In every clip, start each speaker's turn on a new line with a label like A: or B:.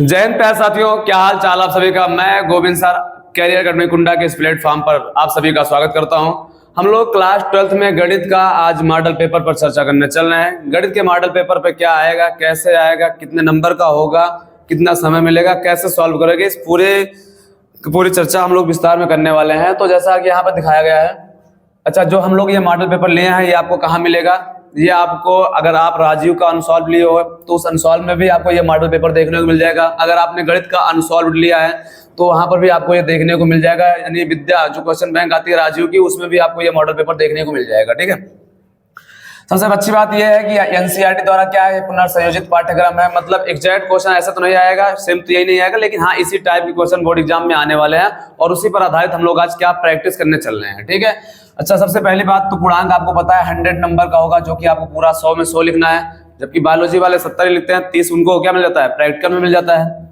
A: जय हिंद प्यारे साथियों, क्या हाल चाल आप सभी का। मैं गोविंद सर कैरियर अकेडमी कुंडा के इस प्लेटफॉर्म पर आप सभी का स्वागत करता हूं। हम लोग क्लास 12th में गणित का आज मॉडल पेपर पर चर्चा करने चल रहे हैं। गणित के मॉडल पेपर पे क्या आएगा, कैसे आएगा, कितने नंबर का होगा, कितना समय मिलेगा, कैसे सॉल्व करोगे, इस पूरी चर्चा हम लोग विस्तार में करने वाले हैं। तो जैसा कि यहाँ पर दिखाया गया है, अच्छा जो हम लोग ये मॉडल पेपर लिए हैं ये आपको कहाँ मिलेगा, ये आपको अगर आप राजीव का अनसॉल्व लिए हो तो उस अनसॉल्व में भी आपको ये मॉडल पेपर देखने को मिल जाएगा। अगर आपने गणित का अनसॉल्व लिया है तो वहां पर भी आपको ये देखने को मिल जाएगा, यानी विद्या जो क्वेश्चन बैंक आती है राजीव की, उसमें भी आपको ये मॉडल पेपर देखने को मिल जाएगा। ठीक है, सबसे अच्छी बात यह है कि एनसीईआरटी द्वारा क्या है, पुनर्संयोजित पाठ्यक्रम है। मतलब एग्जैक्ट क्वेश्चन ऐसा तो नहीं आएगा, सेम तो यही नहीं आएगा, लेकिन हाँ इसी टाइप के क्वेश्चन बोर्ड एग्जाम में आने वाले हैं और उसी पर आधारित हम लोग आज क्या प्रैक्टिस करने चल रहे हैं। ठीक है, अच्छा सबसे पहली बात तो पूर्णांक आपको पता है 100 नंबर का होगा, जो कि आपको पूरा 100 में 100 लिखना है। जबकि बायोलॉजी वाले 70 ही लिखते हैं, 30 उनको क्या मिल जाता है, प्रैक्टिकल में मिल जाता है।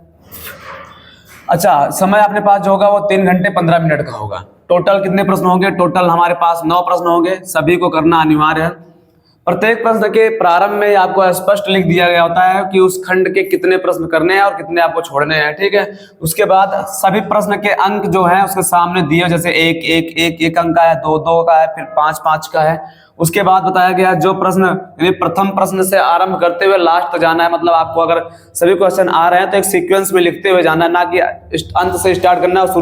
A: अच्छा समय अपने पास जो होगा वो 3 घंटे 15 मिनट का होगा। टोटल कितने प्रश्न होंगे, टोटल हमारे पास 9 प्रश्न होंगे, सभी को करना अनिवार्य है। प्रत्येक प्रश्न के प्रारंभ में आपको स्पष्ट लिख दिया गया होता है कि उस खंड के कितने प्रश्न करने हैं और कितने आपको छोड़ने हैं। ठीक है, उसके बाद सभी प्रश्न के अंक जो है उसके सामने दिए, जैसे एक अंक का है, 2 का है, फिर 5 का है। उसके बाद बताया गया जो प्रश्न यानी प्रथम प्रश्न से आरंभ करते हुए लास्ट तक जाना है। मतलब आपको अगर सभी क्वेश्चन आ रहे हैं तो एक सीक्वेंस में लिखते हुए जाना है, ना कि अंत से स्टार्ट करना है और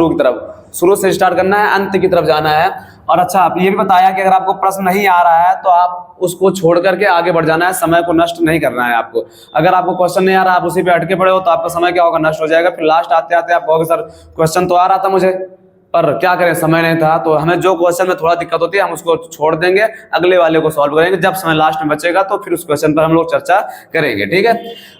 A: शुरू से स्टार्ट करना है, अंत की तरफ जाना है। और अच्छा ये भी बताया कि अगर आपको प्रश्न नहीं आ रहा है तो आप उसको छोड़ करके आगे बढ़ जाना है, समय को नष्ट नहीं करना है आपको। अगर आपको क्वेश्चन नहीं आ रहा, आप उसी पे अटके पड़े हो तो आपका समय क्या होगा, नष्ट हो जाएगा। फिर लास्ट आते आते आप कहोगे सर क्वेश्चन तो आ रहा था मुझे, पर क्या करें समय नहीं था। तो हमें जो क्वेश्चन में थोड़ा दिक्कत होती है हम उसको छोड़ देंगे, अगले वाले को सॉल्व करेंगे। जब समय लास्ट में बचेगा तो फिर उस क्वेश्चन पर हम लोग चर्चा करेंगे। ठीक है,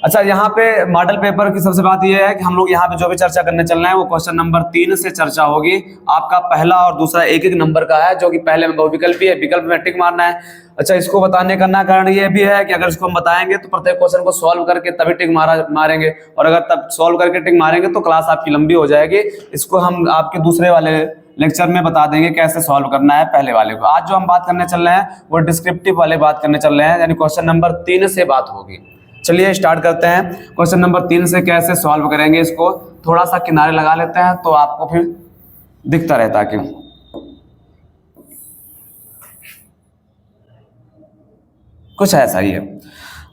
A: अच्छा यहाँ पे मॉडल पेपर की सबसे बात यह है कि हम लोग यहाँ पे जो भी चर्चा करने चल रहे हैं वो क्वेश्चन नंबर 3 से चर्चा होगी। आपका पहला और दूसरा एक नंबर का है, जो कि पहले में बहुविकल्पी है, विकल्प में टिक मारना है। अच्छा इसको बताने का कारण ये भी है कि अगर इसको हम बताएंगे तो प्रत्येक क्वेश्चन को सॉल्व करके तभी टिक मारेंगे, और अगर तब सॉल्व करके टिक मारेंगे तो क्लास आपकी लंबी हो जाएगी। इसको हम आपके दूसरे वाले लेक्चर में बता देंगे कैसे सॉल्व करना है पहले वाले को। आज जो हम बात करने चल रहे हैं वो डिस्क्रिप्टिव वाले बात करने चल रहे हैं, यानी क्वेश्चन नंबर 3 से बात होगी। चलिए स्टार्ट करते हैं। क्वेश्चन नंबर 3 से कैसे सॉल्व करेंगे, इसको थोड़ा सा किनारे लगा लेते हैं तो आपको फिर दिखता रहता है कि कुछ ऐसा ही है।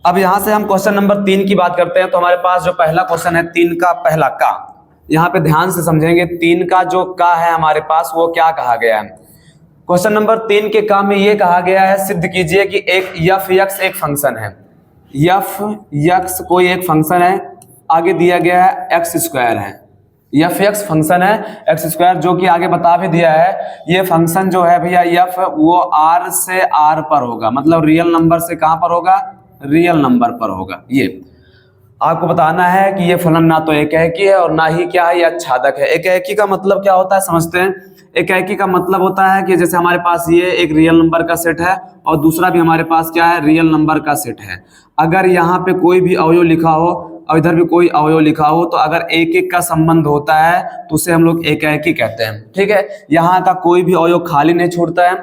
A: अब यहां से हम क्वेश्चन नंबर 3 की बात करते हैं। तो हमारे पास जो पहला क्वेश्चन है 3 का पहला का, यहाँ पे ध्यान से समझेंगे। 3 का जो का है हमारे पास वो क्या कहा गया है। क्वेश्चन नंबर 3 के का में ये कहा गया है, सिद्ध कीजिए कि एक एफ एक्स एक फंक्शन है। एफ एक्स कोई एक फंक्शन है, आगे दिया गया है एक्स स्क्वायर है। एफ एक्स फंक्शन है एक्स स्क्वायर, जो कि आगे बता भी दिया है ये फंक्शन जो है भैया एफ वो आर से आर पर होगा। मतलब रियल नंबर से कहां पर होगा, रियल नंबर पर होगा। ये आपको बताना है कि ये फलन ना तो एकैकी है और ना ही क्या है, ये आच्छादक है। एकैकी का मतलब क्या होता है समझते हैं। एकैकी का मतलब होता है कि जैसे हमारे पास ये एक रियल नंबर का सेट है और दूसरा भी हमारे पास क्या है, रियल नंबर का सेट है। अगर यहाँ पे कोई भी अवयव लिखा हो और इधर भी कोई अवयव लिखा हो तो अगर एक एक का संबंध होता है तो उसे हम लोग एकैकी कहते हैं। ठीक है, यहाँ का कोई भी अवयव खाली नहीं छूटता है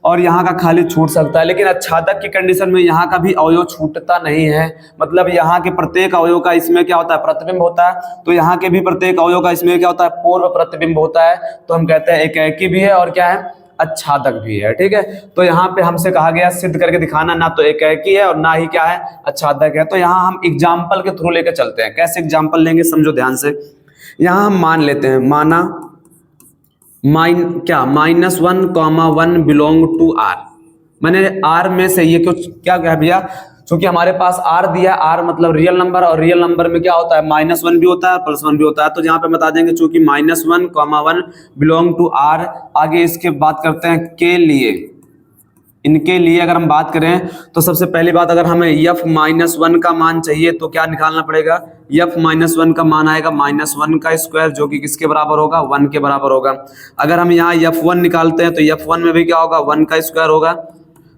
A: और यहाँ का खाली छूट सकता है, लेकिन आच्छादक की कंडीशन में यहाँ का भी अवयव छूटता नहीं है। मतलब यहाँ के प्रत्येक अवयव का इसमें क्या होता है, प्रतिबिंब होता है। तो यहाँ के भी प्रत्येक अवयव का इसमें क्या होता है, पूर्व प्रतिबिंब होता है। तो हम कहते हैं एकैकी भी है और क्या है, आच्छादक भी है। ठीक है, तो यहाँ पे हमसे कहा गया सिद्ध करके दिखाना, ना तो एकैकी है और ना ही क्या है, आच्छादक है। तो यहाँ हम एग्जाम्पल के थ्रू लेकर चलते हैं। कैसे एग्जाम्पल लेंगे समझो ध्यान से। यहाँ हम मान लेते हैं, माना -1, बिलोंग टू आर। मैंने आर में से ये कुछ क्या कहा भैया, क्योंकि हमारे पास आर दिया, आर मतलब रियल नंबर, और रियल नंबर में क्या होता है, -1 भी होता है, +1 भी होता है। तो यहाँ पे बता देंगे चूंकि -1, बिलोंग टू आर। आगे इसके बात करते हैं के लिए, इनके लिए अगर हम बात करें तो सबसे पहली बात, अगर हमें f-1 का मान चाहिए तो क्या निकालना पड़ेगा, f-1 का मान आएगा -1 का स्क्वायर, जो कि किसके बराबर होगा, 1 के बराबर होगा। अगर हम यहाँ f1 निकालते हैं तो f1 में भी क्या होगा, 1 का स्क्वायर होगा,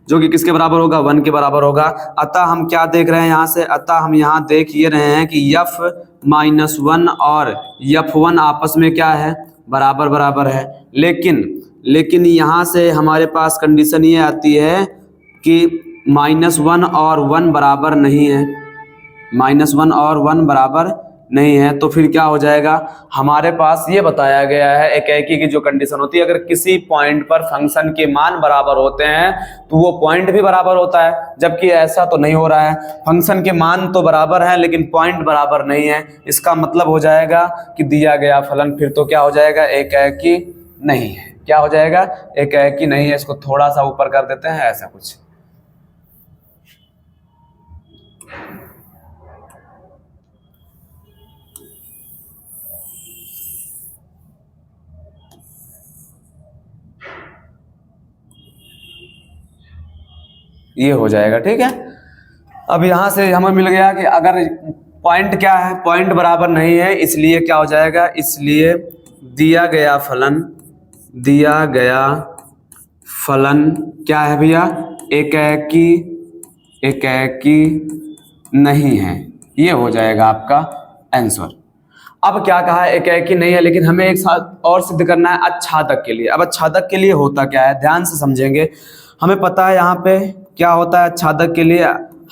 A: जो कि किसके बराबर होगा, 1 के बराबर होगा। अतः हम क्या देख रहे हैं यहाँ से, अतः हम यहाँ देख ये रहे हैं कि f-1 और f1 आपस में क्या है, बराबर बराबर है। लेकिन यहाँ से हमारे पास कंडीशन ये आती है कि -1 और 1 बराबर नहीं है, -1 और 1 बराबर नहीं है, तो फिर क्या हो जाएगा, हमारे पास ये बताया गया है एकाएकी की जो कंडीशन होती है, अगर किसी पॉइंट पर फंक्शन के मान बराबर होते हैं तो वो पॉइंट भी बराबर होता है, जबकि ऐसा तो नहीं हो रहा है, फंक्शन के मान तो बराबर हैं लेकिन पॉइंट बराबर नहीं है। इसका मतलब हो जाएगा कि दिया गया फलन फिर तो क्या हो जाएगा, एकाएकी नहीं है। क्या हो जाएगा, एकाएकी नहीं है। इसको थोड़ा सा ऊपर कर देते हैं, ऐसा कुछ। ये हो जाएगा, ठीक है। अब यहां से हमें मिल गया कि अगर पॉइंट क्या है, पॉइंट बराबर नहीं है, इसलिए क्या हो जाएगा, इसलिए दिया गया फलन क्या है भैया, एकाएकी नहीं है। ये हो जाएगा आपका आंसर। अब क्या कहा है, एकाएकी नहीं है, लेकिन हमें एक साथ और सिद्ध करना है अच्छादक के लिए। अब अच्छादक के लिए होता क्या है, ध्यान से समझेंगे। हमें पता है यहाँ पे क्या होता है अच्छादक के लिए,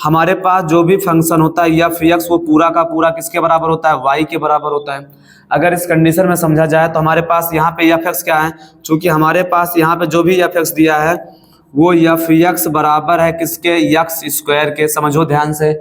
A: हमारे पास जो भी फंक्शन होता है एफ एक्स वो पूरा का पूरा किसके बराबर होता है, वाई के बराबर होता है। अगर इस कंडीशन में समझा जाए तो हमारे पास यहाँ पे एफ एक्स क्या है, चूंकि हमारे पास यहाँ पे जो भी एफ एक्स दिया है वो एफ एक्स बराबर है किसके, एक्स स्क्वायर के। समझो ध्यान से,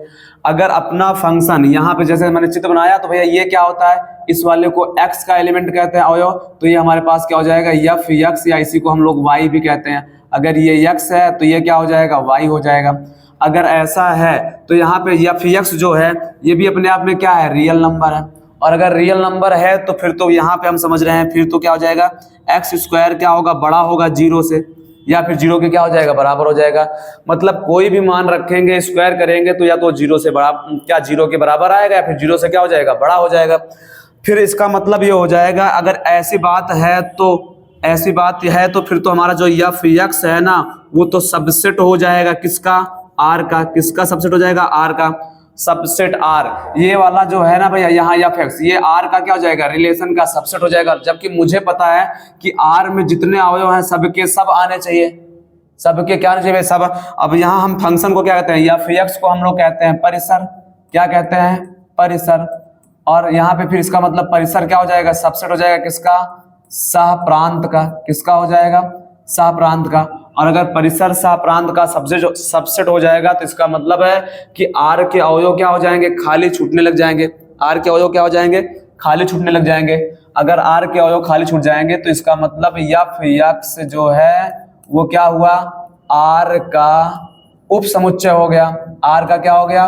A: अगर अपना फंक्शन यहाँ पे जैसे मैंने चित्र बनाया तो भैया ये क्या होता है, इस वाले को x का एलिमेंट कहते हैं अवयव, तो ये हमारे पास क्या हो जाएगा, एफ एक्स, या इसी को हम लोग y भी कहते हैं। अगर ये x है तो ये क्या हो जाएगा, y हो जाएगा। अगर ऐसा है तो यहाँ पे एफ एक्स जो है ये भी अपने आप में क्या है, रियल नंबर है। और अगर रियल नंबर है तो फिर तो यहाँ पे हम समझ रहे हैं, फिर तो क्या हो जाएगा, एक्स स्क्वायर क्या होगा, बड़ा होगा जीरो से, या फिर जीरो के क्या हो जाएगा, बराबर हो जाएगा। मतलब कोई भी मान रखेंगे, स्क्वायर करेंगे तो या तो जीरो से बड़ा, क्या जीरो के बराबर आएगा, या फिर जीरो से क्या हो जाएगा, बड़ा हो जाएगा। फिर इसका मतलब ये हो जाएगा, अगर ऐसी बात है तो फिर तो हमारा जो एफ एक्स है ना वो तो सबसेट हो जाएगा किसका, आर का। किसका सबसेट हो जाएगा, आर का। सबसेट आर, ये वाला जो है ना भैया यहाँ एफ एक्स, ये आर का क्या हो जाएगा, रिलेशन का सबसेट हो जाएगा। जबकि मुझे पता है कि आर में जितने अवयव हैं सबके सब आने चाहिए, सबके क्या आने चाहिए, सब। अब यहाँ हम फंक्शन को क्या कहते हैं, एफ एक्स को हम लोग कहते हैं परिसर। क्या कहते हैं, परिसर। और यहाँ पे फिर इसका मतलब परिसर क्या हो जाएगा, सबसेट हो जाएगा किसका, सह प्रांत का। किसका हो जाएगा, सह प्रांत का। और अगर परिसर सह प्रांत का सबसेट हो जाएगा तो इसका मतलब है कि आर के अवयव क्या हो जाएंगे, खाली छूटने लग जाएंगे। आर के अवयव क्या हो जाएंगे, खाली छूटने लग जाएंगे। अगर आर के अवयव खाली छूट जाएंगे तो इसका मतलब एफ एक्स जो है वो क्या हुआ, आर का उप समुच्चय हो गया। आर का क्या हो गया,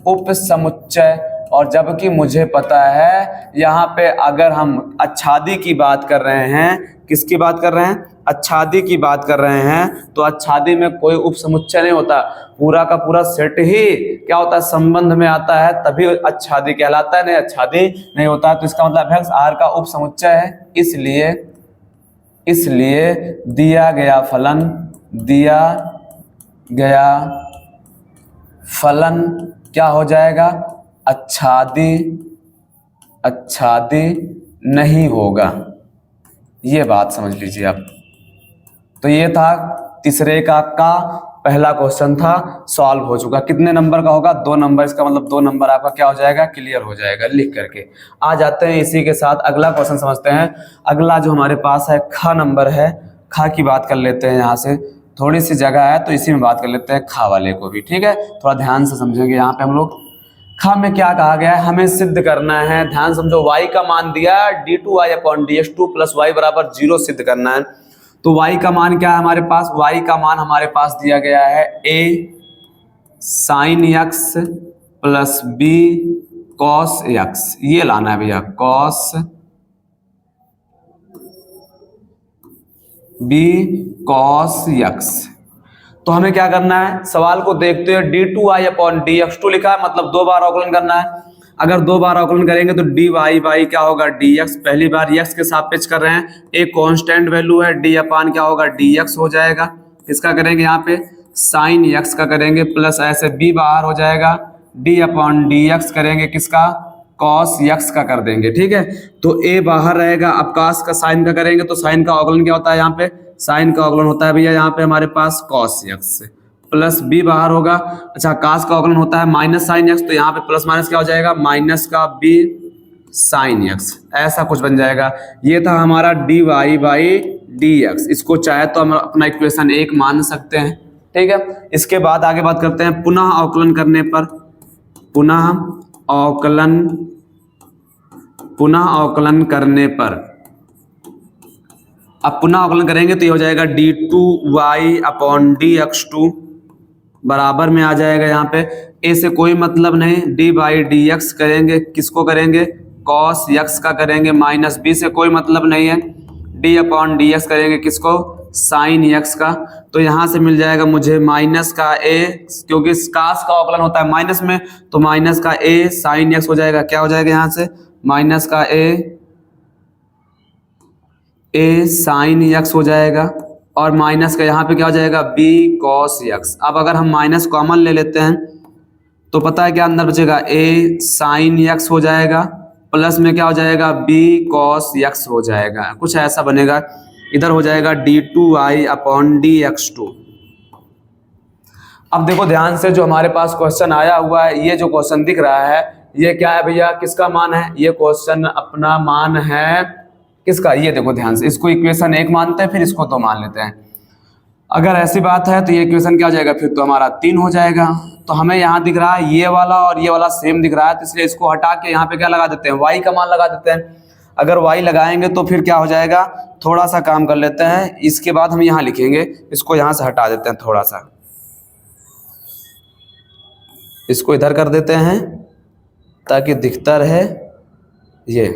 A: उप समुच्चय। और जबकि मुझे पता है यहाँ पे अगर हम अच्छादी की बात कर रहे हैं, किसकी बात कर रहे हैं, अच्छादी की बात कर रहे हैं, तो अच्छादी में कोई उप समुच्चय नहीं होता, पूरा का पूरा सेट ही क्या होता है, संबंध में आता है, तभी अच्छादी कहलाता है, नहीं अच्छादी नहीं होता। तो इसका मतलब है आर का उप समुच्चय है। इसलिए दिया गया फलन क्या हो जाएगा, अच्छादी नहीं होगा। ये बात समझ लीजिए आप। तो ये था तीसरे का पहला क्वेश्चन था, सॉल्व हो चुका। कितने नंबर का होगा, 2 नंबर। इसका मतलब 2 नंबर आपका क्या हो जाएगा, क्लियर हो जाएगा लिख करके। आ जाते हैं इसी के साथ अगला क्वेश्चन समझते हैं। अगला जो हमारे पास है ख नंबर है, ख की बात कर लेते हैं। यहाँ से थोड़ी सी जगह है तो इसी में बात कर लेते हैं ख वाले को भी, ठीक है। थोड़ा ध्यान से समझेंगे। यहाँ पे हम लोग ख में क्या कहा गया है, हमें सिद्ध करना है, ध्यान समझो। y का मान दिया d2y/dx2 + y = 0 सिद्ध करना है। तो y का मान क्या है हमारे पास, y का मान हमारे पास दिया गया है a sin x + b cos x। ये लाना है भैया, cos b cos x। तो हमें क्या करना है, सवाल को देखते हुए d2y/dx2 लिखा है, मतलब 2 बार अवकलन करना है। अगर 2 बार अवकलन करेंगे तो dy क्या होगा, dx। पहली बार x के सापेक्ष कर रहे हैं, एक कांस्टेंट वैल्यू है, d अपान क्या होगा, dx हो जाएगा। इसका करेंगे यहाँ पे sin x का करेंगे, प्लस ऐसे b बाहर हो जाएगा, d/dx करेंगे किसका, cos x का कर देंगे, ठीक है। तो a बाहर रहेगा, अब cos का sin का करेंगे तो sin का अवकलन क्या होता है, यहाँ पे साइन का अवकलन होता है भैया यहाँ पे हमारे पास cos x, प्लस b बाहर होगा। अच्छा, cos का अवकलन होता है -sin x, तो यहाँ पे प्लस माइनस क्या हो जाएगा, माइनस का b साइन एक्स, ऐसा कुछ बन जाएगा। ये था हमारा d y by d x. इसको चाहे तो हम अपना इक्वेशन 1 मान सकते हैं, ठीक है। इसके बाद आगे बात करते हैं पुनः अवकलन करने पर। पुनः अवकलन करने पर, अब पुनः अवकलन करेंगे तो ये हो जाएगा d2y अपॉन dx2 बराबर में आ जाएगा। यहाँ पे a से कोई मतलब नहीं, d बाई डी एक्स करेंगे, किसको करेंगे, cos x का करेंगे, माइनस b से कोई मतलब नहीं है, d अपॉन डी एक्स करेंगे, किसको, साइन x का। तो यहाँ से मिल जाएगा मुझे माइनस का a, क्योंकि कास का अवकलन होता है माइनस में, तो माइनस का a साइन x हो जाएगा। क्या हो जाएगा यहाँ से, माइनस का a साइन x हो जाएगा, और माइनस का यहाँ पे क्या हो जाएगा, b cos x। अब अगर हम माइनस कॉमन ले लेते हैं तो पता है क्या अंदर बचेगा, a साइन x हो जाएगा, प्लस में क्या हो जाएगा, b cos x हो जाएगा, कुछ ऐसा बनेगा। इधर हो जाएगा d2y अपॉन dx2। अब देखो ध्यान से, जो हमारे पास क्वेश्चन आया हुआ है, ये जो क्वेश्चन दिख रहा है, ये क्या है भैया, किसका मान है, ये क्वेश्चन अपना मान है किसका, ये देखो ध्यान से, इसको इक्वेशन 1 मानते हैं, फिर इसको 2 मान लेते हैं। अगर ऐसी बात है तो ये इक्वेशन क्या हो जाएगा, फिर तो हमारा 3 हो जाएगा। तो हमें यहाँ दिख रहा है ये वाला और ये वाला सेम दिख रहा है, तो इसलिए इसको हटा के यहाँ पे क्या लगा देते हैं, y का मान लगा देते हैं। अगर y लगाएंगे तो फिर क्या हो जाएगा, थोड़ा सा काम कर लेते हैं, इसके बाद हम यहाँ लिखेंगे, इसको यहाँ से हटा देते हैं, थोड़ा सा इसको इधर कर देते हैं ताकि दिखता रहे ये,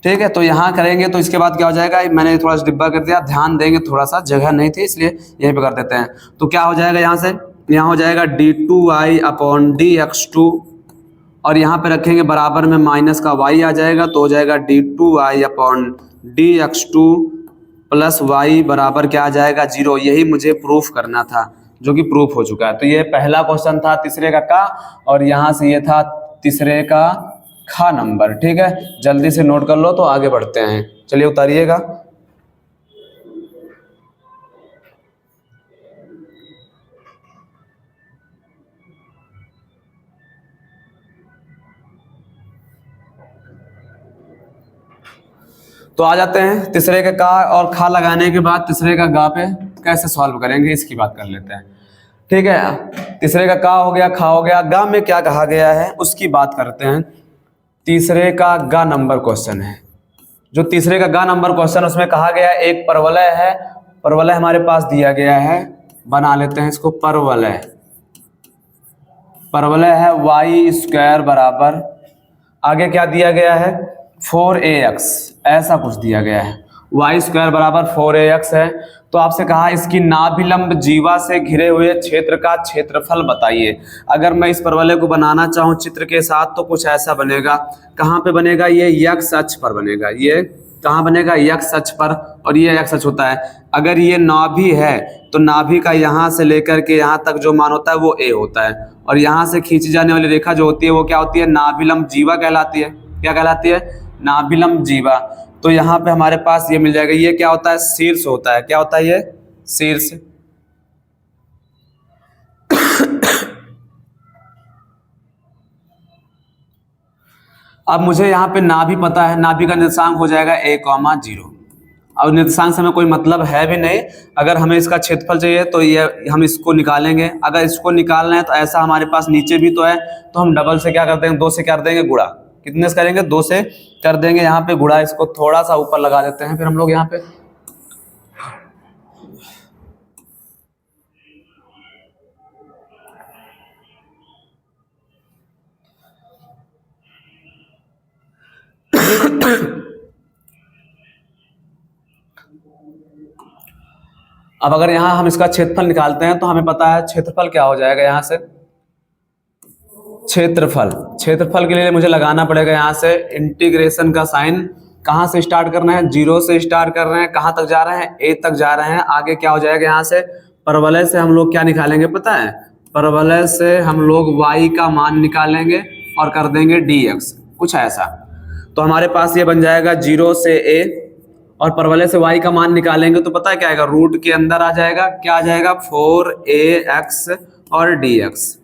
A: ठीक है। तो यहाँ करेंगे तो इसके बाद क्या हो जाएगा, मैंने थोड़ा सा डिब्बा कर दिया, ध्यान देंगे, थोड़ा सा जगह नहीं थी इसलिए यहीं पे कर देते हैं। तो क्या हो जाएगा, यहाँ से यहाँ हो जाएगा d2y अपॉन dx2, और यहाँ पे रखेंगे बराबर में माइनस का y आ जाएगा, तो हो जाएगा d2y upon dx2 plus y बराबर क्या आ जाएगा, 0। यही मुझे प्रूफ करना था, जो कि प्रूफ हो चुका है। तो ये पहला क्वेश्चन था तीसरे का, और यहाँ से ये था तीसरे का खा नंबर, ठीक है। जल्दी से नोट कर लो तो आगे बढ़ते हैं। चलिए उतारिएगा। तो आ जाते हैं तीसरे के का और खा लगाने के बाद तीसरे का गा पे कैसे सॉल्व करेंगे, इसकी बात कर लेते हैं, ठीक है। तीसरे का हो गया, खा हो गया, गा में क्या कहा गया है उसकी बात करते हैं। तीसरे का गा नंबर क्वेश्चन है, जो तीसरे का गा नंबर क्वेश्चन, उसमें कहा गया है एक परवलय है, परवलय हमारे पास दिया गया है, बना लेते हैं इसको, परवलय है वाई स्क्वायर बराबर, आगे क्या दिया गया है, 4ax, ऐसा कुछ दिया गया है, वाई स्क्वायर बराबर 4ax है। तो आपसे कहा इसकी नाभिलंब जीवा से घिरे हुए क्षेत्र का क्षेत्रफल बताइए। अगर मैं इस परवलय को बनाना चाहूँ चित्र के साथ तो कुछ ऐसा बनेगा। कहाँ पे बनेगा, ये x अक्ष पर बनेगा। ये कहाँ बनेगा, x अक्ष पर, और ये x अक्ष होता है। अगर ये नाभि है तो नाभि का यहाँ से लेकर के यहाँ तक जो मान होता है वो a होता है, और यहाँ से खींची जाने वाली रेखा जो होती है वो क्या होती है, नाभिलंब जीवा कहलाती है। क्या कहलाती है, नाभिलंब जीवा। तो यहाँ पे हमारे पास ये मिल जाएगा, ये क्या होता है, शीर्ष होता है। क्या होता है, ये शीर्ष। अब मुझे यहाँ पे नाभि पता है, नाभि का निर्देशांक हो जाएगा a,0। अब निर्देशांक से हमें कोई मतलब है भी नहीं, अगर हमें इसका क्षेत्रफल चाहिए तो ये हम इसको निकालेंगे। अगर इसको निकालना है तो ऐसा हमारे पास नीचे भी तो है, तो हम डबल से क्या कर देंगे, 2 से कर देंगे गुणा। कितने से करेंगे, 2 से कर देंगे यहाँ पे गुणा। इसको थोड़ा सा ऊपर लगा देते हैं फिर हम लोग यहाँ पे। अब अगर यहाँ हम इसका क्षेत्रफल निकालते हैं तो हमें पता है क्षेत्रफल क्या हो जाएगा, यहाँ से क्षेत्रफल के लिए मुझे लगाना पड़ेगा यहाँ से इंटीग्रेशन का साइन। कहाँ से स्टार्ट करना है, 0 से स्टार्ट कर रहे हैं, कहाँ तक जा रहे हैं, a तक जा रहे हैं। आगे क्या हो जाएगा, यहाँ से परवलय से हम लोग क्या निकालेंगे पता है, परवलय से हम लोग y का मान निकालेंगे और कर देंगे dx, कुछ ऐसा। तो हमारे पास ये बन जाएगा 0 से a, और परवलय से y का मान निकालेंगे तो पता है क्या आएगा, रूट के अंदर आ जाएगा। क्या आ जाएगा, 4ax और dx।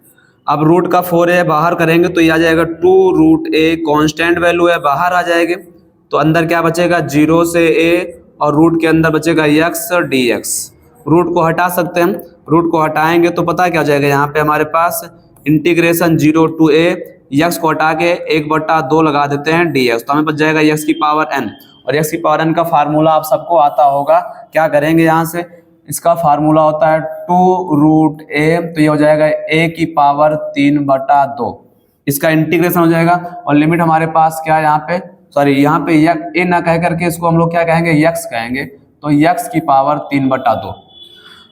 A: अब रूट का 4a बाहर करेंगे तो ये आ जाएगा 2√a, कांस्टेंट वैल्यू है, बाहर आ जाएंगे तो अंदर क्या बचेगा 0 से a और रूट के अंदर बचेगा x dx। रूट को हटा सकते हैं, रूट को हटाएंगे तो पता क्या हो जाएगा, यहाँ पे हमारे पास इंटीग्रेशन 0 to a, x को हटा के 1/2 लगा देते हैं dx, तो हमें बच जाएगा x की पावर n। और x की पावर n का फार्मूला आप सबको आता होगा, क्या करेंगे यहाँ से, इसका फार्मूला होता है 2√a, तो ये हो जाएगा a की पावर 3/2, इसका इंटीग्रेशन हो जाएगा। और लिमिट हमारे पास क्या है यहाँ पे, सॉरी यहाँ पे a ना कह करके इसको हम लोग क्या कहेंगे, x कहेंगे, तो x की पावर 3/2।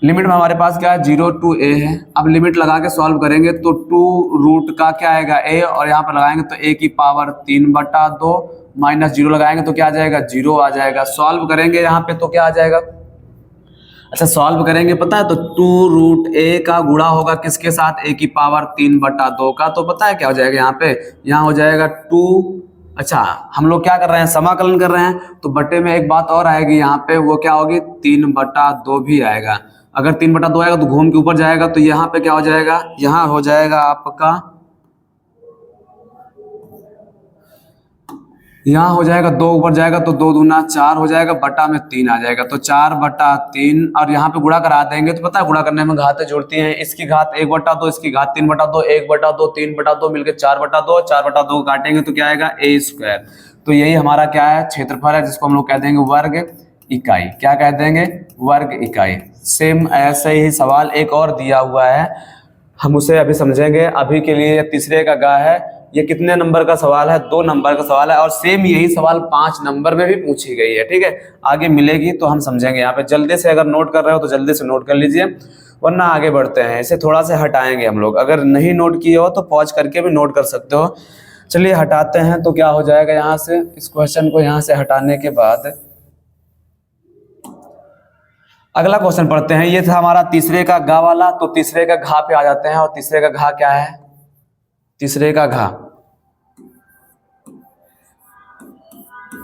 A: लिमिट में हमारे पास क्या है 0 to a है। अब लिमिट लगा के सॉल्व करेंगे तो 2 रूट का क्या आएगा a, और यहाँ पर लगाएंगे तो a की पावर 3/2 माइनस 0 लगाएंगे तो क्या आ जाएगा 0 आ जाएगा। सॉल्व करेंगे यहाँ पे तो क्या आ जाएगा, अच्छा सॉल्व करेंगे पता है, तो 2√a का गुणा होगा किसके साथ, a की पावर 3/2 का, तो पता है क्या हो जाएगा यहाँ पे, यहाँ हो जाएगा 2, अच्छा हम लोग क्या कर रहे हैं समाकलन कर रहे हैं, तो बटे में एक बात और आएगी यहाँ पे, वो क्या होगी 3/2 भी आएगा। अगर 3/2 आएगा तो घूम के ऊपर जाएगा, तो यहाँ पे क्या हो जाएगा, यहाँ हो जाएगा आपका, यहाँ हो जाएगा 2 ऊपर जाएगा तो 2 दूना 4 हो जाएगा, बटा में 3 आ जाएगा, तो 4/3, और यहाँ पे गुणा करा देंगे तो पता है गुणा करने में घातें जुड़ती हैं, इसकी घात 1/2, इसकी घात 3/2, 1/2 3/2 मिलकर 4/2, 4/2 को काटेंगे तो क्या आएगा a²। तो यही हमारा क्या है क्षेत्रफल है, जिसको हम लोग कह देंगे वर्ग इकाई। क्या कह देंगे, वर्ग इकाई। सेम ऐसे ही सवाल एक और दिया हुआ है, हम उसे अभी समझेंगे। अभी के लिए तीसरे का गा है, ये कितने नंबर का सवाल है, 2 नंबर का सवाल है, और सेम यही सवाल 5 नंबर में भी पूछी गई है। ठीक है, आगे मिलेगी तो हम समझेंगे। यहाँ पे जल्दी से अगर नोट कर रहे हो तो जल्दी से नोट कर लीजिए, वरना आगे बढ़ते हैं। इसे थोड़ा से हटाएंगे हम लोग, अगर नहीं नोट किए हो तो पॉज करके भी नोट कर सकते हो। चलिए हटाते हैं, तो क्या हो जाएगा यहाँ से, इस क्वेश्चन को यहाँ से हटाने के बाद अगला क्वेश्चन पढ़ते हैं। ये था हमारा तीसरे का गा वाला, तो तीसरे का घा पे आ जाते हैं। और तीसरे का घा क्या है, तीसरे का घा,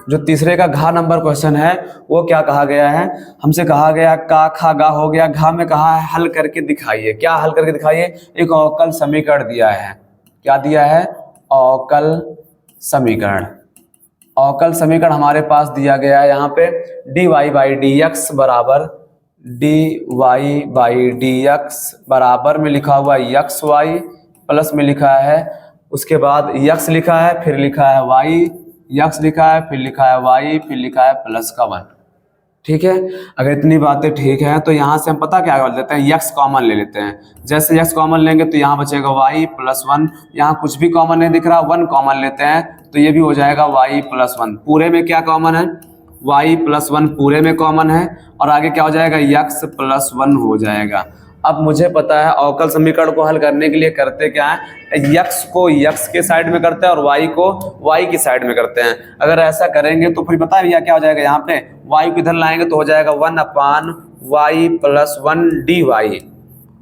A: जो तीसरे का घा नंबर क्वेश्चन है वो क्या कहा गया है, हमसे कहा गया का खा गा हो गया, घा में कहा है हल करके दिखाइए। क्या हल करके दिखाइए, एक अवकल समीकरण दिया है। क्या दिया है, अवकल समीकरण। अवकल समीकरण हमारे पास दिया गया है यहाँ पे dy/dx बराबर dy/dx बराबर में लिखा हुआ xy, प्लस में लिखा है, उसके बाद x लिखा है, फिर लिखा है y, x लिखा है, फिर लिखा है y, फिर लिखा है +1। ठीक है, अगर इतनी बातें ठीक है तो यहाँ से हम पता क्या कर लेते हैं, x कॉमन ले लेते हैं। जैसे x कॉमन लेंगे तो यहाँ बचेगा y +1, यहाँ कुछ भी कॉमन नहीं दिख रहा, 1 कॉमन लेते हैं तो ये भी हो जाएगा y +1। पूरे में क्या कॉमन है, y +1 पूरे में कॉमन है, और आगे क्या हो जाएगा, x +1 हो जाएगा। अब मुझे पता है अवकल समीकरण को हल करने के लिए करते क्या है, x को x के साइड में करते हैं और y को y की साइड में करते हैं। अगर ऐसा करेंगे तो फिर पता है भैया क्या हो जाएगा, यहाँ पे y को इधर लाएंगे तो हो जाएगा 1/y +1 dy,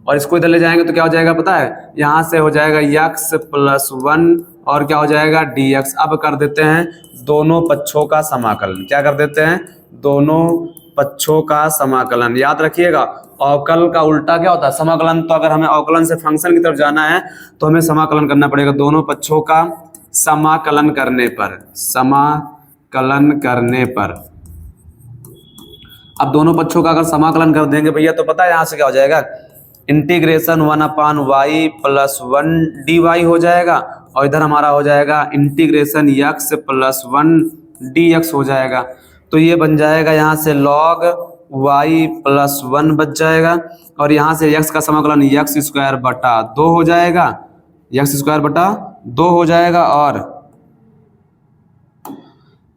A: और इसको इधर ले जाएंगे तो क्या हो जाएगा पता है, यहाँ से हो जाएगा x +1 और क्या हो जाएगा dx। अब कर देते हैं दोनों पक्षों का समाकलन। क्या कर देते हैं, दोनों पक्षों का समाकलन। याद रखिएगा अवकल का उल्टा क्या होता है, समाकलन। तो अगर हमें अवकलन से फंक्शन की तरफ जाना है तो हमें समाकलन करना पड़ेगा। दोनों पक्षों का समाकलन करने पर, समाकलन करने पर, अब दोनों पक्षों का अगर समाकलन कर देंगे भैया तो पता है यहाँ से क्या हो जाएगा, इंटीग्रेशन 1/y +1 dy हो जाएगा, और इधर हमारा हो जाएगा इंटीग्रेशन x +1 dx हो जाएगा। तो ये बन जाएगा यहाँ से log y +1 बच जाएगा, और यहाँ से x का समाकलन x²/2 हो जाएगा, x²/2 हो जाएगा, और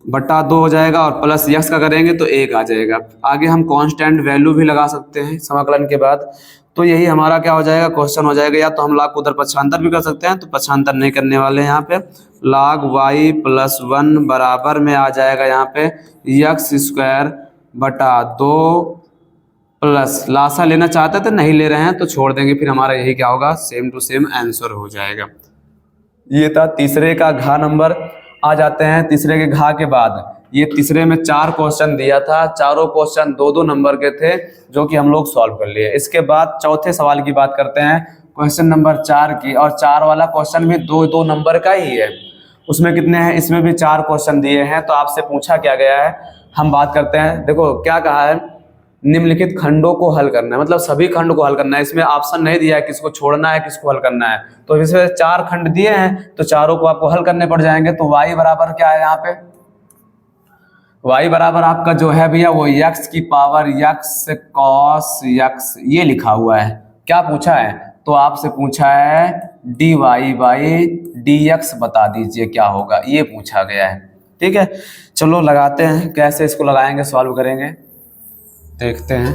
A: /2 हो जाएगा, और प्लस x का करेंगे तो 1 आ जाएगा। आगे हम कांस्टेंट वैल्यू भी लगा सकते हैं समाकलन के बाद। तो यही हमारा क्या हो जाएगा, क्वेश्चन हो जाएगा। या तो हम log को उधर पक्षांतर भी कर सकते हैं, तो पक्षांतर नहीं करने वाले हैं यहाँ पे। log y +1 बराबर में आ जाएगा यहाँ पे x²/2 प्लस, लासा लेना चाहते थे नहीं ले रहे हैं तो छोड़ देंगे, फिर हमारा यही क्या होगा, सेम टू सेम आंसर हो जाएगा। ये था तीसरे का घा नंबर। आ जाते हैं तीसरे के घा के बाद। ये तीसरे में 4 क्वेश्चन दिया था, चारों क्वेश्चन 2-2 नंबर के थे जो कि हम लोग सॉल्व कर लिए। इसके बाद चौथे सवाल की बात करते हैं। क्वेश्चन नंबर 4 की, और 4 वाला क्वेश्चन भी 2 नंबर का ही है। उसमें कितने हैं, इसमें भी 4 क्वेश्चन दिए हैं। तो आपसे पूछा क्या गया है, हम बात करते हैं। देखो क्या कहा है, निम्नलिखित खंडों को हल करना है, मतलब सभी खंड को हल करना है। इसमें ऑप्शन नहीं दिया है किसको छोड़ना है किसको हल करना है। तो इसमें 4 खंड दिए हैं तो चारों को आपको हल करने पड़ जाएंगे। तो y बराबर क्या है यहाँ पे, y बराबर आपका जो है भैया वो x की पावर x cos x ये लिखा हुआ है। क्या पूछा है, तो आपसे पूछा है dy बाई dx बता दीजिए क्या होगा, ये पूछा गया है। ठीक है, चलो लगाते हैं, कैसे इसको लगाएंगे सॉल्व करेंगे देखते हैं।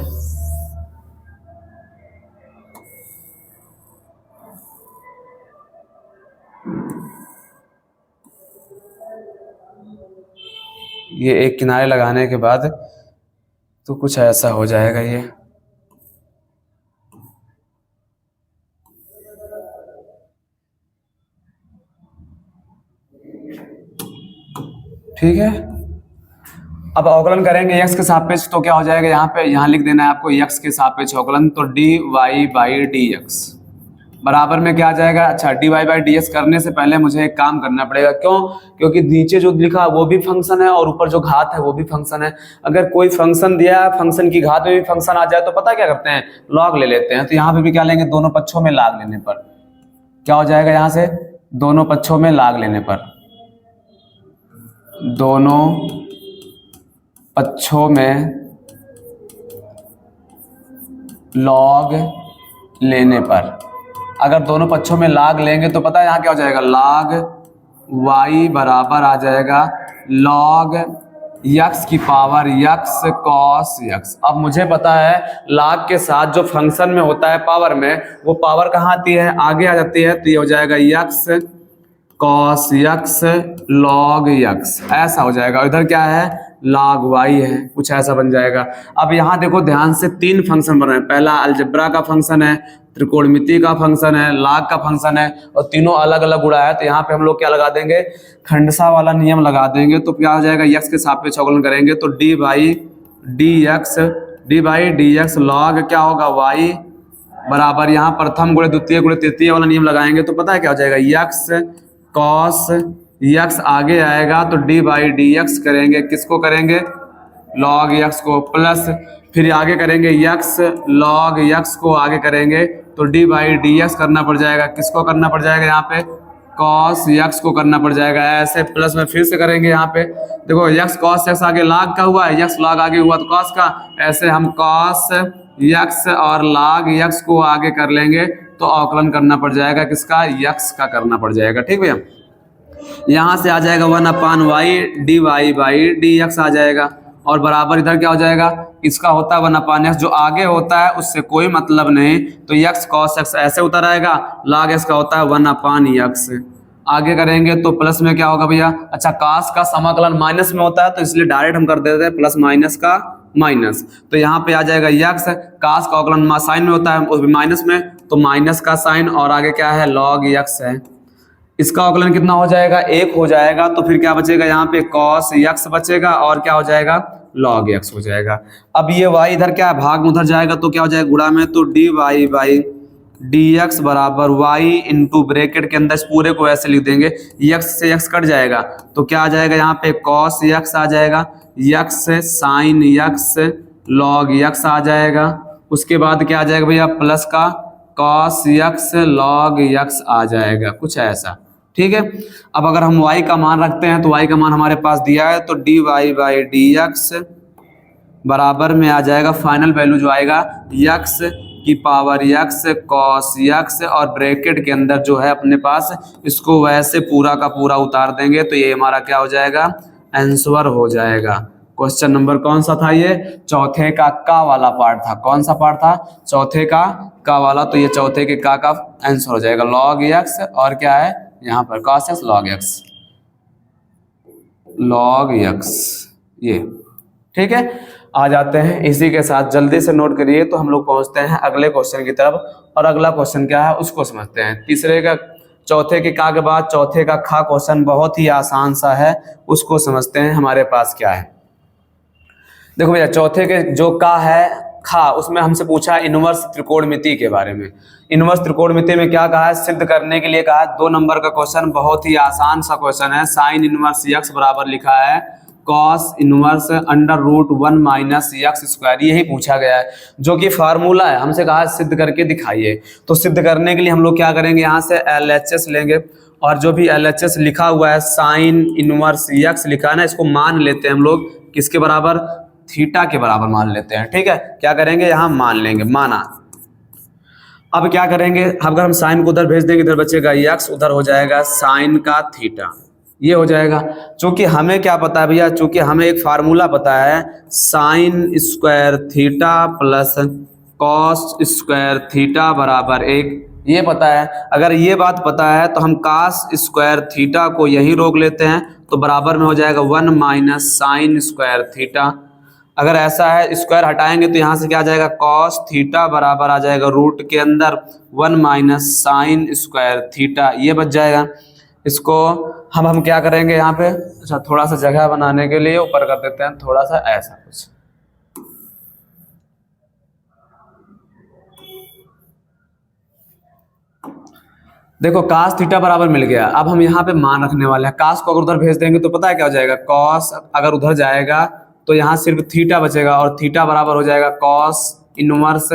A: ये एक किनारे लगाने के बाद तो कुछ ऐसा हो जाएगा ये। ठीक है, अब अवकलन करेंगे x के सापेक्ष, तो क्या हो जाएगा यहाँ पे, यहाँ लिख देना है आपको x के सापेक्ष अवकलन। तो dy बाई dx बराबर में क्या आ जाएगा, अच्छा dy बाई dx करने से पहले मुझे एक काम करना पड़ेगा। क्यों, क्योंकि नीचे जो लिखा वो भी फंक्शन है और ऊपर जो घात है वो भी फंक्शन है। अगर कोई फंक्शन दिया है, फंक्शन की घात में भी फंक्शन आ जाए तो पता क्या करते हैं, लॉग ले लेते हैं। तो यहाँ पे भी क्या लेंगे, दोनों पक्षों में लाग लेने पर क्या हो जाएगा, यहाँ से दोनों पक्षों में लाग लेने पर, दोनों पक्षों में लॉग लेने पर, अगर दोनों पक्षों में लाग लेंगे तो पता है यहाँ क्या हो जाएगा, लॉग y बराबर आ जाएगा लॉग x की पावर x cos x। अब मुझे पता है लॉग के साथ जो फंक्शन में होता है पावर में, वो पावर कहाँ आती है, आगे आ जाती है। तो ये हो जाएगा x cos x log x, ऐसा हो जाएगा। इधर क्या है, log y है, कुछ ऐसा बन जाएगा। अब यहाँ देखो ध्यान से 3 फंक्शन बन रहे हैं। पहला अलजेब्रा का फंक्शन है, त्रिकोणमिति का फंक्शन है, log का फंक्शन है, और तीनों अलग अलग गुणा है। तो यहाँ पे हम लोग क्या लगा देंगे, खंडसा वाला नियम लगा देंगे। तो क्या हो जाएगा, x के सापेक्ष अवकलन करेंगे तो d by d x log क्या होगा y बराबर, यहाँ प्रथम गुणे द्वितीय गुणे तृतीय वाला नियम लगाएंगे तो पता है क्या हो जाएगा, x cos x आगे आएगा तो डी बाई डी एक्स करेंगे, किसको करेंगे, log x को, प्लस फिर आगे करेंगे x log x को आगे करेंगे तो डी बाई डी एक्स करना पड़ जाएगा, किसको करना पड़ जाएगा, यहाँ पे cos x को करना पड़ जाएगा। ऐसे प्लस में फिर से करेंगे, यहाँ पे देखो x cos x आगे log का हुआ है, x log आगे हुआ तो cos का, ऐसे हम cos x और log x को आगे कर लेंगे तो अवकलन करना पड़ जाएगा किसका, x का करना पड़ जाएगा। ठीक भैया, यहाँ से आ जाएगा 1/y dy by d x आ जाएगा, और बराबर इधर क्या हो जाएगा, इसका होता है 1/x, जो आगे होता है उससे कोई मतलब नहीं, तो x cos x ऐसे उतर आएगा, log x का होता है 1/x। आगे करेंगे तो प्लस में क्या होगा भैया, अच्छा cos का समाकलन माइनस में होता है तो इसलिए डायरेक्ट हम कर देते हैं प्लस माइनस का माइनस। तो यहाँ पे आ जाएगा x, cos का अवकलन साइन में होता है उस भी माइनस में, तो माइनस का साइन, और आगे क्या है log x है। इसका अवकलन कितना हो जाएगा, 1 हो जाएगा। तो फिर क्या बचेगा, यहाँ पे cos x बचेगा और क्या हो जाएगा, log x हो जाएगा। अब ये y इधर क्या है, भाग में उधर जाएगा तो क्या हो जाएगा गुणा में, तो dy बाई dx बराबर y इंटू ब्रैकेट के अंदर इस पूरे को ऐसे लिख देंगे, x से x कट जाएगा तो क्या आ जाएगा, यहाँ पे cos x आ जाएगा, x sin x log x आ जाएगा। उसके बाद क्या आ जाएगा भैया, प्लस का cos x log x आ जाएगा, कुछ ऐसा। ठीक है, अब अगर हम y का मान रखते हैं तो y का मान हमारे पास दिया है, तो dy बाई डी एक्स बराबर में आ जाएगा, फाइनल वैल्यू जो आएगा x की पावर x cos x, और ब्रैकेट के अंदर जो है अपने पास इसको वैसे पूरा का पूरा उतार देंगे तो ये हमारा क्या हो जाएगा, आंसर हो जाएगा। क्वेश्चन नंबर कौन सा था, ये चौथे का वाला पार्ट था। कौन सा पार्ट था, चौथे का वाला। तो ये चौथे के का आंसर हो जाएगा log x, और क्या है यहाँ पर cos x log x ये। ठीक है, आ जाते हैं इसी के साथ, जल्दी से नोट करिए। तो हम लोग पहुंचते हैं अगले क्वेश्चन की तरफ, और अगला क्वेश्चन क्या है उसको समझते हैं। तीसरे का, चौथे के का के बाद चौथे का खा क्वेश्चन बहुत ही आसान सा है, उसको समझते हैं हमारे पास क्या है। देखो भैया, चौथे के जो का है खा, उसमें हमसे पूछा है इनवर्स त्रिकोणमिति के बारे में। इनवर्स त्रिकोणमिति में क्या कहा है, सिद्ध करने के लिए कहा है। 2 नंबर का क्वेश्चन, बहुत ही आसान सा क्वेश्चन है। साइन इनवर्स यक्स बराबर लिखा है cos inverse under root 1 minus x square, यही पूछा गया है, जो कि फार्मूला है। हमसे कहा है सिद्ध करके दिखाइए। तो सिद्ध करने के लिए हम लोग क्या करेंगे, यहाँ से LHS लेंगे, और जो भी LHS लिखा हुआ है साइन इनवर्स यक्स लिखा है ना, इसको मान लेते हैं हम लोग किसके बराबर, थीटा के बराबर मान लेते हैं। ठीक है, क्या करेंगे, यहाँ मान लेंगे, माना। अब क्या करेंगे, अगर हम साइन को उधर भेज देंगे, इधर बचेगा यक्स, उधर हो जाएगा साइन का थीटा, ये हो जाएगा। चूंकि हमें क्या पता है भैया, चूंकि हमें एक फार्मूला पता है, sine square theta plus cos square theta बराबर 1, ये पता है। अगर ये बात पता है तो हम कास स्क्वायर थीटा को यहीं रोक लेते हैं, तो बराबर में हो जाएगा 1 माइनस साइन स्क्वायर थीटा। अगर ऐसा है, स्क्वायर हटाएंगे तो यहाँ से क्या आ जाएगा, कॉस थीटा बराबर आ जाएगा रूट के अंदर 1 माइनस साइन स्क्वायर थीटा, ये बच जाएगा। इसको हम क्या करेंगे यहाँ पे, अच्छा थोड़ा सा जगह बनाने के लिए ऊपर कर देते हैं, थोड़ा सा ऐसा कुछ। देखो कास थीटा बराबर मिल गया। अब हम यहाँ पे मान रखने वाले हैं। कास को अगर उधर भेज देंगे तो पता है क्या हो जाएगा, कॉस अगर उधर जाएगा तो यहाँ सिर्फ थीटा बचेगा, और थीटा बराबर हो जाएगा कॉस इनवर्स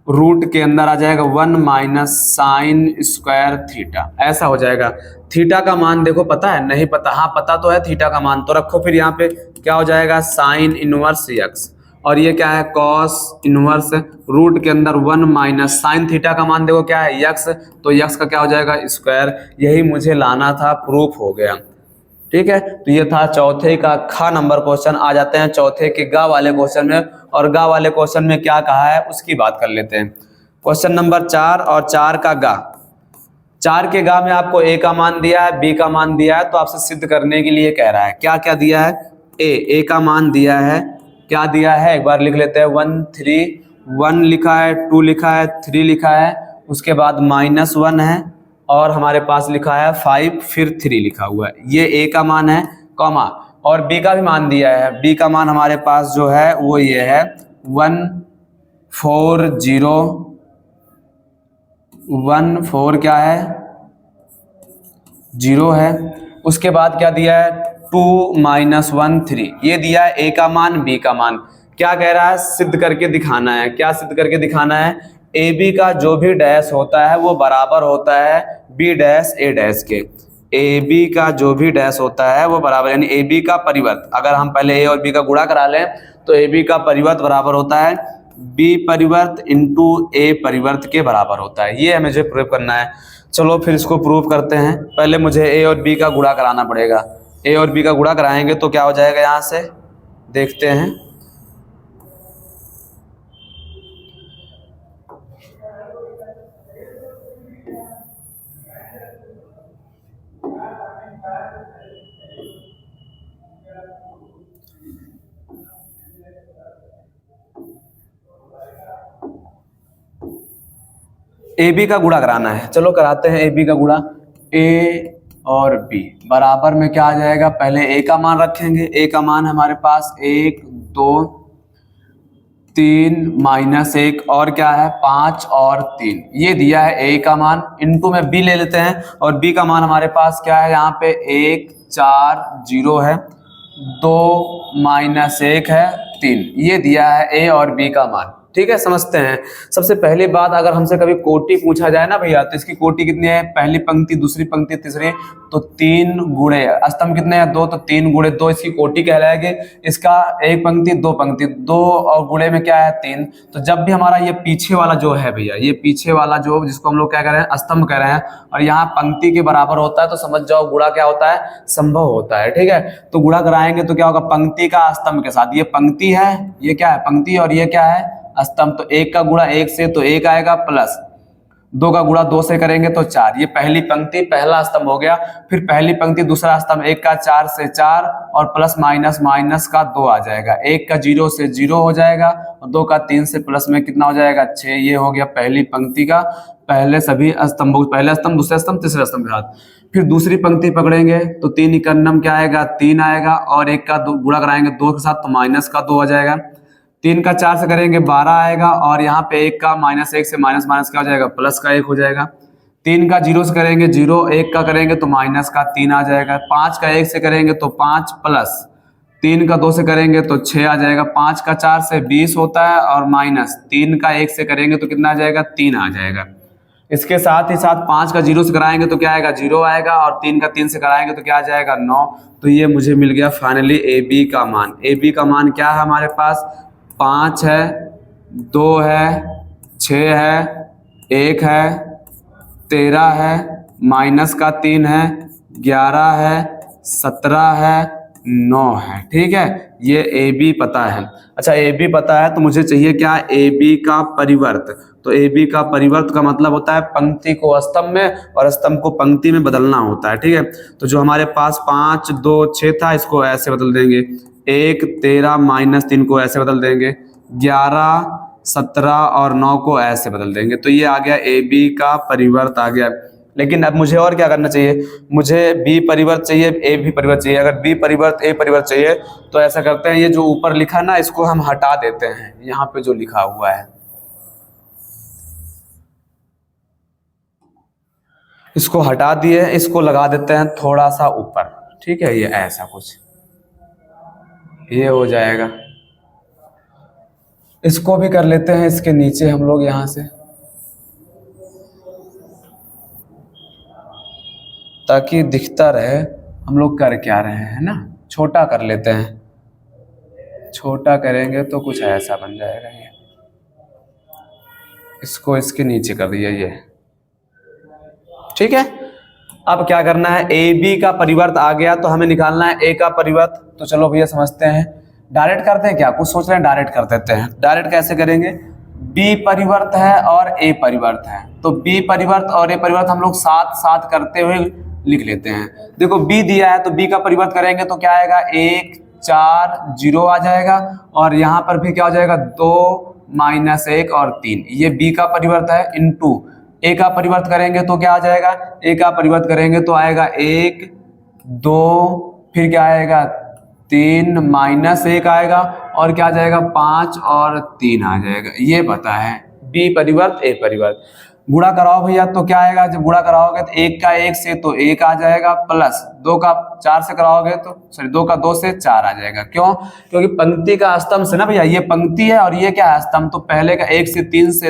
A: रूट के अंदर आ जाएगा 1 माइनस साइन स्क्वायर थीटा, ऐसा हो जाएगा। थीटा का मान देखो पता है, नहीं पता, हाँ पता तो है थीटा का मान, तो रखो फिर यहाँ पे क्या हो जाएगा, साइन इनवर्स यक्स, और ये क्या है, कॉस इनवर्स रूट के अंदर 1 माइनस साइन थीटा का मान देखो क्या है, यक्स, तो यक्स का क्या हो जाएगा, स्क्वायर। यही मुझे लाना था, प्रूफ हो गया। ठीक है, तो ये था चौथे का ख नंबर क्वेश्चन। आ जाते हैं चौथे के ग वाले क्वेश्चन में, और ग वाले क्वेश्चन में क्या कहा है उसकी बात कर लेते हैं। क्वेश्चन नंबर 4 और 4 का ग। 4 के ग में आपको a का मान दिया है, b का मान दिया है, तो आपसे सिद्ध करने के लिए कह रहा है। क्या क्या दिया है, a का मान दिया है, क्या दिया है एक बार लिख लेते हैं, 1 3 1 लिखा है, 2 लिखा है, 3 लिखा है, उसके बाद -1 है, और हमारे पास लिखा है 5 फिर 3 लिखा हुआ है। ये a का मान है, कॉमा, और b का भी मान दिया है। b का मान हमारे पास जो है वो ये है 1 4 0 1 4 क्या है 0 है। उसके बाद क्या दिया है 2 -1 3, ये दिया है a का मान b का मान। क्या कह रहा है, सिद्ध करके दिखाना है। क्या सिद्ध करके दिखाना है, ए बी का जो भी डैश होता है वो बराबर होता है बी डैश ए डैश के। ए बी का जो भी डैश होता है वो बराबर, यानी ए बी का परिवर्त, अगर हम पहले ए और बी का गुणा करा लें तो ए बी का परिवर्त बराबर होता है बी परिवर्त इंटू ए परिवर्त के बराबर होता है। ये मुझे प्रूव करना है। चलो फिर इसको प्रूव करते हैं। पहले मुझे ए और बी का गुणा कराना पड़ेगा। ए और बी का गुणा कराएंगे तो क्या हो जाएगा, यहाँ से देखते हैं। ए बी का गुणा कराना है, चलो कराते हैं। ए बी का गुणा, ए और बी बराबर में क्या आ जाएगा, पहले ए का मान रखेंगे। ए का मान हमारे पास 1 2 3 -1 और क्या है 5 और 3, ये दिया है ए का मान। इनटू में बी ले लेते हैं, और बी का मान हमारे पास क्या है, यहाँ पे 1 4 0 है, 2 -1 है 3, ये दिया है ए और बी का मान। ठीक है, समझते हैं। सबसे पहली बात, अगर हमसे कभी कोटि पूछा जाए ना भैया, तो इसकी कोटि कितनी है, पहली पंक्ति दूसरी पंक्ति तीसरी, तो 3 गुणे स्तंभ कितने हैं 2, तो 3 गुणे 2 इसकी कोटि कहलाएगी। इसका एक पंक्ति दो पंक्ति, 2 और गुणे में क्या है 3। तो जब भी हमारा ये पीछे वाला जो है भैया, ये पीछे वाला जो जिसको हम लोग क्या कह रहे हैं स्तंभ कह रहे हैं, और यहाँ पंक्ति के बराबर होता है, तो समझ जाओ गुणा क्या होता है, संभव होता है। ठीक है, तो गुणा कराएंगे तो क्या होगा, पंक्ति का स्तंभ के साथ, ये पंक्ति है, ये क्या है पंक्ति, और ये क्या है स्तंभ। तो 1 का गुणा 1 से तो 1 आएगा, प्लस 2 का गुणा 2 से करेंगे तो 4, ये पहली पंक्ति पहला स्तंभ हो गया। फिर पहली पंक्ति दूसरा स्तंभ, 1 का 4 से 4 और प्लस माइनस माइनस का 2 आ जाएगा। 1 का 0 से 0 हो जाएगा, और 2 का 3 से प्लस में कितना हो जाएगा 6। ये हो गया पहली पंक्ति का पहले सभी स्तंभों, पहला स्तंभ दूसरा स्तंभ तीसरा स्तंभ के साथ। फिर दूसरी पंक्ति पकड़ेंगे तो 3 इकन्नम क्या आएगा 3 आएगा, और 1 का गुणा कराएंगे 2 के साथ तो माइनस का 2 आ जाएगा। 3 का 4 से करेंगे 12 आएगा, और यहाँ पे 1 का -1 से माइनस माइनस क्या हो जाएगा, प्लस का 1 हो जाएगा। 3 का 0 से करेंगे 0, 1 का करेंगे तो माइनस का 3 आ जाएगा। 5 का 1 से करेंगे तो 5 प्लस 3 का 2 से करेंगे तो 6 आ जाएगा। 5 का 4 से 20 होता है, और माइनस 3 का 1 से करेंगे तो कितना आ जाएगा, 3 आ जाएगा। इसके साथ ही साथ 5 का 0 से कराएंगे तो क्या आएगा, 0 आएगा, और 3 का 3 से कराएंगे तो क्या आ जाएगा, 9। तो ये मुझे मिल गया फाइनली ए बी का मान। ए बी का मान क्या है हमारे पास, 5 है, 2 है, 6 है, 1 है, 13 है, माइनस का 3 है, 11 है, 17 है, 9 है। ठीक है, ये ए बी पता है। अच्छा, ए बी पता है तो मुझे चाहिए क्या, ए बी का परिवर्त। तो ए बी का परिवर्त का मतलब होता है पंक्ति को स्तंभ में और स्तंभ को पंक्ति में बदलना होता है। ठीक है, तो जो हमारे पास 5, 2, 6 था, इसको ऐसे बदल देंगे। 1, 13 माइनस 3 को ऐसे बदल देंगे। 11, 17 और 9 को ऐसे बदल देंगे। तो ये आ गया ए बी का परिवर्त आ गया। लेकिन अब मुझे और क्या करना चाहिए, मुझे बी परिवर्त चाहिए, ए भी परिवर्त चाहिए। अगर बी परिवर्त ए परिवर्त चाहिए तो ऐसा करते हैं, ये जो ऊपर लिखा ना, इसको हम हटा देते हैं। यहाँ पे जो लिखा हुआ है इसको हटा दिए, इसको लगा देते हैं थोड़ा सा ऊपर। ठीक है, ये ऐसा कुछ ये हो जाएगा। इसको भी कर लेते हैं इसके नीचे हम लोग यहाँ से, ताकि दिखता रहे हम लोग कर क्या रहे हैं, है ना। छोटा कर लेते हैं, छोटा करेंगे तो कुछ ऐसा बन जाएगा। ये इसको इसके नीचे कर दिया ये। ठीक है, अब क्या करना है, ए बी का परिवर्त आ गया तो हमें निकालना है ए का परिवर्त। तो चलो भैया समझते हैं, डायरेक्ट करते हैं क्या, कुछ सोच रहे हैं, डायरेक्ट कर देते हैं। डायरेक्ट कैसे करेंगे, बी परिवर्त है और ए परिवर्त है, तो बी परिवर्त और ए परिवर्त हम लोग साथ साथ करते हुए लिख लेते हैं। देखो बी दिया है तो बी का परिवर्त करेंगे तो क्या आएगा, 1, 4, 0 आ जाएगा, और यहाँ पर भी क्या हो जाएगा, 2, -1 और 3। ये बी का परिवर्त है। इनटू ए का परिवर्त करेंगे तो क्या आ जाएगा, ए का परिवर्त करेंगे तो आएगा 1, 2, फिर क्या आएगा 3, -1 आएगा, और क्या आ जाएगा 5 और 3 आ जाएगा। ये पता है, बी परिवर्त ए परिवर्त। गुणा कराओ भैया तो क्या आएगा, जब गुणा कराओगे तो 1 का 1 से तो 1 आ जाएगा, प्लस 2 का 4 से कराओगे तो 2 का 2 से 4 आ जाएगा। क्यों, क्योंकि पंक्ति का स्तंभ से ना भैया, ये पंक्ति है और ये क्या है, स्तंभ। तो पहले का 1 से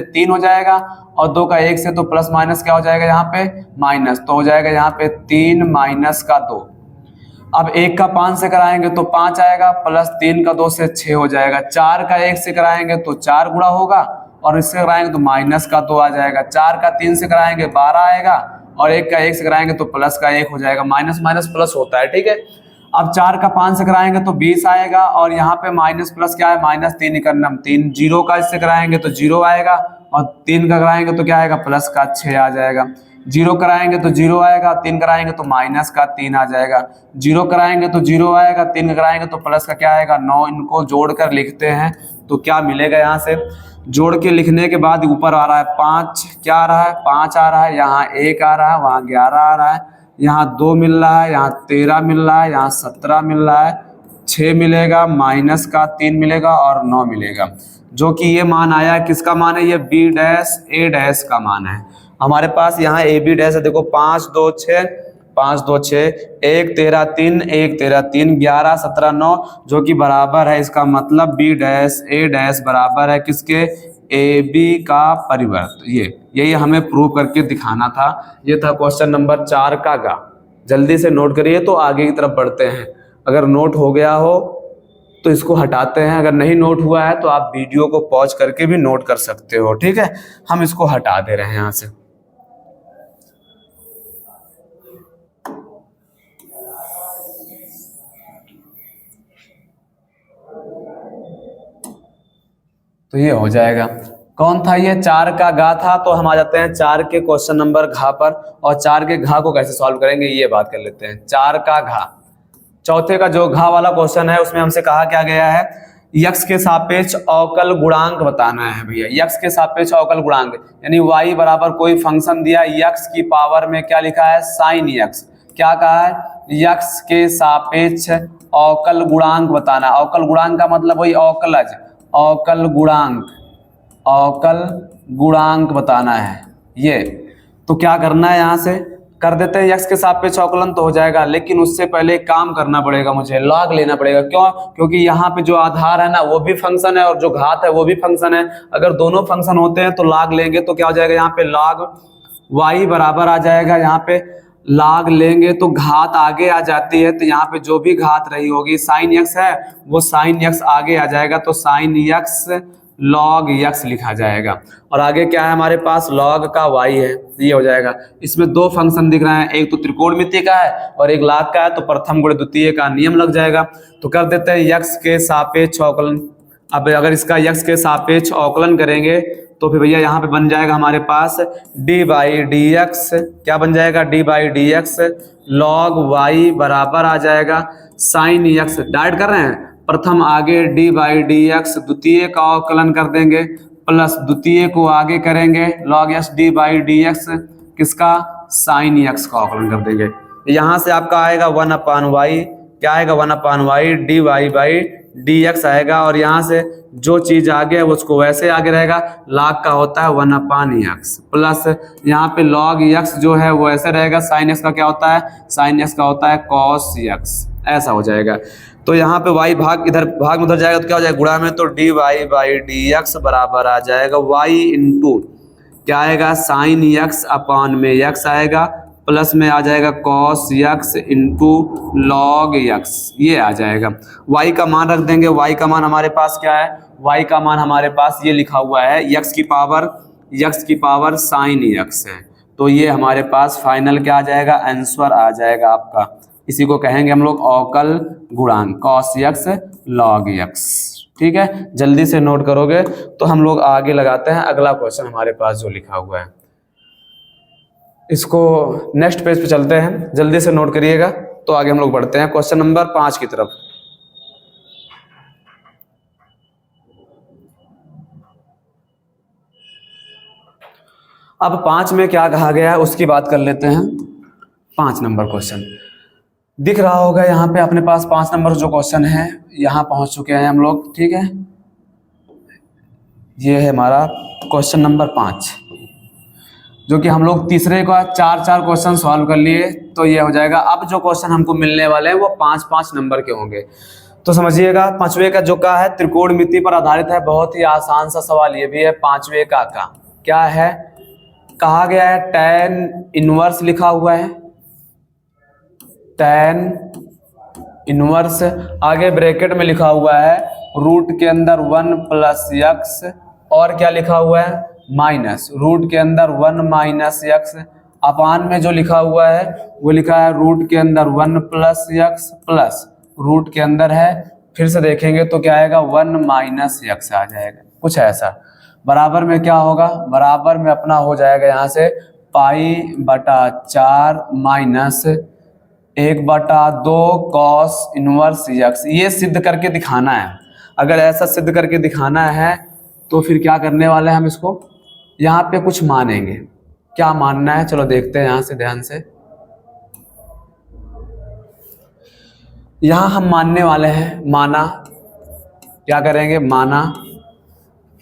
A: 3 हो जाएगा, और 2 का 1 से तो प्लस माइनस क्या हो जाएगा, यहाँ पे माइनस, तो हो जाएगा यहाँ पे 3 माइनस का 2। अब 1 का 5 से कराएंगे तो 5 आएगा, प्लस 3 का 2 से 6 हो जाएगा। 4 का 1 से कराएंगे तो 4 गुणा होगा, और इससे कराएंगे तो माइनस का 2 आ जाएगा। 4 का 3 से कराएंगे 12 आएगा, और 1 का 1 से कराएंगे तो प्लस का 1 हो जाएगा। माइनस माइनस प्लस होता है। ठीक है, अब 4 का 5 से कराएंगे तो 20 आएगा, और यहाँ पे माइनस प्लस क्या है, -3 इकन्नम 3। 0 का इससे कराएंगे तो 0 आएगा, और 3 का कराएंगे तो क्या आएगा, प्लस का 6 आ जाएगा। 0 कराएंगे तो 0 आएगा, 3 कराएंगे तो माइनस का 3 आ जाएगा। 0 कराएंगे तो 0 आएगा, 3 कराएंगे तो प्लस का क्या आएगा, 9। इनको जोड़कर लिखते हैं तो क्या मिलेगा, यहाँ से जोड़ के लिखने के बाद ऊपर आ रहा है 5, क्या आ रहा है, 5 आ रहा है, यहाँ 1 आ रहा है, वहाँ 11 आ रहा है, यहाँ 2 मिल रहा है, यहाँ 13 मिल रहा है, यहाँ 17 मिल रहा है, 6 मिलेगा, माइनस का 3 मिलेगा, और 9 मिलेगा। जो कि ये मान आया, किसका मान है, ये बी डैश ए डैश का मान है हमारे पास। यहाँ ए बी डैश है, देखो 5, 2, 6, 5, 2, 6, 1, 13, 3, 1, 13, 3, 11, 17, 9, जो कि बराबर है, इसका मतलब बी डैश ए डैश बराबर है किसके, ए बी का परिवर्त। यही हमें प्रूव करके दिखाना था। ये था क्वेश्चन नंबर 4 का गा। जल्दी से नोट करिए तो आगे की तरफ बढ़ते हैं। अगर नोट हो गया हो तो इसको हटाते हैं, अगर नहीं नोट हुआ है तो आप वीडियो को पॉज करके भी नोट कर सकते हो। ठीक है, हम इसको हटा दे रहे हैं यहाँ से। तो ये हो जाएगा, कौन था ये, 4 का घा था। तो हम आ जाते हैं 4 के क्वेश्चन नंबर घा पर, और 4 के घा को कैसे सॉल्व करेंगे ये बात कर लेते हैं। 4 का घा, चौथे का जो घा वाला क्वेश्चन है उसमें हमसे कहा क्या गया है, यक्स के सापेक्ष अवकल गुणांक बताना है भैया। यक्स के सापेक्ष अवकल गुणांक यानी y बराबर कोई फंक्शन दिया, यक्स की पावर में क्या लिखा है, साइन यक्स। क्या कहा है, यक्स के सापेक्ष अवकल गुणांक बताना। अवकल गुणांक का मतलब वही अवकलज, अवकल गुणांक, अवकल गुणांक बताना है ये। तो क्या करना है, यहाँ से कर देते हैं x के सापेक्ष अवकलन तो हो जाएगा, लेकिन उससे पहले एक काम करना पड़ेगा, मुझे लॉग लेना पड़ेगा। क्यों? क्योंकि यहाँ पे जो आधार है ना वो भी फंक्शन है और जो घात है वो भी फंक्शन है। अगर दोनों फंक्शन होते हैं तो लॉग लेंगे तो क्या हो जाएगा, यहाँ पे लॉग y बराबर आ जाएगा। यहाँ पे लॉग लेंगे तो घात आगे आ जाती है, तो यहाँ पे जो भी घात रही होगी साइन x है वो साइन x आगे आ जाएगा, तो साइन x log x लिखा जाएगा। और आगे क्या है हमारे पास, log का y है, ये हो जाएगा। इसमें दो फंक्शन दिख रहे हैं, एक तो त्रिकोणमिति का है और एक log का है, तो प्रथम गुणे द्वितीय का नियम लग जाएगा। तो कर देते हैं x के सापेक्ष अवकलन। अब अगर इसका x के सापेक्ष अवकलन करेंगे तो फिर भैया यहाँ पे बन जाएगा हमारे पास डी बाई डी एक्स। क्या बन जाएगा, D by d x log y बराबर आ जाएगा साइन x। डाइट कर रहे हैं, प्रथम आगे डी बाई डी एक्स, द्वितीय का अवकलन कर देंगे प्लस द्वितीय को आगे करेंगे log s D by d x, किसका, साइन x का अवकलन कर देंगे। यहाँ से आपका आएगा 1/y, क्या आएगा 1/y d y by d x आएगा। और यहाँ से जो चीज आगे है उसको वैसे आगे रहेगा, log का होता है 1/x प्लस यहाँ पे log x जो है वो ऐसे रहेगा, साइन x का क्या होता है, साइन x का होता है cos x, ऐसा हो जाएगा। तो यहाँ पे y भाग इधर भाग में उधर जाएगा तो क्या हो जाएगा, गुणा में, तो d y by d x बराबर आ जाएगा y इंटू क्या आएगा, साइन x अपान में x आएगा, प्लस में आ जाएगा cos x into log x, ये आ जाएगा। y का मान रख देंगे, y का मान हमारे पास क्या है, y का मान हमारे पास ये लिखा हुआ है x की पावर साइन x है। तो ये हमारे पास फाइनल क्या आ जाएगा, आंसर आ जाएगा आपका। इसी को कहेंगे हम लोग अवकल गुणांक, cos x log x। ठीक है, जल्दी से नोट करोगे तो हम लोग आगे लगाते हैं अगला क्वेश्चन हमारे पास जो लिखा हुआ है। इसको नेक्स्ट पेज पे चलते हैं, जल्दी से नोट करिएगा तो आगे हम लोग बढ़ते हैं क्वेश्चन नंबर 5 की तरफ। अब 5 में क्या कहा गया है उसकी बात कर लेते हैं। 5 नंबर क्वेश्चन दिख रहा होगा यहाँ पे अपने पास, 5 नंबर जो क्वेश्चन है यहाँ पहुंच चुके हैं हम लोग। ठीक है, ये है हमारा क्वेश्चन नंबर 5, जो कि हम लोग तीसरे का 4 क्वेश्चन सॉल्व कर लिए, तो ये हो जाएगा। अब जो क्वेश्चन हमको मिलने वाले हैं वो 5 नंबर के होंगे। तो समझिएगा, 5वें का जो का है त्रिकोणमिति पर आधारित है, बहुत ही आसान सा सवाल ये भी है। 5वें का क्या है, कहा गया है tan इनवर्स लिखा हुआ है, tan इनवर्स, आगे ब्रैकेट में लिखा हुआ है रूट के अंदर 1 प्लस x, और क्या लिखा हुआ है माइनस, रूट के अंदर 1 माइनस x, अपान में जो लिखा हुआ है वो लिखा है रूट के अंदर 1 प्लस x प्लस रूट के अंदर है, फिर से देखेंगे तो क्या आएगा 1 माइनस x आ जाएगा, कुछ ऐसा। बराबर में क्या होगा, बराबर में अपना हो जाएगा यहाँ से π/4 माइनस 1/2 cos इनवर्स x। ये सिद्ध करके दिखाना है। अगर ऐसा सिद्ध करके दिखाना है तो फिर क्या करने वाले हैं हम, इसको यहाँ पे कुछ मानेंगे। क्या मानना है, चलो देखते हैं यहाँ से ध्यान से। यहाँ हम मानने वाले हैं, माना, क्या करेंगे, माना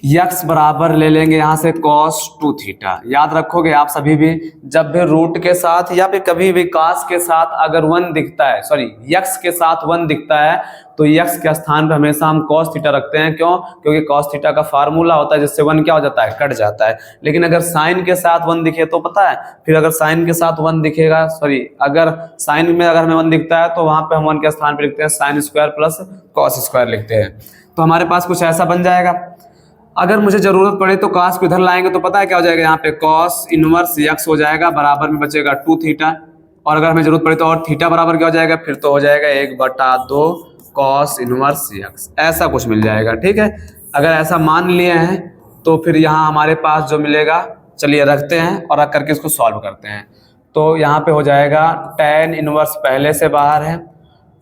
A: x बराबर ले लेंगे यहाँ से cos 2 थीटा। याद रखोगे आप सभी भी, जब भी रूट के साथ या फिर कभी भी cos के साथ अगर 1 दिखता है, सॉरी x के साथ 1 दिखता है तो x के स्थान पर हमेशा हम cos थीटा रखते हैं। क्यों? क्योंकि cos थीटा का फार्मूला होता है जिससे 1 क्या हो जाता है, कट जाता है। लेकिन अगर साइन के साथ 1 दिखे तो पता है, फिर अगर साइन के साथ 1 दिखेगा, सॉरी अगर साइन में अगर हमें 1 दिखता है तो वहां पे हम 1 के स्थान पर लिखते हैं sine square plus cos square लिखते हैं। तो हमारे पास कुछ ऐसा बन जाएगा। अगर मुझे जरूरत पड़े तो cos को इधर लाएंगे तो पता है क्या हो जाएगा, यहाँ पे cos इनवर्स x हो जाएगा, बराबर में बचेगा 2 थीटा, और अगर हमें जरूरत पड़े तो और थीटा बराबर क्या हो जाएगा, फिर तो हो जाएगा 1/2 cos इनवर्स x, ऐसा कुछ मिल जाएगा। ठीक है, अगर ऐसा मान लिए हैं तो फिर यहाँ हमारे पास जो मिलेगा, चलिए रखते हैं और रख करके इसको सॉल्व करते हैं। तो यहाँ पे हो जाएगा tan इनवर्स पहले से बाहर है,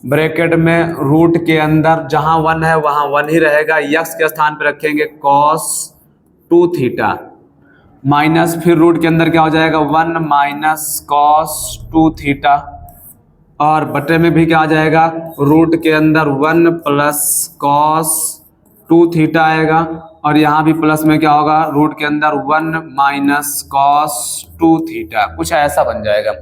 A: ब्रैकेट में रूट के अंदर जहां 1 है वहां 1 ही रहेगा, x के स्थान पे रखेंगे cos 2 थीटा, माइनस फिर रूट के अंदर क्या हो जाएगा 1 माइनस cos 2 थीटा, और बटे में भी क्या आ जाएगा रूट के अंदर 1 प्लस cos टू थीटा आएगा, और यहाँ भी प्लस में क्या होगा, रूट के अंदर 1 माइनस कॉस 2 थीटा, कुछ ऐसा बन जाएगा।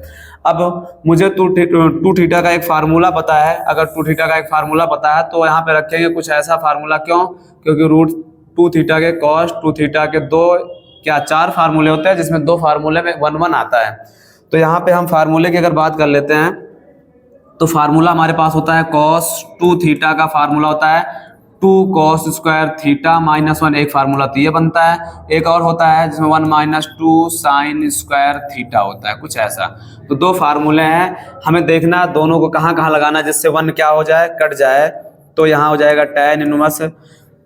A: अब मुझे टू थीटा का एक फार्मूला पता है, अगर टू थीटा का एक फार्मूला पता है तो यहाँ पे रखेंगे कुछ ऐसा फार्मूला, क्यों, क्योंकि रूट टू थीटा के कॉस टू थीटा के चार फार्मूले होते हैं, जिसमें 2 फार्मूले में 1 1 आता है। तो यहाँ पे हम फार्मूले की अगर बात कर लेते हैं तो फार्मूला हमारे पास होता है कॉस टू थीटा का फार्मूला होता है 2 कॉस स्क्वायर थीटा माइनस 1, एक फार्मूला तो ये बनता है। एक और होता है जिसमें 1 माइनस 2 साइन स्क्वायर थीटा होता है, कुछ ऐसा। तो 2 फार्मूले हैं, हमें देखना है दोनों को कहाँ कहाँ लगाना, जिससे 1 क्या हो जाए, कट जाए। तो यहाँ हो जाएगा tan इनवर्स,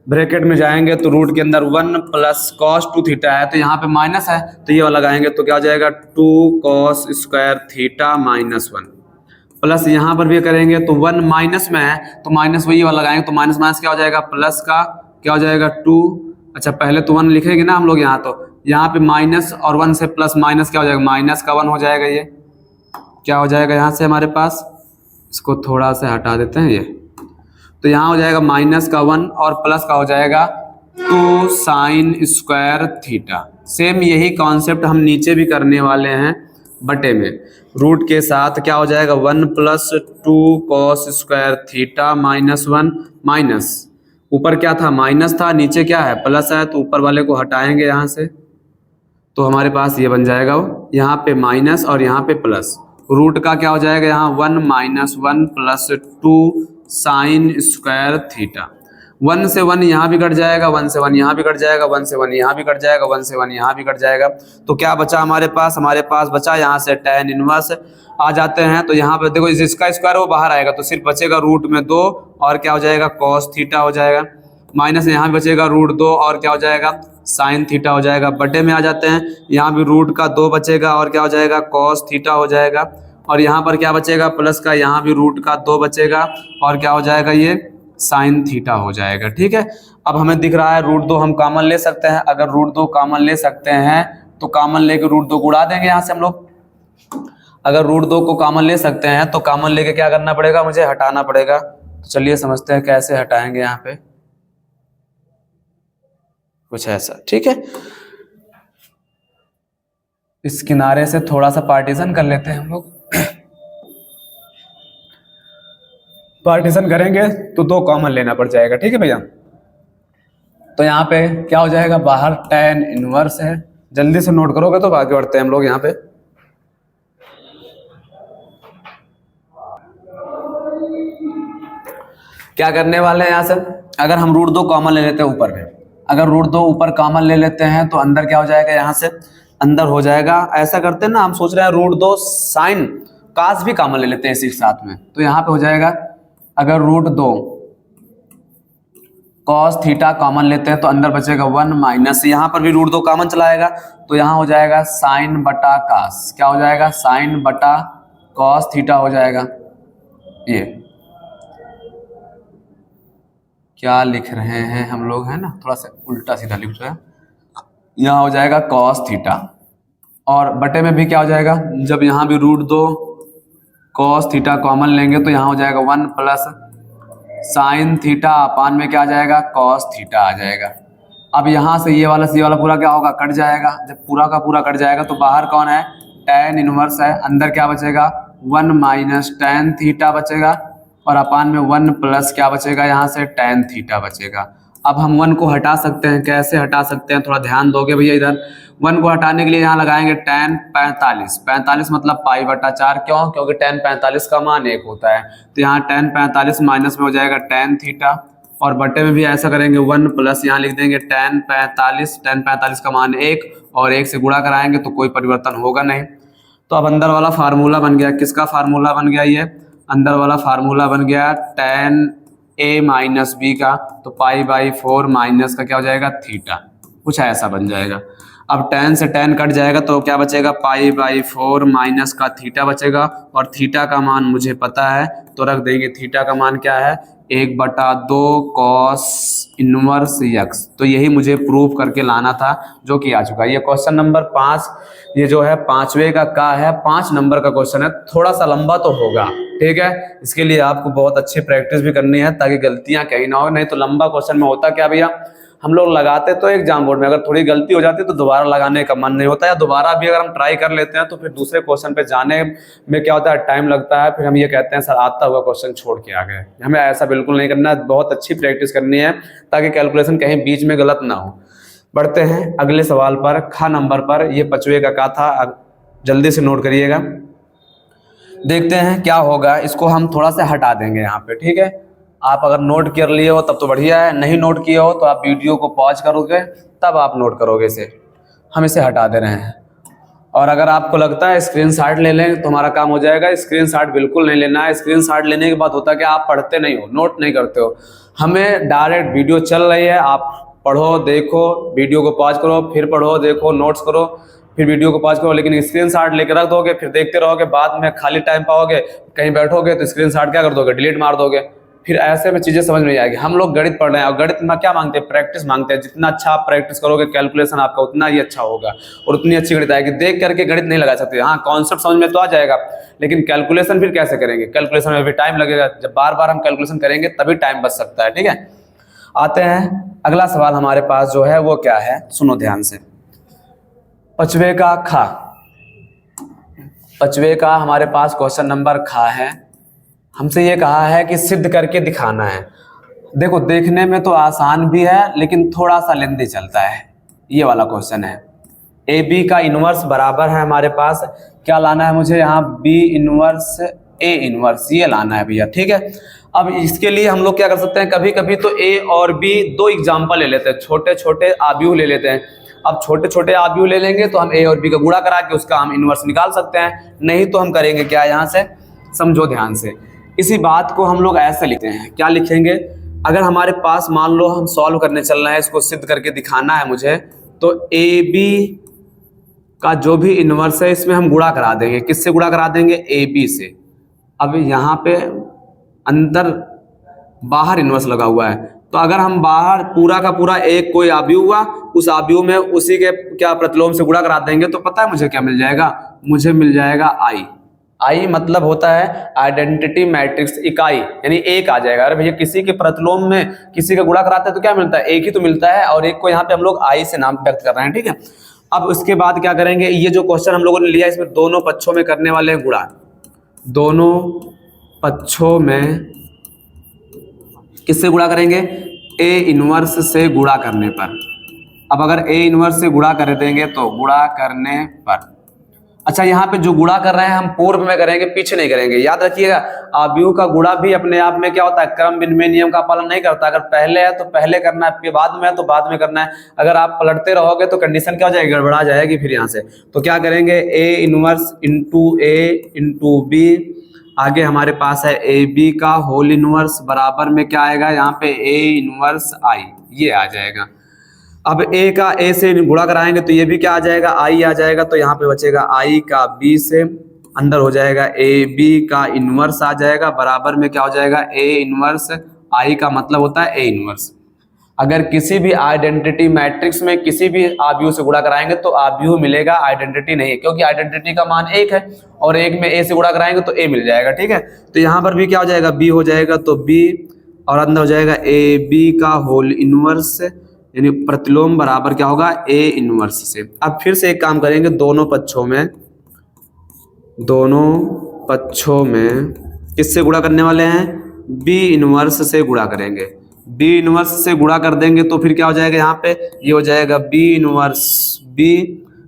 A: ब्रैकेट में जाएंगे तो रूट के अंदर 1 प्लस कॉस 2 थीटा है, तो यहाँ पे माइनस है तो ये वाला लगाएंगे तो क्या हो जाएगा 2 cos square theta minus 1, plus यहाँ पर भी करेंगे तो 1 माइनस में है तो माइनस वही वाला लगाएंगे तो माइनस माइनस क्या हो जाएगा, प्लस का क्या हो जाएगा 2। अच्छा पहले तो 1 लिखेंगे ना हम लोग यहाँ, तो यहाँ पे माइनस और 1 से प्लस माइनस क्या हो जाएगा, माइनस का 1 हो जाएगा। ये क्या हो जाएगा यहाँ से हमारे पास, इसको थोड़ा सा हटा देते हैं, ये तो यहाँ हो जाएगा माइनस का 1 और प्लस का हो जाएगा 2 साइन स्क्वायर थीटा। सेम यही कॉन्सेप्ट हम नीचे भी करने वाले हैं, बटे में रूट के साथ क्या हो जाएगा 1 plus 2 cos square theta minus 1, minus ऊपर क्या था, माइनस था, नीचे क्या है, प्लस है, तो ऊपर वाले को हटाएंगे यहाँ से तो हमारे पास ये बन जाएगा, यहाँ पे माइनस और यहाँ पे प्लस, रूट का क्या हो जाएगा यहाँ 1 minus 1 plus 2 sine square theta. 1 से 1 यहाँ भी कट जाएगा, 1 से 1 यहाँ भी कट जाएगा, 1 से 1 यहाँ भी कट जाएगा, 1 से 1 यहाँ भी कट जाएगा। तो क्या बचा हमारे पास बचा यहाँ से tan इनवर्स। आ जाते हैं तो यहाँ पे देखो जिसका स्क्वायर वो बाहर आएगा तो सिर्फ बचेगा रूट में 2 और क्या हो जाएगा कॉस थीटा हो जाएगा, माइनस यहाँ भी बचेगा रूट 2 और क्या हो जाएगा साइन थीटा हो जाएगा। बटे में आ जाते हैं, यहाँ भी रूट का 2 बचेगा और क्या हो जाएगा कॉस थीटा हो जाएगा, और यहाँ पर क्या बचेगा प्लस का, यहाँ भी रूट का 2 बचेगा और क्या हो जाएगा ये साइन थीटा हो जाएगा। ठीक है, अब हमें दिख रहा है रूट 2 हम कॉमन ले सकते हैं, अगर रूट 2 कॉमन ले सकते हैं तो कॉमन लेके रूट 2 को उड़ा देंगे यहाँ से हम लोग। अगर रूट 2 को कॉमन ले सकते हैं तो कॉमन लेके क्या करना पड़ेगा, मुझे हटाना पड़ेगा। तो चलिए समझते हैं कैसे हटाएंगे, यहाँ पे कुछ ऐसा। ठीक है, इस किनारे से थोड़ा सा पार्टीशन कर लेते हैं हम लोग। पार्टीशन करेंगे तो 2 कॉमन लेना पड़ जाएगा। ठीक है भैया, तो यहाँ पे क्या हो जाएगा, बाहर tan इनवर्स है, जल्दी से नोट करोगे तो आगे बढ़ते हैं हम लोग। यहाँ पे क्या करने वाले हैं, यहाँ से अगर हम रूट 2 कॉमन ले लेते हैं ऊपर में, अगर रूट 2 ऊपर कॉमन ले लेते हैं तो अंदर क्या हो जाएगा, यहाँ से अंदर हो जाएगा, ऐसा करते हैं ना, हम सोच रहे हैं रूट 2 साइन कास भी कॉमन ले लेते हैं इसी साथ में, तो यहाँ पे हो जाएगा अगर रूट 2 कॉस थीटा कॉमन लेते हैं तो अंदर बचेगा 1 माइनस, यहाँ पर भी रूट 2 कॉमन चलाएगा तो यहाँ हो जाएगा साइन बटा कास, क्या हो जाएगा साइन बटा कॉस थीटा हो जाएगा। ये क्या लिख रहे हैं हम लोग, है ना, थोड़ा सा उल्टा सीधा लिख रहे हैं, यहाँ हो जाएगा कॉस थीटा, और बटे में भी क्या हो जाएगा, जब यहाँ भी रूट 2 कॉस थीटा कॉमन लेंगे तो यहाँ हो जाएगा 1 प्लस साइन थीटा, अपान में क्या आ जाएगा कॉस थीटा आ जाएगा। अब यहाँ से ये वाला पूरा क्या होगा, कट जाएगा, जब पूरा का पूरा कट जाएगा तो बाहर कौन है, tan इनवर्स है, अंदर क्या बचेगा 1 माइनस tan थीटा बचेगा, और अपान में 1 प्लस क्या बचेगा, यहाँ से tan थीटा बचेगा। अब हम 1 को हटा सकते हैं, कैसे हटा सकते हैं, थोड़ा ध्यान दोगे भैया इधर। 1 को हटाने के लिए यहाँ लगाएंगे tan 45, 45 मतलब पाई बटा 4, क्यों, क्योंकि tan 45 का मान 1 होता है, तो यहाँ tan 45 माइनस में हो जाएगा tan थीटा, और बटे में भी ऐसा करेंगे 1 प्लस यहाँ लिख देंगे tan 45 का मान 1, और 1 से गुणा कराएंगे तो कोई परिवर्तन होगा नहीं। तो अब अंदर वाला फार्मूला बन गया, किसका फार्मूला बन गया, ये अंदर वाला फार्मूला बन गया tan a माइनस बी का, तो पाई बाई 4 माइनस का क्या हो जाएगा थीटा, कुछ ऐसा बन जाएगा। अब tan से tan कट जाएगा तो क्या बचेगा, पाई बाई 4 माइनस का थीटा बचेगा, और थीटा का मान मुझे पता है तो रख देंगे, थीटा का मान क्या है 1/2 कॉस इनवर्स x। तो यही मुझे प्रूफ करके लाना था, जो कि आ चुका है। ये क्वेश्चन नंबर 5, ये जो है 5वें का है, 5 नंबर का क्वेश्चन है, थोड़ा सा लंबा तो होगा। ठीक है। इसके लिए आपको बहुत अच्छी प्रैक्टिस भी करनी है ताकि गलतियां कहीं ना हो, नहीं तो लंबा क्वेश्चन में होता क्या भैया, हम लोग लगाते तो एग्जाम बोर्ड में अगर थोड़ी गलती हो जाती है तो दोबारा लगाने का मन नहीं होता, या दोबारा भी अगर हम ट्राई कर लेते हैं तो फिर दूसरे क्वेश्चन पे जाने में क्या होता है, टाइम लगता है, फिर हम ये कहते हैं सर आता हुआ क्वेश्चन छोड़ के आ गए। हमें ऐसा बिल्कुल नहीं करना है, बहुत अच्छी प्रैक्टिस करनी है ताकि कैलकुलेशन कहीं बीच में गलत ना हो। बढ़ते हैं अगले सवाल पर, ख नंबर पर। ये 5वें का था, जल्दी से नोट करिएगा। देखते हैं क्या होगा, इसको हम थोड़ा सा हटा देंगे यहाँ पे, ठीक है। आप अगर नोट कर लिए हो तब तो बढ़िया है, नहीं नोट किए हो तो आप वीडियो को पॉज करोगे तब आप नोट करोगे इसे। हम इसे हटा दे रहे हैं। और अगर आपको लगता है स्क्रीनशॉट ले लें तो हमारा काम हो जाएगा, स्क्रीनशॉट बिल्कुल नहीं लेना है। स्क्रीनशॉट लेने के बाद होता है कि आप पढ़ते नहीं हो, नोट नहीं करते हो। हमें डायरेक्ट वीडियो चल रही है, आप पढ़ो, देखो, वीडियो को पॉज करो, फिर पढ़ो, देखो, नोट्स करो, फिर वीडियो को पॉज करो। लेकिन स्क्रीनशॉट लेकर रख दोगे, फिर देखते रहोगे, बाद में खाली टाइम पाओगे, कहीं बैठोगे तो स्क्रीनशॉट क्या कर दोगे, डिलीट मार दोगे। फिर ऐसे में चीज़ें समझ में नहीं आएगी। हम लोग गणित पढ़ रहे हैं और गणित में क्या मांगते हैं, प्रैक्टिस मांगते हैं। जितना अच्छा आप प्रैक्टिस करोगे कैलकुलेशन आपका उतना ही अच्छा होगा और उतनी अच्छी गणित आएगी। देख करके गणित नहीं लगा सकते, हाँ कॉन्सेप्ट समझ में तो आ जाएगा, लेकिन कैलकुलेशन फिर कैसे करेंगे, कैलकुलेशन में भी टाइम लगेगा। जब बार बार हम कैलकुलेशन करेंगे तभी टाइम बच सकता है, ठीक है। आते हैं अगला सवाल हमारे पास जो है वो क्या है, सुनो ध्यान से। 5वें का खा, 5वें का हमारे पास क्वेश्चन नंबर खा है। हमसे ये कहा है कि सिद्ध करके दिखाना है। देखो देखने में तो आसान भी है लेकिन थोड़ा सा लेंदी चलता है। ये वाला क्वेश्चन है, ए बी का इनवर्स बराबर है हमारे पास, क्या लाना है मुझे यहाँ, बी इनवर्स ए इनवर्स, ये लाना है भैया, ठीक है। अब इसके लिए हम लोग क्या कर सकते हैं, कभी कभी तो ए और बी दो एग्जाम्पल ले लेते हैं, छोटे छोटे आव्यूह ले लेते हैं। अब छोटे छोटे आव्यूह ले लेंगे तो हम ए और बी का गुणा करा के उसका हम इनवर्स निकाल सकते हैं। नहीं तो हम करेंगे क्या, यहाँ से समझो ध्यान से, इसी बात को हम लोग ऐसे लिखते हैं, क्या लिखेंगे, अगर हमारे पास मान लो हम सॉल्व करने चल रहे हैं, इसको सिद्ध करके दिखाना है मुझे, तो ए बी का जो भी इनवर्स है इसमें हम गुणा करा देंगे। किससे गुणा करा देंगे, ए बी से। अब यहाँ पे अंदर बाहर इनवर्स लगा हुआ है, तो अगर हम बाहर पूरा का पूरा एक कोई आव्यूह हुआ, उस आव्यूह में उसी के क्या प्रतिलोम से गुणा करा देंगे, तो पता है मुझे क्या मिल जाएगा, मुझे मिल जाएगा आई। आई मतलब होता है आइडेंटिटी मैट्रिक्स इकाई, यानी एक आ जाएगा। अरे भैया किसी के प्रतिलोम में किसी का गुणा कराते हैं तो क्या मिलता है, एक ही तो मिलता है, और एक को यहाँ पे हम लोग आई से नाम व्यक्त कर रहे हैं, ठीक है। अब उसके बाद क्या करेंगे, ये जो क्वेश्चन हम लोगों ने लिया इसमें दोनों पक्षों में करने वाले हैं गुणा, दोनों पक्षों में किससे गुणा करेंगे, ए इनवर्स से गुणा करने पर। अब अगर ए इनवर्स से गुणा कर देंगे तो गुणा करने पर, अच्छा यहाँ पे जो गुणा कर रहे हैं हम पूर्व में करेंगे, पीछे नहीं करेंगे। याद रखिएगा आव्यूह का गुणा भी अपने आप में क्या होता है, क्रम विनिमय नियम का पालन नहीं करता। अगर पहले है तो पहले करना है, बाद में है तो बाद में करना है। अगर आप पलटते रहोगे तो कंडीशन क्या हो जाएगी, गड़बड़ा जाएगी फिर यहाँ से। तो क्या करेंगे, A inverse into A into B, आगे हमारे पास है ए बी का होल इनवर्स बराबर में क्या आएगा, यहाँ पे ए इनवर्स आई, ये आ जाएगा। अब ए का ए से गुणा कराएंगे तो ये भी क्या आ जाएगा, आई आ जाएगा। तो यहाँ पे बचेगा आई का बी से, अंदर हो जाएगा ए बी का इनवर्स आ जाएगा, बराबर में क्या हो जाएगा, ए इनवर्स आई का मतलब होता है ए इनवर्स। अगर किसी भी आइडेंटिटी मैट्रिक्स में किसी भी आव्यूह से गुणा कराएंगे तो आव्यूह मिलेगा, आइडेंटिटी नहीं, क्योंकि आइडेंटिटी का मान एक है और एक में ए से गुणा कराएंगे तो ए मिल जाएगा, ठीक है। तो यहाँ पर भी क्या हो जाएगा, बी हो जाएगा, तो बी और अंदर हो जाएगा ए बी का होल इनवर्स यानी प्रतिलोम बराबर क्या होगा, ए इनवर्स से। अब फिर से एक काम करेंगे, दोनों पक्षों में किससे गुणा करने वाले हैं, बी इनवर्स से गुणा करेंगे। बी इनवर्स से गुणा कर देंगे तो फिर क्या हो जाएगा, यहाँ पे ये हो जाएगा बी इनवर्स बी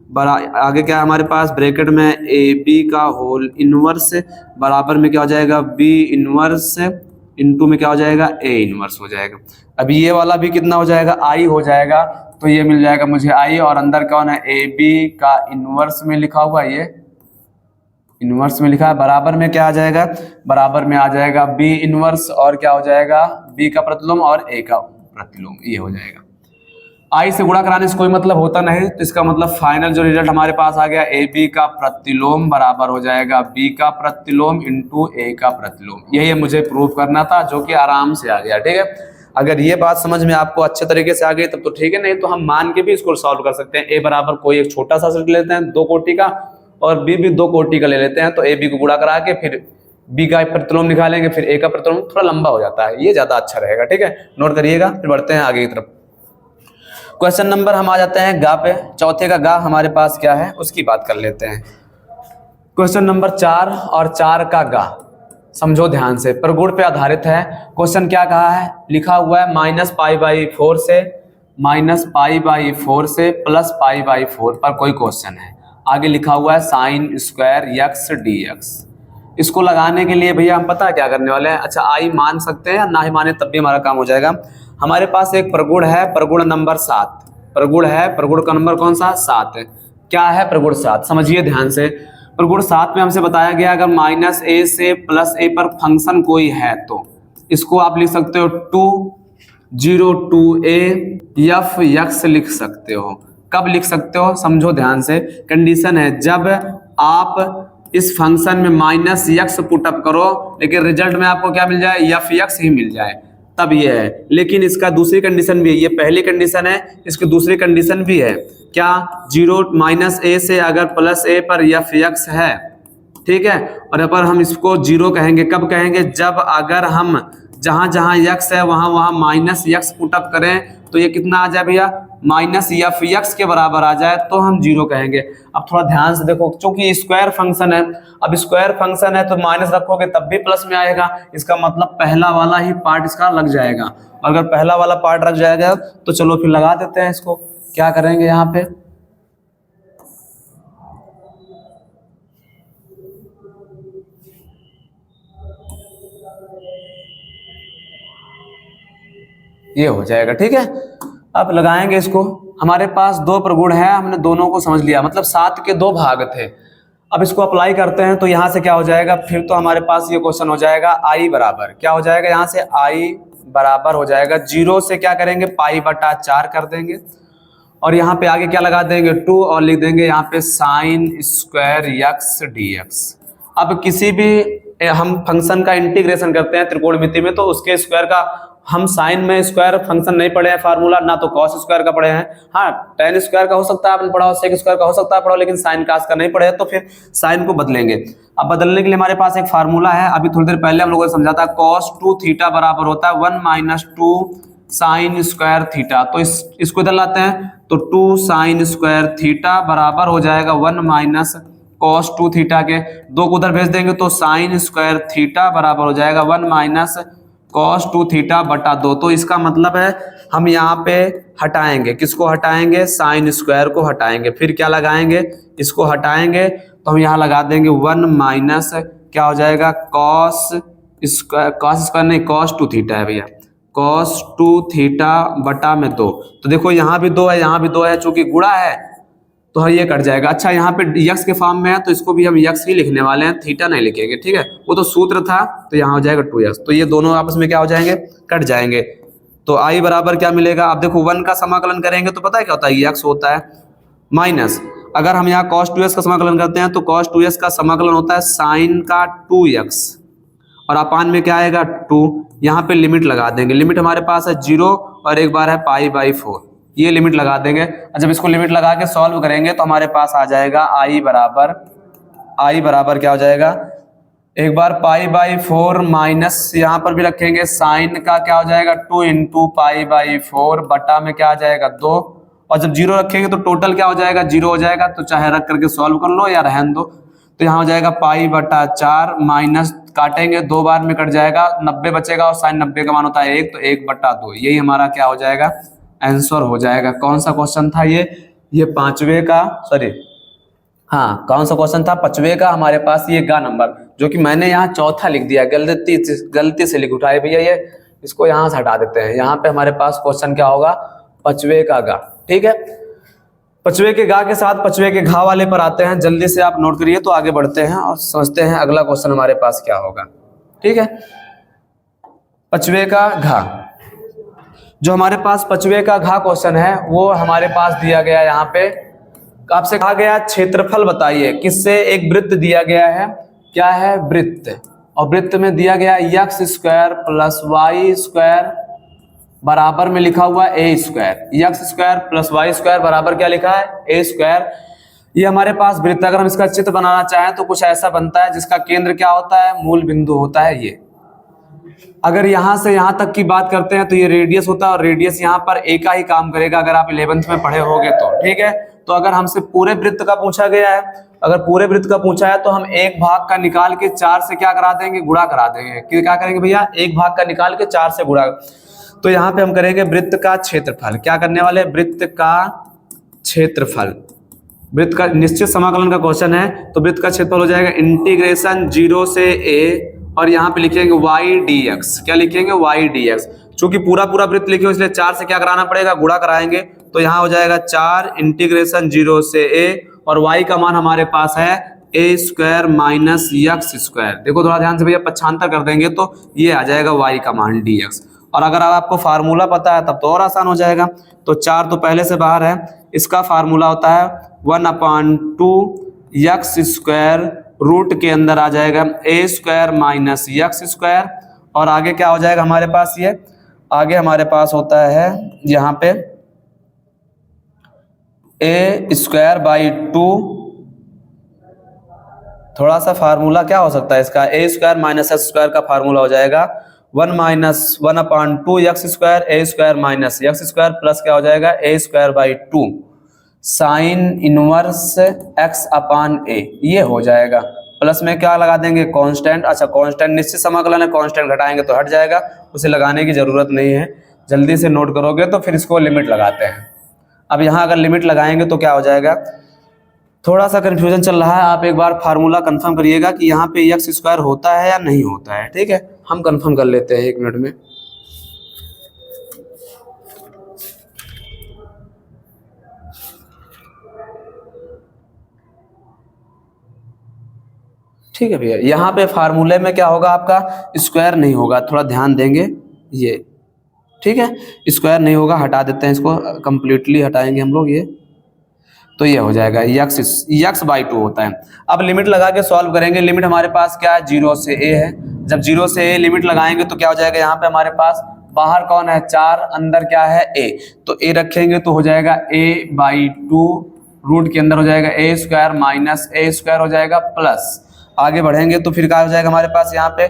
A: बरा, आगे क्या है हमारे पास ब्रैकेट में ए बी का होल इनवर्स बराबर में क्या हो जाएगा, बी इनवर्स इनटू में क्या हो जाएगा, ए इनवर्स हो जाएगा। अब ये वाला भी कितना हो जाएगा, आई हो जाएगा। तो ये मिल जाएगा मुझे आई, और अंदर कौन है, ए बी का इनवर्स में लिखा हुआ, ये इनवर्स में लिखा है, बराबर में क्या आ जाएगा, बराबर में आ जाएगा बी इनवर्स और क्या हो जाएगा, बी का प्रतिलोम और ए का प्रतिलोम, ये हो जाएगा। आई से गुणा कराने से कोई मतलब होता नहीं, तो इसका मतलब फाइनल जो रिजल्ट हमारे पास आ गया, ए बी का प्रतिलोम बराबर हो जाएगा बी का प्रतिलोम इंटू ए का प्रतिलोम। यही मुझे प्रूव करना था, जो कि आराम से आ गया, ठीक है। अगर ये बात समझ में आपको अच्छे तरीके से आ गई तब तो ठीक है, नहीं तो हम मान के भी इसको सॉल्व कर सकते हैं। ए बराबर कोई एक छोटा सा सर्कल लेते हैं 2 कोटि का, और बी भी 2 कोटि का ले लेते हैं, तो ए बी को गुणा करा के फिर बी का प्रतिलोम निकालेंगे, फिर ए का प्रतिलोम, थोड़ा लंबा हो जाता है, ये ज्यादा अच्छा रहेगा। ठीक है, नोट करिएगा। फिर बढ़ते हैं आगे की तरफ। क्वेश्चन नंबर हम आ जाते हैं गा पे। चौथे का गा हमारे पास क्या है उसकी बात कर लेते हैं। क्वेश्चन नंबर 4 और 4 का गा समझो ध्यान से, प्रगुण पे आधारित है। क्वेश्चन क्या कहा है, लिखा हुआ है -π/4 से -π/4 से +π/4 पर कोई क्वेश्चन है। आगे लिखा हुआ है sin स्क्वायर x dx। इसको लगाने के लिए भैया हम पता है क्या करने वाले हैं। अच्छा, आई मान सकते हैं, ना ही माने तब भी हमारा काम हो जाएगा। हमारे पास एक प्रगुण है, प्रगुण नंबर 7। प्रगुण है, प्रगुण का नंबर कौन सा, 7 है। क्या है प्रगुण 7, समझिए ध्यान से। प्रगुण 7 में हमसे बताया गया अगर -a से +a पर फंक्शन कोई है तो इसको आप लिख सकते हो 2 f x लिख सकते हो। कब लिख सकते हो, समझो ध्यान से। कंडीशन है जब आप इस फंक्शन में -x पुटअप करो लेकिन रिजल्ट में आपको क्या मिल जाए, f x ही मिल जाए, तब ये है। लेकिन इसका दूसरी कंडीशन भी है, ये पहली कंडीशन है, इसकी दूसरी कंडीशन भी है। क्या, 0 -a से अगर +a पर f x है, ठीक है, और यहाँ पर हम इसको 0 कहेंगे। कब कहेंगे, जब अगर हम जहां जहां x है वहां वहां -x पुटअप करें तो ये कितना आ जाए भैया, -f x के बराबर आ जाए तो हम 0 कहेंगे। अब थोड़ा ध्यान से देखो, क्योंकि स्क्वायर फंक्शन है, अब स्क्वायर फंक्शन है तो माइनस रखोगे तब भी प्लस में आएगा, इसका मतलब पहला वाला ही पार्ट इसका लग जाएगा। अगर पहला वाला पार्ट लग जाएगा तो चलो फिर लगा देते हैं इसको। क्या करेंगे यहाँ पे, ये हो जाएगा। ठीक है, अब लगाएंगे इसको। हमारे पास 2 प्रगुण है, हमने दोनों को समझ लिया, मतलब 7 के 2 भाग थे। अब इसको अप्लाई करते हैं तो यहाँ से क्या हो जाएगा, फिर तो हमारे पास ये क्वेश्चन हो जाएगा आई बराबर, क्या हो जाएगा, यहाँ से आई बराबर हो जाएगा 0 से क्या करेंगे, π/4 कर देंगे, और यहाँ पे आगे क्या लगा देंगे 2 और लिख देंगे यहाँ पे sin स्क्वायर x dx। अब किसी भी हम फंक्शन का इंटीग्रेशन करते हैं त्रिकोणमिति में तो उसके स्क्वायर का, हम साइन में स्क्वायर फंक्शन नहीं पढ़े हैं फार्मूला, ना तो कॉस स्क्वायर का पढ़े हैं। हाँ, tan स्क्वायर का हो सकता है आपने पढ़ा हो, सेक स्क्वायर का हो सकता है पढ़ा हो, लेकिन साइन कास का नहीं पढ़े तो फिर साइन को बदलेंगे। अब बदलने के लिए हमारे पास एक फार्मूला है, अभी थोड़ी देर पहले हम लोगों ने समझा था, cos 2 थीटा बराबर होता है 1 - 2 साइन स्क्वायर थीटा। तो इसको इधर लाते हैं तो 2 साइन स्क्वायर थीटा बराबर हो जाएगा 1 - cos 2 थीटा के 2 को उधर भेज देंगे तो साइन स्क्वायर थीटा बराबर हो जाएगा 1 - cos 2 थीटा बटा 2। तो इसका मतलब है हम यहाँ पे हटाएंगे, किसको हटाएंगे, साइन स्क्वायर को हटाएंगे, फिर क्या लगाएंगे, इसको हटाएंगे तो हम यहाँ लगा देंगे 1 - क्या हो जाएगा, cos स्क्वायर नहीं, cos 2 थीटा है भैया, cos 2 थीटा बटा में 2। तो देखो यहाँ भी 2 है, यहाँ भी 2 है, चूंकि गुणा है तो ये कट जाएगा। अच्छा, यहाँ पे x के फॉर्म में है तो इसको भी हम x ही लिखने वाले हैं, थीटा नहीं लिखेंगे। ठीक है, वो तो सूत्र था, तो यहाँ हो जाएगा 2x, तो ये दोनों आपस में क्या हो जाएंगे, कट जाएंगे। तो i बराबर क्या मिलेगा, अब देखो 1 का समाकलन करेंगे तो पता है क्या होता है, x होता है माइनस, अगर हम यहाँ cos 2x का समाकलन करते हैं तो cos 2x का समाकलन होता है साइन का 2x, और अपान में क्या आएगा 2। यहाँ पे लिमिट लगा देंगे, लिमिट हमारे पास है 0 और एक बार है π/4, ये लिमिट लगा देंगे। जब इसको लिमिट लगा के सॉल्व करेंगे तो हमारे पास आ जाएगा आई बराबर क्या हो जाएगा, एक बार π/4 माइनस यहाँ पर भी रखेंगे साइन का क्या हो जाएगा 2 × π/4 बटा में क्या आ जाएगा 2, और जब 0 रखेंगे तो टोटल क्या हो जाएगा 0 हो जाएगा, तो चाहे रख करके सॉल्व कर लो या रहन दो। तो यहाँ हो जाएगा π/4 माइनस, काटेंगे 2 बार में कट जाएगा, 90 बचेगा और साइन 90 का मान होता है 1, तो 1/2, यही हमारा क्या हो जाएगा, आंसर हो जाएगा। कौन सा क्वेश्चन था ये 5वें का, सॉरी हाँ, कौन सा क्वेश्चन था, 5वें का हमारे पास ये गा नंबर, जो कि मैंने यहाँ चौथा लिख दिया, गलती से लिख उठाए भैया, ये इसको यहाँ से हटा देते हैं। यहाँ पे हमारे पास क्वेश्चन क्या होगा, 5वें का गा। ठीक है, 5वें के गा के साथ 5वें के घा वाले पर आते हैं, जल्दी से आप नोट करिए तो आगे बढ़ते हैं और समझते हैं अगला क्वेश्चन हमारे पास क्या होगा। ठीक है, 5वें का घा, जो हमारे पास 5वें का घा क्वेश्चन है वो हमारे पास दिया गया, यहाँ पे आपसे कहा गया क्षेत्रफल बताइए, किससे, एक वृत्त दिया गया है, क्या है, वृत्त, और वृत्त में दिया गया x² + y² बराबर में लिखा हुआ a², x² + y² बराबर क्या लिखा है, a²। ये हमारे पास वृत्त, अगर हम इसका चित्र बनाना चाहें तो कुछ ऐसा बनता है जिसका केंद्र क्या होता है, मूल बिंदु होता है ये। अगर यहां से यहां तक की बात करते हैं तो ये रेडियस होता है, और रेडियस यहाँ पर एक का ही काम करेगा अगर आप 11th में पढ़े होगे तो, ठीक है। तो अगर हमसे पूरे वृत्त का पूछा गया है, अगर पूरे वृत्त का पूछा है तो हम एक भाग का निकाल के 4 से क्या करा देंगे, गुणा करा देंगे। क्या करेंगे भैया, एक भाग का निकाल के 4 से गुणा। तो यहाँ पे हम करेंगे वृत्त का क्षेत्रफल। क्या करने वाले, वृत्त का क्षेत्रफल। वृत्त का निश्चित समाकलन का क्वेश्चन है, तो वृत्त का क्षेत्रफल हो जाएगा इंटीग्रेशन 0 से a, और यहाँ पे लिखेंगे y dx। क्या लिखेंगे, y dx। चूंकि पूरा वृत्त लिखे हो इसलिए 4 से क्या कराना पड़ेगा, गुणा कराएंगे। तो यहाँ हो जाएगा 4 इंटीग्रेशन 0 से a, और y का मान हमारे पास है a square minus x square. देखो थोड़ा ध्यान से भैया, पक्षांतर कर देंगे तो ये आ जाएगा y का मान dx। और अगर आपको फार्मूला पता है तब तो और आसान हो जाएगा। तो 4 तो पहले से बाहर है, इसका फार्मूला होता है 1/2 यक्स स्क्वायर, रूट के अंदर आ जाएगा a square minus x square. और आगे क्या हो जाएगा हमारे पास, ये आगे हमारे पास होता है यहाँ पे a स्क्वायर बाई 2। थोड़ा सा फार्मूला क्या हो सकता है इसका, a square minus x square का फार्मूला हो जाएगा 1/2 x square a square minus x square, plus क्या हो जाएगा a square by 2 sine inverse x upon a। ये हो जाएगा, प्लस में क्या लगा देंगे, कांस्टेंट। अच्छा कांस्टेंट निश्चित समाकलन है, कांस्टेंट घटाएंगे तो हट जाएगा, उसे लगाने की जरूरत नहीं है। जल्दी से नोट करोगे तो फिर इसको लिमिट लगाते हैं। अब यहाँ अगर लिमिट लगाएंगे तो क्या हो जाएगा, थोड़ा सा कंफ्यूजन चल रहा है, आप एक बार फार्मूला कंफर्म करिएगा कि यहाँ पे एक्स स्क्वायर होता है या नहीं होता है, ठीक है। हम कंफर्म कर लेते हैं 1 मिनट में। ठीक है भैया, यहाँ पे फार्मूले में क्या होगा आपका, स्क्वायर नहीं होगा, थोड़ा ध्यान देंगे ये, ठीक है। स्क्वायर नहीं होगा, हटा देते हैं इसको, कंप्लीटली हटाएंगे हम लोग ये। तो ये हो जाएगा यक्स बाई 2 होता है। अब लिमिट लगा के सॉल्व करेंगे। लिमिट हमारे पास क्या है, 0 से a है। जब 0 से a लिमिट लगाएंगे तो क्या हो जाएगा, यहाँ पे हमारे पास बाहर कौन है, 4, अंदर क्या है a। तो a रखेंगे तो हो जाएगा a बाई 2, रूट के अंदर हो जाएगा a square minus a square हो जाएगा, प्लस आगे बढ़ेंगे तो फिर क्या हो जाएगा हमारे पास, यहाँ पे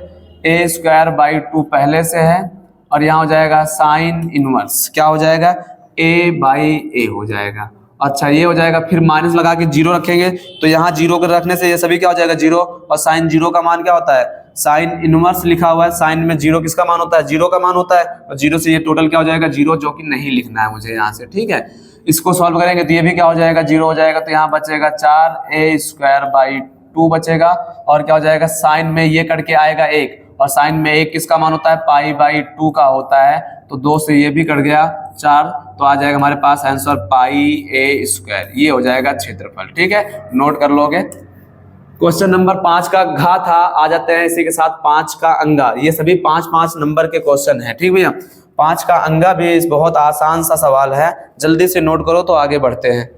A: a स्क्वायर बाई 2 पहले से है, और यहाँ हो जाएगा साइन इनवर्स, क्या हो जाएगा, a बाई a हो जाएगा। अच्छा ये हो जाएगा, फिर माइनस लगा के 0 रखेंगे तो यहाँ 0 को रखने से ये सभी क्या हो जाएगा 0, और साइन 0 का मान क्या होता है, साइन इनवर्स लिखा हुआ है। साइन में 0 किसका मान होता है, 0 का मान होता है, और 0 से ये टोटल क्या हो जाएगा 0, जो कि नहीं लिखना है मुझे यहाँ से, ठीक है। इसको सॉल्व करेंगे तो ये भी क्या हो जाएगा 0 हो जाएगा, तो यहाँ बचेगा 4a स्क्वायर बाई 2 बचेगा, और क्या हो जाएगा, साइन में ये करके आएगा 1, और साइन में 1 किसका मान होता है, पाई बाई 2 का होता है, तो 2 से ये भी कट गया 4, तो आ जाएगा हमारे पास आंसर पाई a स्क्वायर। ये हो जाएगा क्षेत्रफल, ठीक है, नोट कर लोगे। क्वेश्चन नंबर 5 का घा था, आ जाते हैं इसी के साथ 5 का अंगा। ये सभी 5-5 नंबर के क्वेश्चन है, ठीक भैया। 5 का अंगा भी बहुत आसान सा सवाल है, जल्दी से नोट करो तो आगे बढ़ते हैं।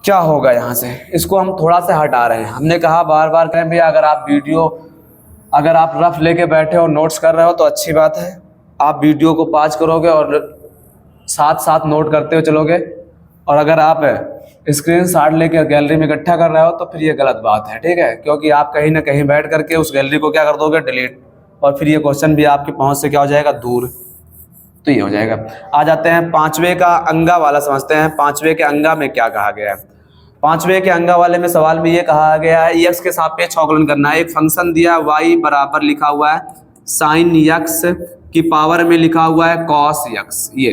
A: क्या होगा यहाँ से, इसको हम थोड़ा सा हटा रहे हैं। हमने कहा बार बार करें भैया, अगर आप रफ लेके बैठे हो, नोट्स कर रहे हो तो अच्छी बात है, आप वीडियो को पॉज करोगे और साथ साथ नोट करते हुए चलोगे। और अगर आप स्क्रीन शॉट लेके गैलरी में इकट्ठा कर रहे हो तो फिर ये गलत बात है, ठीक है, क्योंकि आप कहीं ना कहीं बैठ करके उस गैलरी को क्या कर दोगे, डिलीट, और फिर ये क्वेश्चन भी आपकी पहुंच से क्या हो जाएगा, दूर। तो ये हो जाएगा। आ जाते हैं 5वें का अंगा वाला, समझते हैं 5वें के अंगा में क्या कहा गया है। 5वें के अंगा वाले में सवाल में ये कहा गया है, एक्स के सापेक्ष अवकलन करना है। एक फंक्शन दिया y बराबर लिखा हुआ है साइन यक्स की पावर में लिखा हुआ है कॉस यक्स। ये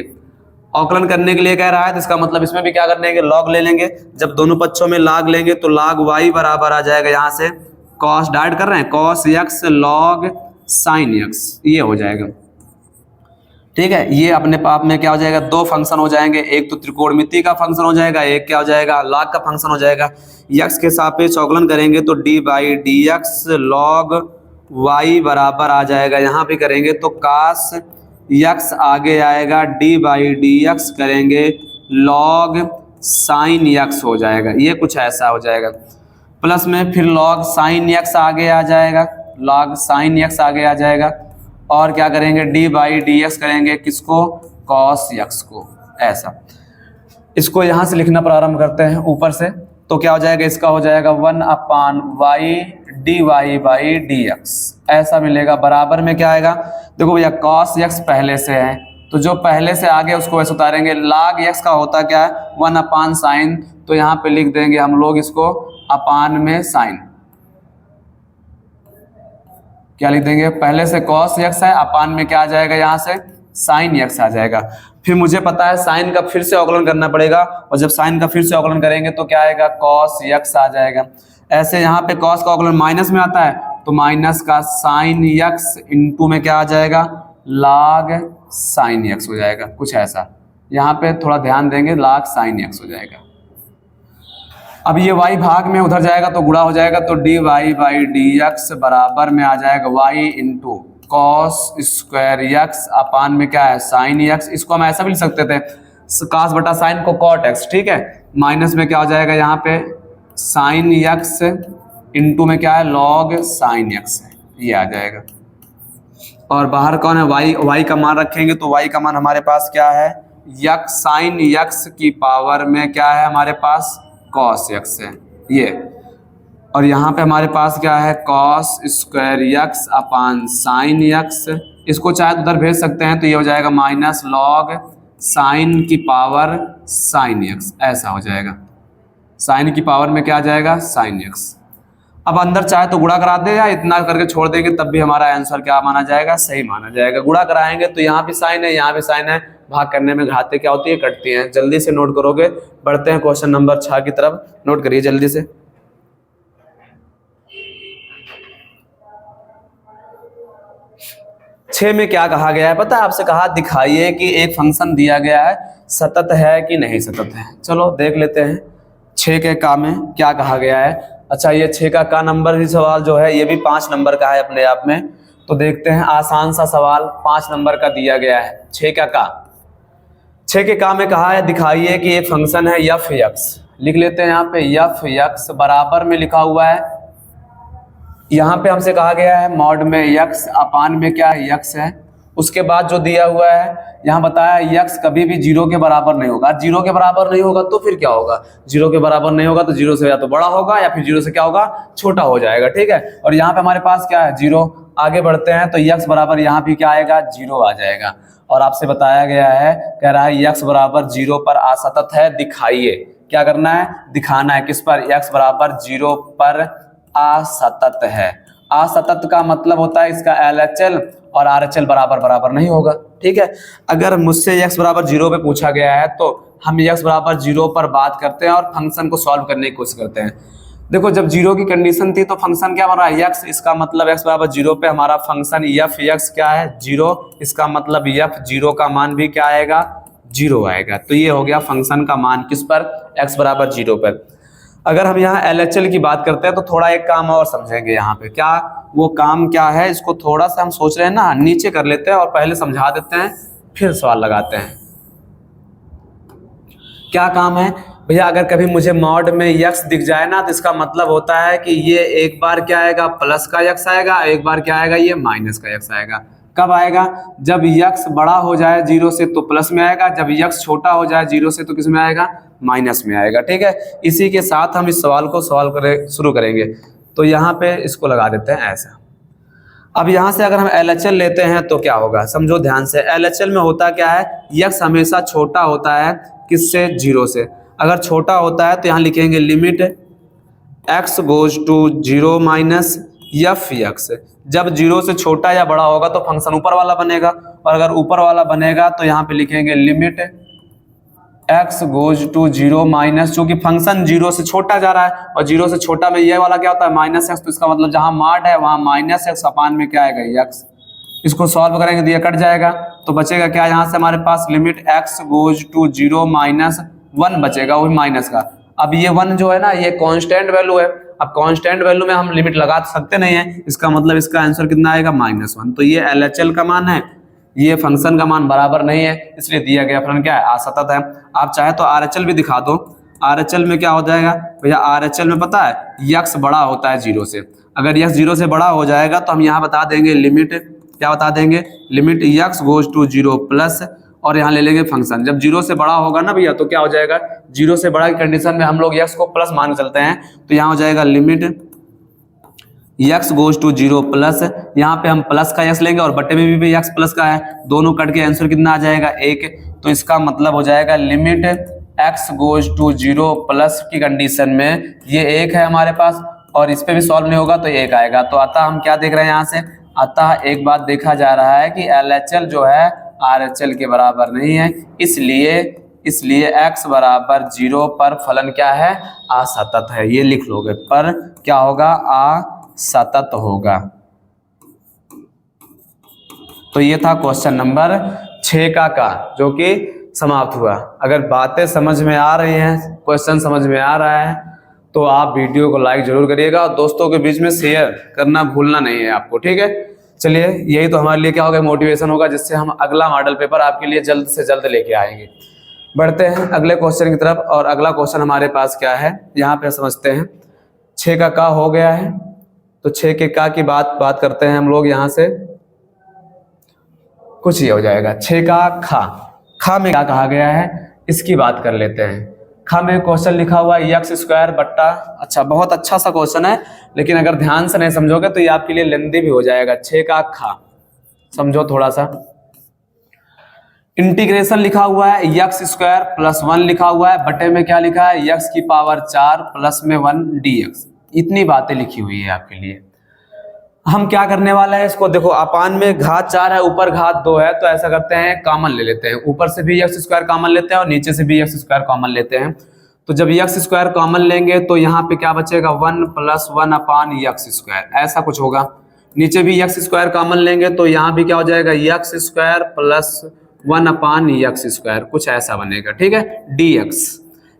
A: अवकलन करने के लिए कह रहा है, तो इसका मतलब इसमें भी क्या करने के, लॉग ले लेंगे। जब दोनों पक्षों में लॉग लेंगे तो लॉग y बराबर आ जाएगा, यहाँ से कॉस डाइट कर रहे हैं, cos x log sign x, ये हो जाएगा, ठीक है। ये अपने आप में क्या हो जाएगा, 2 फंक्शन हो जाएंगे, एक तो त्रिकोणमिति का फंक्शन हो जाएगा, एक क्या हो जाएगा, लॉग का फंक्शन हो जाएगा। यक्स के सापेक्ष अवकलन करेंगे तो d by d x log y बराबर आ जाएगा, यहाँ पे करेंगे तो कास यक्स आगे आएगा, डी बाई डी एक्स करेंगे लॉग साइन यक्स हो जाएगा। ये कुछ ऐसा हो जाएगा, प्लस में फिर लॉग साइन यक्स आगे आ जाएगा, लॉग साइन यक्स आगे आ जाएगा, और क्या करेंगे, डी बाई डी एक्स करेंगे किसको, कॉस यक्स को, ऐसा। इसको यहां से लिखना प्रारंभ करते हैं ऊपर से, तो क्या हो जाएगा, इसका हो जाएगा 1/y dy/dx, ऐसा मिलेगा। बराबर में क्या आएगा, देखो भैया cos x पहले से है, तो जो पहले से आगे उसको वैसे उतारेंगे। log x का होता क्या है 1/sin, तो यहाँ पे लिख देंगे हम लोग इसको अपान में साइन। क्या लिख देंगे, पहले से cos x है, अपान में क्या आ जाएगा, यहाँ से साइन x आ जाएगा। फिर मुझे पता है साइन का फिर से अवकलन करना पड़ेगा, और जब साइन का फिर से अवकलन करेंगे तो क्या आएगा, cos x आ जाएगा। ऐसे यहाँ पे cos का अवकलन माइनस में आता है, तो माइनस का साइन x इंटू में क्या आ जाएगा, log साइन x हो जाएगा, कुछ ऐसा। यहाँ पे थोड़ा ध्यान देंगे, log साइन x हो जाएगा। अब ये y भाग में उधर जाएगा तो गुणा हो जाएगा, तो dy/dx बराबर में आ जाएगा y into cos square x अपान में क्या है साइन x। इसको हम ऐसा भी लिख सकते थे, cos बटा साइन को cot x, ठीक है। माइनस में क्या हो जाएगा, यहाँ पे साइन x इंटू में क्या है log साइन x, ये आ जाएगा। और बाहर कौन है, y का मान रखेंगे, तो y का मान हमारे पास क्या है, x साइन x की पावर में क्या है हमारे पास cos x है ये। और यहाँ पे हमारे पास क्या है cos स्क्वायर x अपान साइन x। इसको चाहे उधर भेज सकते हैं, तो ये हो जाएगा माइनस log साइन की पावर साइन x, ऐसा हो जाएगा। साइन की पावर में क्या आ जाएगा, साइन x। अब अंदर चाहे तो गुणा करा दे या इतना करके छोड़ देंगे, तब भी हमारा आंसर क्या माना जाएगा, सही माना जाएगा। गुणा कराएंगे तो यहाँ भी साइन है, यहाँ भी साइन है, भाग करने में घाते क्या होती है, कटती हैं। जल्दी से नोट करोगे। बढ़ते हैं क्वेश्चन नंबर 6 की तरफ, नोट करिए जल्दी से। छह में क्या कहा गया है पता है, आपसे कहा दिखाइए कि एक फंक्शन दिया गया है सतत है कि नहीं सतत है। चलो देख लेते हैं 6 के का में क्या कहा गया है। अच्छा, ये 6 का नंबर ही सवाल जो है ये भी 5 नंबर का है अपने आप में। तो देखते हैं, आसान सा सवाल 5 नंबर का दिया गया है। 6 के का में कहा है दिखाइए कि एक फंक्शन है एफ एक्स। लिख लेते हैं यहाँ पे एफ एक्स बराबर में लिखा हुआ है, यहाँ पे हमसे कहा गया है मॉड में x अपान में क्या है x है। उसके बाद जो दिया हुआ है यहाँ बताया x कभी भी 0 के बराबर नहीं होगा। 0 के बराबर नहीं होगा तो फिर क्या होगा, 0 के बराबर नहीं होगा तो 0 से या तो बड़ा होगा या फिर 0 से क्या होगा, छोटा हो जाएगा, ठीक है। और यहाँ पे हमारे पास क्या है 0। आगे बढ़ते हैं तो x बराबर यहाँ भी क्या आएगा, 0 आ जाएगा। और आपसे बताया गया है, कह रहा है x बराबर 0 पर असतत है, दिखाइए। क्या करना है, दिखाना है किस पर, x बराबर 0 पर असतत है। असतत का मतलब होता है इसका LHL और RHL बराबर बराबर नहीं होगा, ठीक है। अगर मुझसे x बराबर 0 पे पूछा गया है तो हम x बराबर 0 पर बात करते हैं और फंक्शन को सॉल्व करने की कोशिश करते हैं। देखो जब 0 की कंडीशन थी तो फंक्शन क्या बन रहा है x, इसका मतलब x बराबर 0 पे हमारा फंक्शन एफ एक्स क्या है 0, इसका मतलब एफ 0 का मान भी क्या आएगा, 0 आएगा। तो ये हो गया फंक्शन का मान किस पर, x बराबर 0 पर। अगर हम यहाँ LHL की बात करते हैं तो थोड़ा एक काम और समझेंगे यहाँ पे। क्या वो काम क्या है, इसको थोड़ा सा हम सोच रहे हैं ना, नीचे कर लेते हैं और पहले समझा देते हैं फिर सवाल लगाते हैं। क्या काम है भैया, अगर कभी मुझे मॉड में x दिख जाए ना तो इसका मतलब होता है कि ये एक बार क्या आएगा, प्लस का x आएगा, एक बार क्या आएगा, ये माइनस का x आएगा। कब आएगा, जब x बड़ा हो जाए 0 से तो प्लस में आएगा, जब x छोटा हो जाए 0 से तो किस में आएगा, माइनस में आएगा, ठीक है। इसी के साथ हम इस सवाल को शुरू करेंगे। तो यहाँ पे इसको लगा देते हैं ऐसा। अब यहाँ से अगर हम LHL लेते हैं तो क्या होगा, समझो ध्यान से। LHL में होता क्या है, x हमेशा छोटा होता है किससे, 0 से। अगर छोटा होता है तो यहाँ लिखेंगे limit x goes to 0 minus f x. जब 0 से छोटा या बड़ा होगा तो फंक्शन ऊपर वाला बनेगा, और अगर ऊपर वाला बनेगा तो यहाँ पे लिखेंगे limit x goes to 0 minus, चूंकि फंक्शन 0 से छोटा जा रहा है और 0 से छोटा में ये वाला क्या होता है माइनस x, तो इसका मतलब जहां मॉड है वहां माइनस x अपान में क्या आएगा x। इसको सॉल्व करेंगे तो ये कट जाएगा, तो बचेगा क्या, यहाँ से हमारे पास limit x goes to 0 minus 1 बचेगा, वही माइनस का। अब ये 1 जो है ना ये कांस्टेंट वैल्यू है। अब कांस्टेंट वैल्यू में हम लिमिट लगा सकते नहीं है, इसका मतलब इसका आंसर कितना आएगा, -1। तो ये LHL का मान है, ये फंक्शन का मान बराबर नहीं है, इसलिए दिया गया फंक्शन क्या है, असतत है। आप चाहे तो RHL भी दिखा दो। RHL में क्या हो जाएगा भैया, RHL में पता है x बड़ा होता है 0 से। अगर x 0 से बड़ा हो जाएगा तो हम यहाँ बता देंगे लिमिट, क्या बता देंगे, limit x goes to 0 plus और यहाँ ले लेंगे फंक्शन। जब 0 से बड़ा होगा ना भैया तो क्या हो जाएगा, 0 से बड़ा की कंडीशन में हम लोग x को प्लस मान के चलते हैं, तो यहाँ हो जाएगा limit x goes to 0 plus, यहाँ पे हम प्लस का x लेंगे और बटे में भी x प्लस का है, दोनों कट के आंसर कितना आ जाएगा 1। तो इसका मतलब हो जाएगा limit x goes to 0 plus की कंडीशन में ये 1 है हमारे पास, और इस पे भी सॉल्व नहीं होगा तो 1 आएगा। तो अतः हम क्या देख रहे हैं यहाँ से, अतः एक बात देखा जा रहा है कि LHL जो है RHL के बराबर नहीं है, इसलिए x बराबर 0 पर फलन क्या है, असतत है। ये लिख लोगे, पर क्या होगा, असतत होगा। तो ये था क्वेश्चन नंबर 6 का जो कि समाप्त हुआ। अगर बातें समझ में आ रही हैं, क्वेश्चन समझ में आ रहा है, तो आप वीडियो को लाइक जरूर करिएगा और दोस्तों के बीच में शेयर करना भूलना नहीं है आपको, ठीक है। चलिए, यही तो हमारे लिए क्या होगा, मोटिवेशन होगा, जिससे हम अगला मॉडल पेपर आपके लिए जल्द से जल्द लेके आएंगे। बढ़ते हैं अगले क्वेश्चन की तरफ, और अगला क्वेश्चन हमारे पास क्या है, यहाँ पे समझते हैं। 6 का हो गया है, तो 6 के की बात करते हैं हम लोग। यहाँ से कुछ ये हो जाएगा 6 का खा में क्या कहा गया है, इसकी बात कर लेते हैं। खा में क्वेश्चन लिखा हुआ है x स्क्वायर बट्टा, अच्छा बहुत अच्छा सा क्वेश्चन है, लेकिन अगर ध्यान से नहीं समझोगे तो ये आपके लिए लेंदी भी हो जाएगा। 6 का खा समझो थोड़ा सा। इंटीग्रेशन लिखा हुआ है x स्क्वायर प्लस 1 लिखा हुआ है, बटे में क्या लिखा है x की पावर 4 प्लस में 1 dx। इतनी बातें लिखी हुई है आपके लिए। हम क्या करने वाले हैं, इसको देखो, अपान में घात 4 है, ऊपर घात 2 है, तो ऐसा करते हैं कॉमन ले लेते हैं, ऊपर से भी x स्क्वायर कॉमन लेते हैं और नीचे से भी x स्क्वायर कॉमन लेते हैं। तो जब x स्क्वायर कॉमन लेंगे तो यहाँ पे क्या बचेगा, 1 प्लस 1 अपान x स्क्वायर, ऐसा कुछ होगा। नीचे भी x स्क्वायर कॉमन लेंगे तो यहाँ भी क्या हो जाएगा, x स्क्वायर प्लस 1 अपान x स्क्वायर, कुछ ऐसा बनेगा, ठीक है, dx।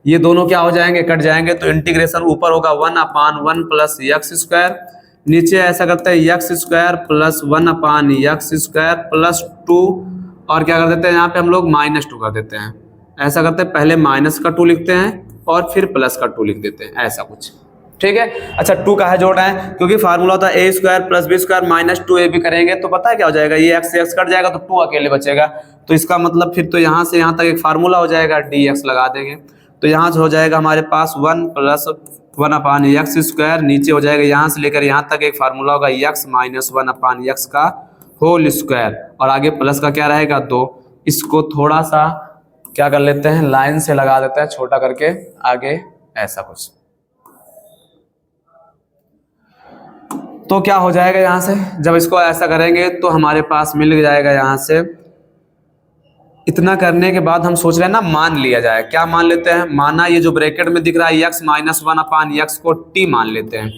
A: ये दोनों क्या हो जाएंगे, कट जाएंगे, तो इंटीग्रेशन ऊपर होगा 1 अपान 1 प्लस x स्क्वायर, नीचे ऐसा करते हैं x स्क्वायर प्लस 1 अपान x स्क्वायर प्लस 2, और क्या कर देते हैं यहाँ पे हम लोग -2 कर देते हैं। ऐसा करते हैं, पहले माइनस का 2 लिखते हैं और फिर प्लस का 2 लिख देते हैं, ऐसा कुछ, ठीक है। अच्छा 2 का है जोड़ रहे हैं, क्योंकि फार्मूला होता है a square plus b square minus 2ab करेंगे तो पता है क्या हो जाएगा, ये x से x कट जाएगा तो 2 अकेले बचेगा। तो इसका मतलब फिर तो यहाँ से यहाँ तक एक फार्मूला हो जाएगा, dx लगा देंगे, तो यहाँ से हो जाएगा हमारे पास 1 प्लस 1 अपान x स्क्वायर, नीचे हो जाएगा यहाँ से लेकर यहाँ तक एक फार्मूला होगा x माइनस 1 अपान x का होल स्क्वायर, और आगे प्लस का क्या रहेगा 2। इसको थोड़ा सा क्या कर लेते हैं, लाइन से लगा देते हैं छोटा करके आगे, ऐसा कुछ। तो क्या हो जाएगा यहाँ से, जब इसको ऐसा करेंगे तो हमारे पास मिल जाएगा यहाँ से। इतना करने के बाद हम सोच रहे हैं ना, मान लिया जाए, क्या मान लेते हैं, माना ये जो ब्रैकेट में दिख रहा है x माइनस 1 अपान x को t मान लेते हैं,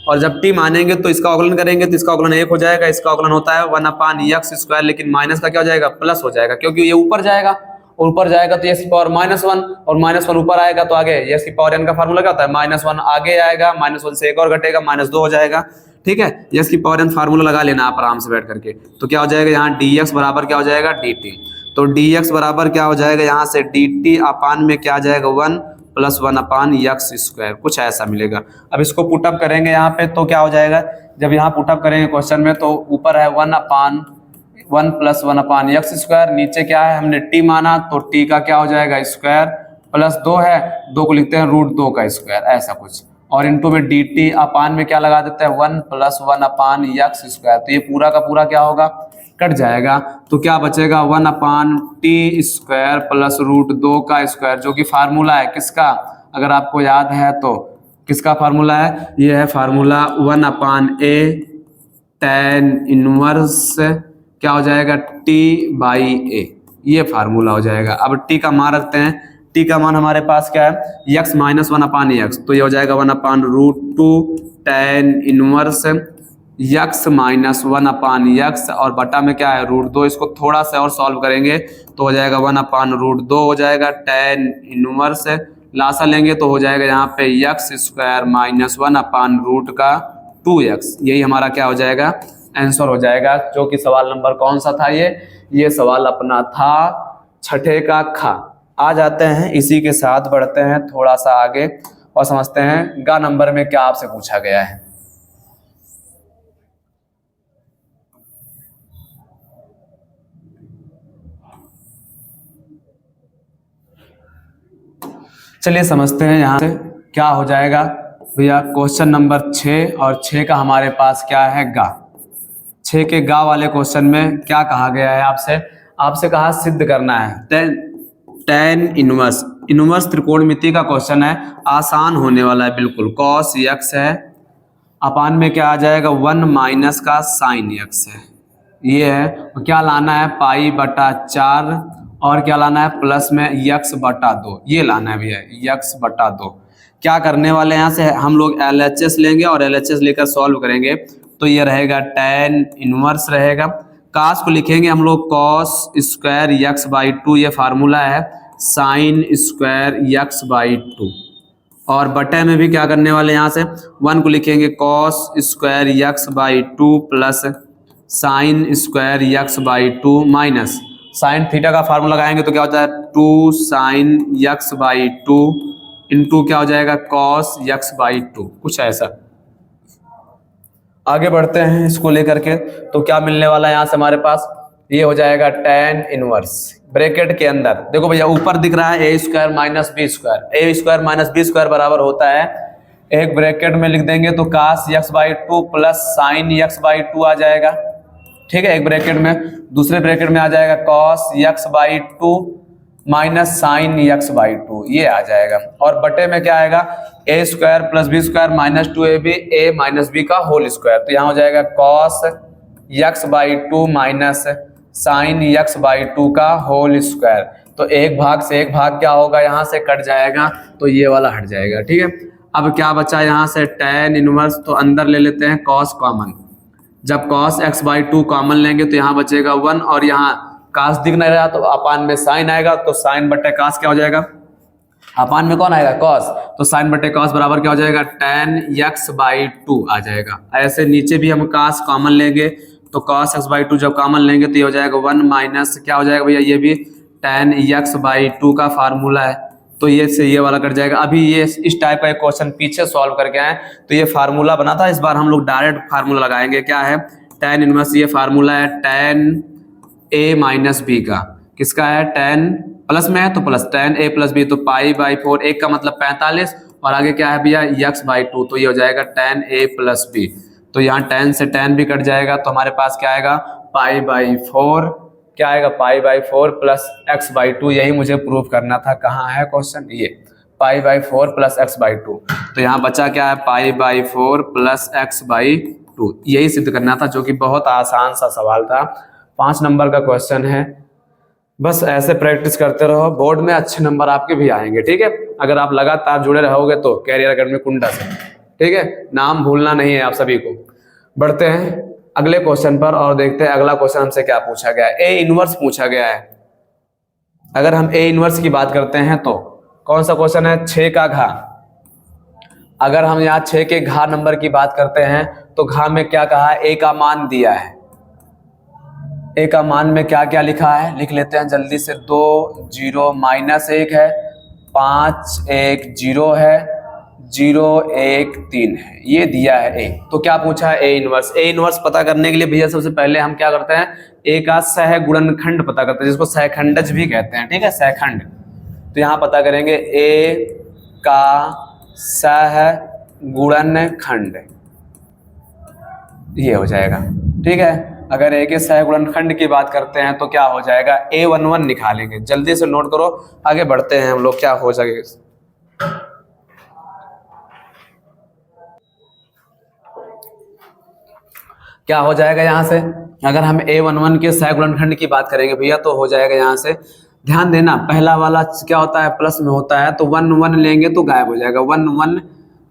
A: और जब t मानेंगे तो इसका अवकलन करेंगे तो इसका अवकलन 1 हो जाएगा, इसका अवकलन होता है 1 अपान x स्क्वायर, लेकिन माइनस का क्या हो जाएगा, प्लस हो जाएगा, क्योंकि ये ऊपर जाएगा, और ऊपर जाएगा तो x की पावर -1, और -1 ऊपर आएगा तो आगे x की पावर n का फार्मूला क्या होता है, -1 आगे आएगा, -1 से एक और घटेगा, -2 हो जाएगा, ठीक है। x की पावर n फार्मूला लगा लेना आप आराम से बैठ करके। तो क्या हो जाएगा यहाँ dx बराबर क्या हो जाएगा, dt। तो dx बराबर क्या हो जाएगा यहाँ से, dt अपान में क्या आ जाएगा 1 प्लस 1 अपान x स्क्वायर, कुछ ऐसा मिलेगा। अब इसको पुटअप करेंगे यहाँ पे तो क्या हो जाएगा, जब यहाँ पुटअप करेंगे क्वेश्चन में तो ऊपर है 1 प्लस 1 अपान x स्क्वायर, नीचे क्या है, हमने t माना तो t का क्या हो जाएगा स्क्वायर, प्लस 2 है, 2 को लिखते हैं √2 का स्क्वायर, ऐसा कुछ, और इनटू में dt अपान में क्या लगा देते हैं 1 प्लस 1 अपान x स्क्वायर। तो ये पूरा का पूरा क्या होगा, कट जाएगा, तो क्या बचेगा 1 अपान टी स्क्वायर प्लस √2 का स्क्वायर, जो कि फार्मूला है किसका, अगर आपको याद है तो किसका फार्मूला है, ये है formula 1 upon a tan inverse क्या हो जाएगा t बाई a, ये फार्मूला हो जाएगा। अब t का मान रखते हैं, t का मान हमारे पास क्या है, x माइनस 1 अपान x, तो ये हो जाएगा 1 अपान √2 tan इनवर्स x माइनस 1 अपान x, और बटा में क्या है √2, इसको थोड़ा सा और सॉल्व करेंगे तो हो जाएगा 1 अपान √2 हो जाएगा, tan इनवर्स लासा लेंगे तो हो जाएगा यहाँ पे x square minus 1 upon root का 2x, यही हमारा क्या हो जाएगा, आंसर हो जाएगा। जो कि सवाल नंबर कौन सा था, ये सवाल अपना था 6 का खा। आ जाते हैं इसी के साथ बढ़ते हैं थोड़ा सा आगे और समझते हैं गा नंबर में क्या आपसे पूछा गया है। चलिए समझते हैं यहाँ से क्या हो जाएगा भैया। क्वेश्चन नंबर 6 और 6 का हमारे पास क्या है गा। 6 के गा वाले क्वेश्चन में क्या कहा गया है आपसे कहा सिद्ध करना है टेन इनवर्स त्रिकोणमिति का क्वेश्चन है, आसान होने वाला है बिल्कुल। कॉस यक्स है अपान में क्या आ जाएगा 1 माइनस का साइन यक्स है, ये है। और क्या लाना है पाई बटा 4 और क्या लाना है प्लस में यक्स बटा 2, ये लाना है भैया यक्स बटा 2। क्या करने वाले हैं यहाँ से हम लोग LHS लेंगे और LHS लेकर सॉल्व करेंगे तो ये रहेगा टेन इनवर्स रहेगा। कास को लिखेंगे हम लोग कॉस स्क्वायर यक्स बाई 2, ये फार्मूला है साइन स्क्वायर यक्स बाई 2। और बटे में भी क्या करने वाले यहाँ से 1 को लिखेंगे cos square x by 2 plus sine square x by 2 minus sine theta का फार्मूला लगाएंगे तो क्या होता है 2 साइन यक्स बाई 2 इंटू क्या हो जाएगा कॉस यक्स बाई 2, कुछ ऐसा। आगे बढ़ते हैं इसको लेकर के तो क्या मिलने वाला है यहाँ से हमारे पास, ये हो जाएगा टेन इनवर्स ब्रैकेट के अंदर। देखो भैया ऊपर दिख रहा है a square minus b square, a square minus b square बराबर होता है, एक ब्रैकेट में लिख देंगे तो cos x by 2 plus sine x by 2 आ जाएगा, ठीक है एक ब्रैकेट में। दूसरे ब्रैकेट में आ जाएगा cos x by 2 minus sine x by 2, ये आ जाएगा। और बटे में क्या आएगा a square plus b square minus 2ab a minus b का होल स्क्वायर, तो यहाँ हो जाएगा cos x by 2 minus sine x by 2 का होल स्क्वायर। तो एक भाग से एक भाग क्या होगा यहाँ से कट जाएगा तो ये वाला हट जाएगा, ठीक है। अब क्या बचा यहाँ से टेन इनवर्स, तो अंदर ले लेते हैं कॉस कॉमन। जब कॉस एक्स बाई 2 कॉमन लेंगे तो यहाँ बचेगा 1 और यहाँ कास दिख नहीं रहा तो अपान में साइन आएगा, तो साइन बटे कास क्या हो जाएगा, अपान में कौन आएगा कॉस, तो साइन बटे कॉस बराबर क्या हो जाएगा टेन यक्स बाई 2 आ जाएगा। ऐसे नीचे भी हम कास कॉमन लेंगे तो कॉस एक्स बाई 2 जब कॉमन लेंगे तो ये हो जाएगा 1 माइनस क्या हो जाएगा भैया, ये भी टेन यक्स बाई 2 का फार्मूला है, तो ये से ये वाला कट जाएगा। अभी ये इस टाइप का एक क्वेश्चन पीछे सॉल्व करके आए तो ये फार्मूला बना था, इस बार हम लोग डायरेक्ट फार्मूला लगाएंगे। क्या है टेन इनवर्स, ये फार्मूला है टेन ए माइनस बी का, किसका है टेन प्लस में है तो प्लस टेन ए प्लस बी, तो पाई बाई 4 एक का मतलब 45 और आगे क्या है भैया यक्स बाई 2, तो ये हो जाएगा टेन ए प्लस बी। तो यहाँ टेन से टेन भी कट जाएगा तो हमारे पास क्या आएगा पाई बाई 4, क्या आएगा pi by 4 plus x by 2, यही मुझे प्रूफ करना था। कहाँ है क्वेश्चन, ये pi by 4 plus x by 2, तो यहाँ बचा क्या है pi by 4 plus x by 2, यही सिद्ध करना था, जो कि बहुत आसान सा सवाल था। 5 नंबर का क्वेश्चन है, बस ऐसे प्रैक्टिस करते रहो, बोर्ड में अच्छे नंबर आपके भी आएंगे, ठीक है। अगर आप लगातार जुड़े रहोगे तो कैरियर एकेडमी कुंडा से, ठीक है, नाम भूलना नहीं है आप सभी को। बढ़ते हैं अगले क्वेश्चन पर और देखते हैं अगला क्वेश्चन हमसे क्या पूछा गया है। ए इनवर्स पूछा गया है। अगर हम ए इनवर्स की बात करते हैं तो कौन सा क्वेश्चन है 6 का घा। अगर हम यहाँ 6 के घा नंबर की बात करते हैं तो घा में क्या कहा है, ए का मान दिया है, ए का मान में क्या क्या लिखा है लिख लेते हैं जल्दी से। 2 0 माइनस 1 है, 5 1 0 है, 0 1 3 है, ये दिया है ए। तो क्या पूछा है ए इनवर्स। ए इनवर्स पता करने के लिए भैया सबसे पहले हम क्या करते हैं ए का सह गुणनखंड पता करते हैं, जिसको सहखंडज भी कहते हैं, ठीक है सहखंड। तो यहाँ पता करेंगे ए का सह गुणनखंड, ये हो जाएगा, ठीक है। अगर ए के सह गुणनखंड की बात करते हैं तो क्या हो जाएगा A11 निकालेंगे, जल्दी से नोट करो, आगे बढ़ते हैं हम लोग। क्या हो जाएगा क्या हो जाएगा यहाँ से, अगर हम A11 के सह गुणनखंड की बात करेंगे भैया तो हो जाएगा यहाँ से, ध्यान देना पहला वाला क्या होता है प्लस में होता है, तो 1 1 लेंगे तो गायब हो जाएगा, 1 1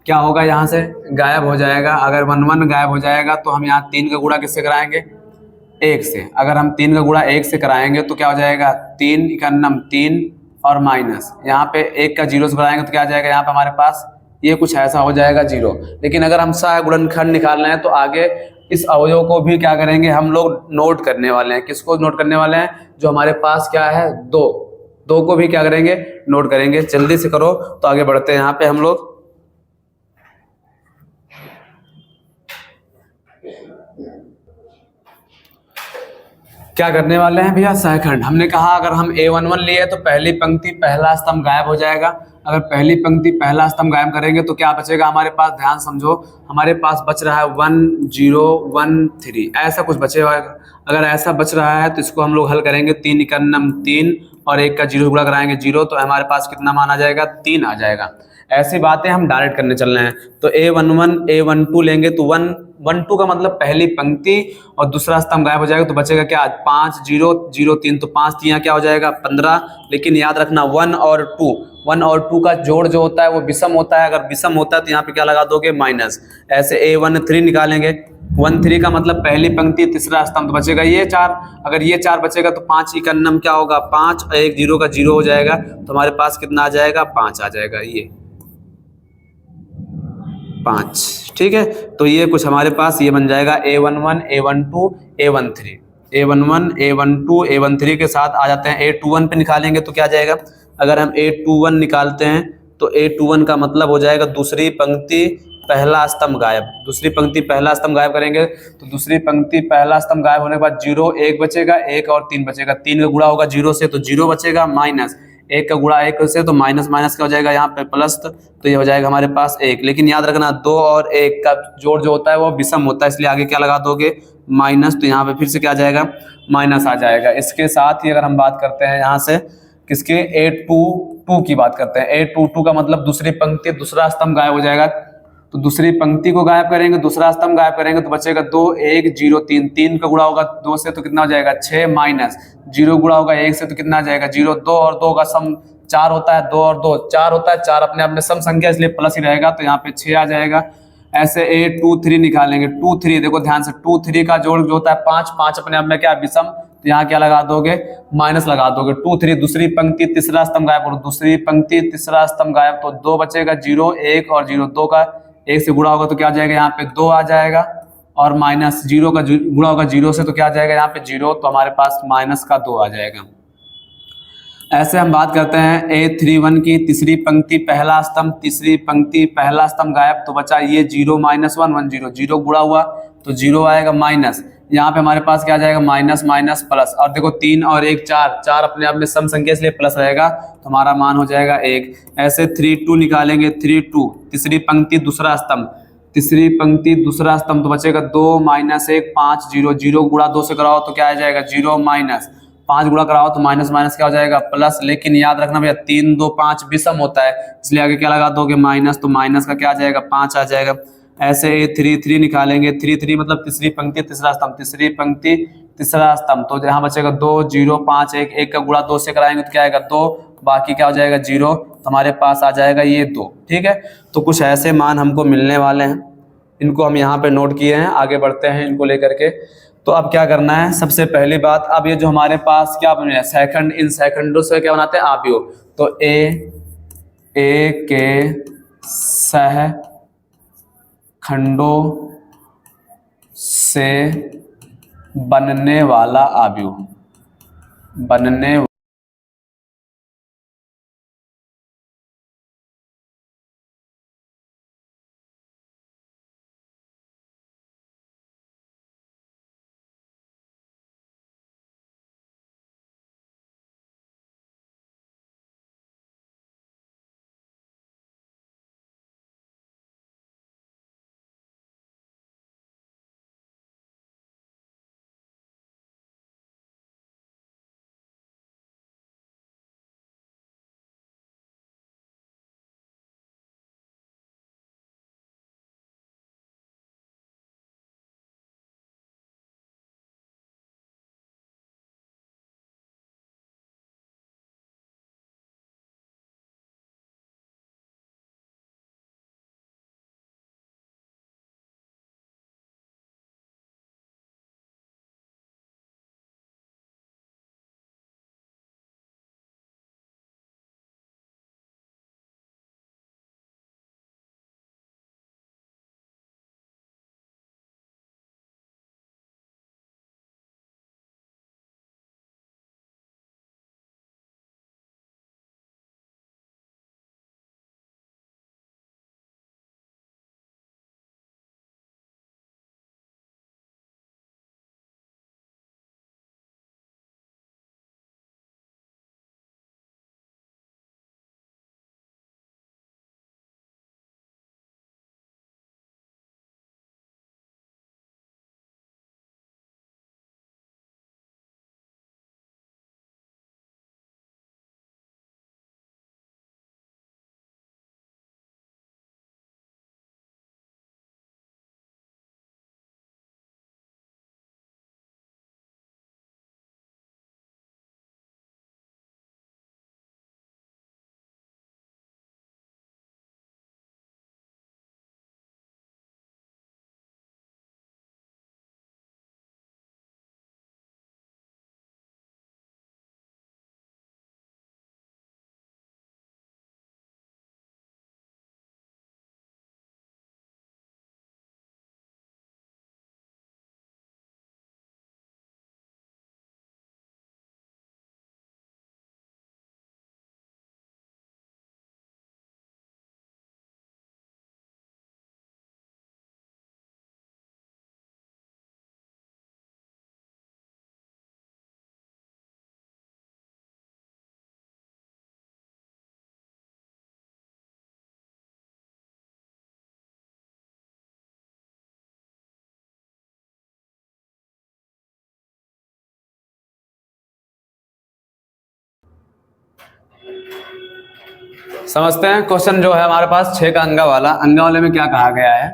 A: क्या होगा यहाँ से गायब हो जाएगा। अगर 1 1 गायब हो जाएगा तो हम यहाँ 3 का गुणा किससे कराएंगे 1 से। अगर हम 3 का गुणा 1 से कराएंगे तो क्या हो जाएगा 3 इकन्नम 3 और माइनस यहाँ पे 1 का 0 से बढ़ाएंगे तो क्या आ जाएगा यहाँ पे हमारे पास ये कुछ ऐसा हो जाएगा 0। लेकिन अगर हम सह गुणनखंड निकालना है तो आगे इस अवयव को भी क्या करेंगे हम लोग नोट करने वाले हैं। किसको नोट करने वाले हैं, जो हमारे पास क्या है 2 को भी क्या करेंगे नोट करेंगे। जल्दी से करो तो आगे बढ़ते हैं यहाँ पे हम लोग। क्या करने वाले हैं भैया, सेकंड। हमने कहा अगर हम A11 लिए तो पहली पंक्ति पहला स्तंभ गायब हो जाएगा। अगर पहली पंक्ति पहला स्तंभ गायब करेंगे तो क्या बचेगा हमारे पास, ध्यान समझो, हमारे पास बच रहा है 1 0 1 3, ऐसा कुछ बचेगा। अगर ऐसा बच रहा है तो इसको हम लोग हल करेंगे, 3 इकन्नम 3 और 1 का 0 गुणा कराएंगे 0, तो हमारे पास कितना मान आ जाएगा, 3 आ जाएगा। ऐसी बातें हम डायरेक्ट करने चल रहे हैं। तो A11 A12 लेंगे तो 1 1 2 का मतलब पहली पंक्ति और दूसरा स्तंभ गायब हो जाएगा, तो बचेगा क्या, 5 0 0 3, तो 5 3 क्या हो जाएगा 15। लेकिन याद रखना 1 और 2 का जोड़ जो होता है वो विषम होता है, अगर विषम होता है तो यहाँ पे क्या लगा दोगे, माइनस। ऐसे A13 निकालेंगे, 1 3 का मतलब पहली पंक्ति तीसरा स्तंभ, तो बचेगा ये 4। अगर ये 4 बचेगा तो 5 इकन्नम क्या होगा 5, और 1 0 का 0 हो जाएगा, तो हमारे पास कितना आ जाएगा, 5 आ जाएगा, ये 5। ठीक है, तो ये कुछ हमारे पास ये बन जाएगा A11 A12 A13, A11 A12 A13 के साथ आ जाते हैं A21 पे निकालेंगे तो क्या आ जाएगा। अगर हम A21 निकालते हैं तो A21 का मतलब हो जाएगा दूसरी पंक्ति पहला स्तंभ गायब। दूसरी पंक्ति पहला स्तंभ गायब करेंगे तो दूसरी पंक्ति पहला स्तंभ गायब होने के बाद 0 1 बचेगा, 1 और 3 बचेगा, 3 का गुणा होगा 0 से तो 0 बचेगा, माइनस 1 का गुणा 1 से तो माइनस माइनस क्या हो जाएगा यहाँ पे प्लस, तो ये हो जाएगा हमारे पास 1। लेकिन याद रखना 2 और 1 का जोड़ जो होता है वो विषम होता है, इसलिए आगे क्या लगा दोगे, माइनस, तो यहाँ पे फिर से क्या आ जाएगा, माइनस आ जाएगा। इसके साथ ही अगर हम बात करते हैं यहाँ से किसके, A22 की बात करते हैं। A22 का मतलब दूसरी पंक्ति दूसरा स्तंभ गायब हो जाएगा, तो दूसरी पंक्ति को गायब करेंगे, दूसरा स्तंभ गायब करेंगे तो बचेगा 2 1 0 3, 3 का गुणा होगा 2 से तो कितना हो जाएगा 6, माइनस 0 गुणा होगा 1 से तो कितना आ जाएगा 0, 2 और 2 का सम 4 होता है, 2 और 2 4 होता है, 4 अपने आप में सम संख्या इसलिए प्लस ही रहेगा, तो यहाँ पे 6 आ जाएगा। ऐसे A23 निकालेंगे, 2 3 देखो ध्यान से, 2 3 का जोड़ जो होता है 5 5 अपने आप में क्या विषम, तो यहाँ क्या लगा दोगे, माइनस लगा दोगे। 2 3 दूसरी पंक्ति तीसरा स्तंभ गायब, और दूसरी पंक्ति तीसरा स्तंभ गायब तो 2 बचेगा, 0 1 और 0, 2 का 1 से गुणा होगा तो क्या आ जाएगा यहाँ पे 2 आ जाएगा, और माइनस 0 का गुणा होगा 0 से तो क्या आ जाएगा यहाँ पे 0, तो हमारे पास माइनस का 2 आ जाएगा। ऐसे हम बात करते हैं A31 की, तीसरी पंक्ति पहला स्तंभ, तीसरी पंक्ति पहला स्तंभ गायब, तो बचा ये 0 माइनस 1 1 0, 0 गुणा हुआ तो 0 आएगा, माइनस यहाँ पे हमारे पास क्या आ जाएगा, माइनस माइनस प्लस, और देखो 3 और 1 4, 4 अपने आप में सम संख्या इसलिए प्लस रहेगा, तो हमारा मान हो जाएगा 1। ऐसे 3 2 निकालेंगे, 3 2 तीसरी पंक्ति दूसरा स्तंभ, तीसरी पंक्ति दूसरा स्तंभ, तो बचेगा 2 माइनस 1 5 0, 0 गुणा 2 से कराओ तो क्या आ जाएगा 0, माइनस 5 गुणा कराओ तो माइनस माइनस क्या हो जाएगा प्लस। लेकिन याद रखना भैया 3 2 5 विषम होता है, इसलिए आगे क्या लगा दोगे, माइनस, तो माइनस का क्या आ जाएगा 5 आ जाएगा। ऐसे 3 3 निकालेंगे, 3 3 मतलब तीसरी पंक्ति तीसरा स्तंभ, तीसरी पंक्ति तीसरा स्तंभ, तो यहाँ बचेगा 2 0 5 1, 1 का गुणा 2 से कराएंगे तो क्या आएगा 2, बाकी क्या हो जाएगा 0, तो हमारे पास आ जाएगा ये 2। ठीक है, तो कुछ ऐसे मान हमको मिलने वाले हैं, इनको हम यहाँ पे नोट किए हैं, आगे बढ़ते हैं इनको लेकर के। तो अब क्या करना है, सबसे पहली बात, अब ये जो हमारे पास क्या बने सेकंड, इन सेकंडों से क्या बनाते हैं आव्यूह, तो ए के सह खंडों से बनने वाला आव्यूह, बनने समझते हैं क्वेश्चन जो है हमारे पास 6 का अंगा वाले में क्या कहा गया है।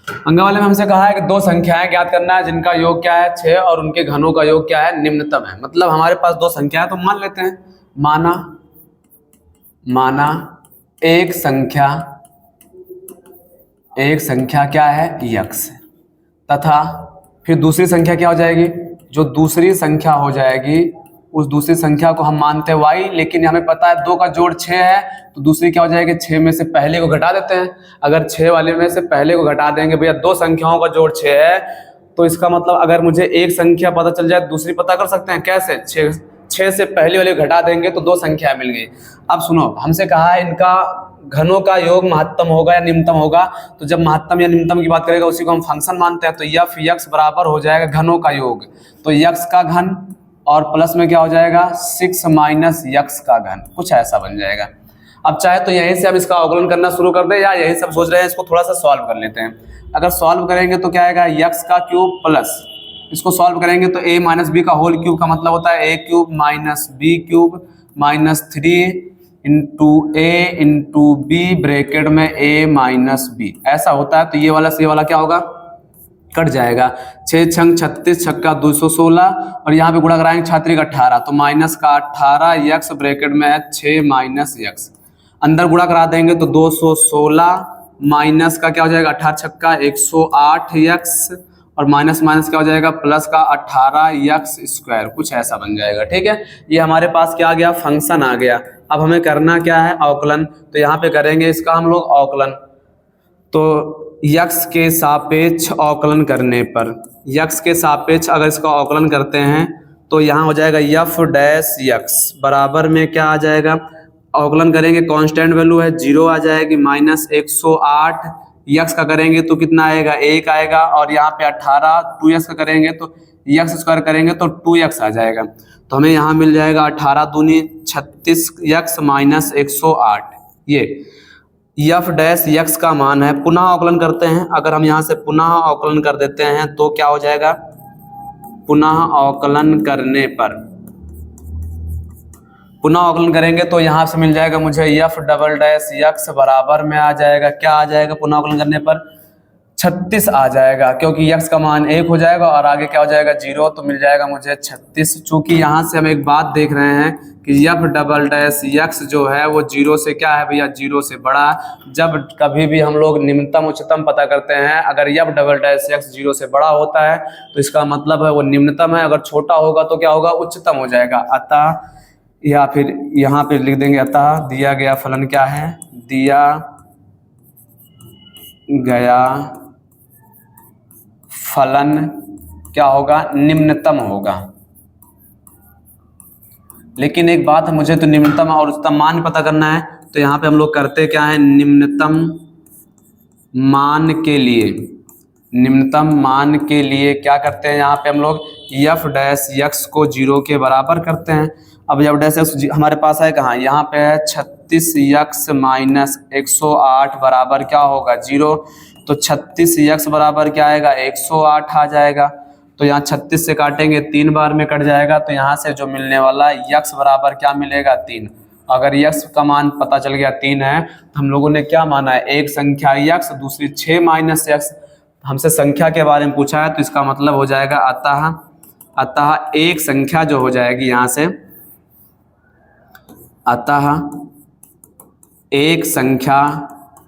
A: अंगा वाले में हमसे कहा है कि दो संख्याएं ज्ञात करना है जिनका योग क्या है 6 और उनके घनों का योग क्या है निम्नतम है। मतलब हमारे पास दो संख्याएं तो मान लेते हैं, माना एक संख्या क्या है यक्स, तथा फिर दूसरी संख्या क्या हो जाएगी, जो दूसरी संख्या हो जाएगी उस दूसरी संख्या को हम मानते हैं y, लेकिन हमें पता है 2 का जोड़ 6 है तो दूसरी क्या हो जाएगी 6 में से पहले को घटा देते हैं। अगर 6 वाले में से पहले को घटा देंगे, भैया दो संख्याओं का जोड़ 6 है तो इसका मतलब अगर मुझे एक संख्या पता चल जाए दूसरी पता कर सकते हैं कैसे, 6 से पहले वाले घटा देंगे तो दो संख्या मिल गई। अब सुनो, हमसे कहा है इनका घनों का योग महत्तम होगा या निम्नतम होगा, तो जब महत्तम या निम्नतम की बात करेगा उसी को हम फंक्शन मानते हैं। तो एफ यक्स बराबर हो जाएगा घनों का योग, तो यक्स का घन और प्लस में क्या हो जाएगा 6 माइनस यक्स का घन, कुछ ऐसा बन जाएगा। अब चाहे तो यहीं से हम इसका अवकलन करना शुरू कर दें या यही सब सोच रहे हैं इसको थोड़ा सा सॉल्व कर लेते हैं। अगर सॉल्व करेंगे तो क्या आएगा यक्स का क्यूब प्लस, इसको सॉल्व करेंगे तो a माइनस बी का होल क्यूब का मतलब होता है a cube minus b cube minus 3 into A into b bracket में a माइनस बी, ऐसा होता है। तो ये वाला से वाला क्या होगा कट जाएगा, 6 छंग 36 छक्का 216 और यहाँ पे गुणा कराएंगे 6 का 18 तो माइनस का 18 यक्स ब्रैकेट में है 6 माइनस यक्स, अंदर गुणा करा देंगे तो 216 माइनस का क्या हो जाएगा 18 छक्का 108 यक्स और माइनस माइनस क्या हो जाएगा प्लस का 18 यक्स स्क्वायर, कुछ ऐसा बन जाएगा। ठीक है, ये हमारे पास क्या आ गया फंक्शन आ गया। अब हमें करना क्या है अवकलन, तो यहाँ पे करेंगे इसका हम लोग अवकलन। तो यक्स के सापेक्ष अवकलन करने पर, यक्स के सापेक्ष अगर इसका अवकलन करते हैं तो यहाँ हो जाएगा यफ डैश यक्स बराबर में क्या आ जाएगा, अवकलन करेंगे कांस्टेंट वैल्यू है 0 आ जाएगी माइनस 108 यक्स का करेंगे तो कितना आएगा 1 आएगा और यहाँ पे 18 2x का करेंगे तो यक्स स्क्वायर करेंगे तो 2x आ जाएगा। तो हमें यहाँ मिल जाएगा 18 दूनी 36 यक्स माइनस 108, ये यफ डैश यक्स का मान है। पुनः अवकलन करते हैं, अगर हम यहाँ से पुनः अवकलन कर देते हैं तो क्या हो जाएगा, पुनः अवकलन करने पर, पुनः अवकलन करेंगे तो यहाँ से मिल जाएगा मुझे यफ डबल डैश यक्स बराबर में आ जाएगा, क्या आ जाएगा पुनः अवकलन करने पर 36 आ जाएगा, क्योंकि यक्स का मान 1 हो जाएगा और आगे क्या हो जाएगा 0, तो मिल जाएगा मुझे 36। चूंकि यहाँ से हम एक बात देख रहे हैं कि यफ डबल डैश यक्स जो है वो 0 से क्या है भैया 0 से बड़ा। जब कभी भी हम लोग निम्नतम उच्चतम पता करते हैं, अगर यफ डबल डैश यक्स 0 से बड़ा होता है तो इसका मतलब है वो निम्नतम है, अगर छोटा होगा तो क्या होगा उच्चतम हो जाएगा। अतः या फिर यहाँ पे लिख देंगे अतः दिया गया फलन क्या है, दिया गया फलन क्या होगा निम्नतम होगा। लेकिन एक बात है, मुझे तो निम्नतम और उच्चतम मान पता करना है, तो यहाँ पे हम लोग करते क्या है निम्नतम मान के लिए, निम्नतम मान के लिए क्या करते हैं यहाँ पे हम लोग यफ डैश यक्स को 0 के बराबर करते हैं। अब यफ डैश यक्स हमारे पास है कहाँ, यहाँ पे है 36 यक्स माइनस 108 बराबर क्या होगा 0, तो 36 यक्स बराबर क्या आएगा 108 आ जाएगा। तो यहाँ 36 से काटेंगे 3 बार में कट जाएगा, तो यहाँ से जो मिलने वाला यक्स बराबर क्या मिलेगा 3। अगर यक्स का मान पता चल गया 3 है तो हम लोगों ने क्या माना है, एक संख्या यक्स दूसरी 6 माइनस यक्स, हमसे संख्या के बारे में पूछा है तो इसका मतलब हो जाएगा अतः एक संख्या जो हो जाएगी यहाँ से, अतः एक संख्या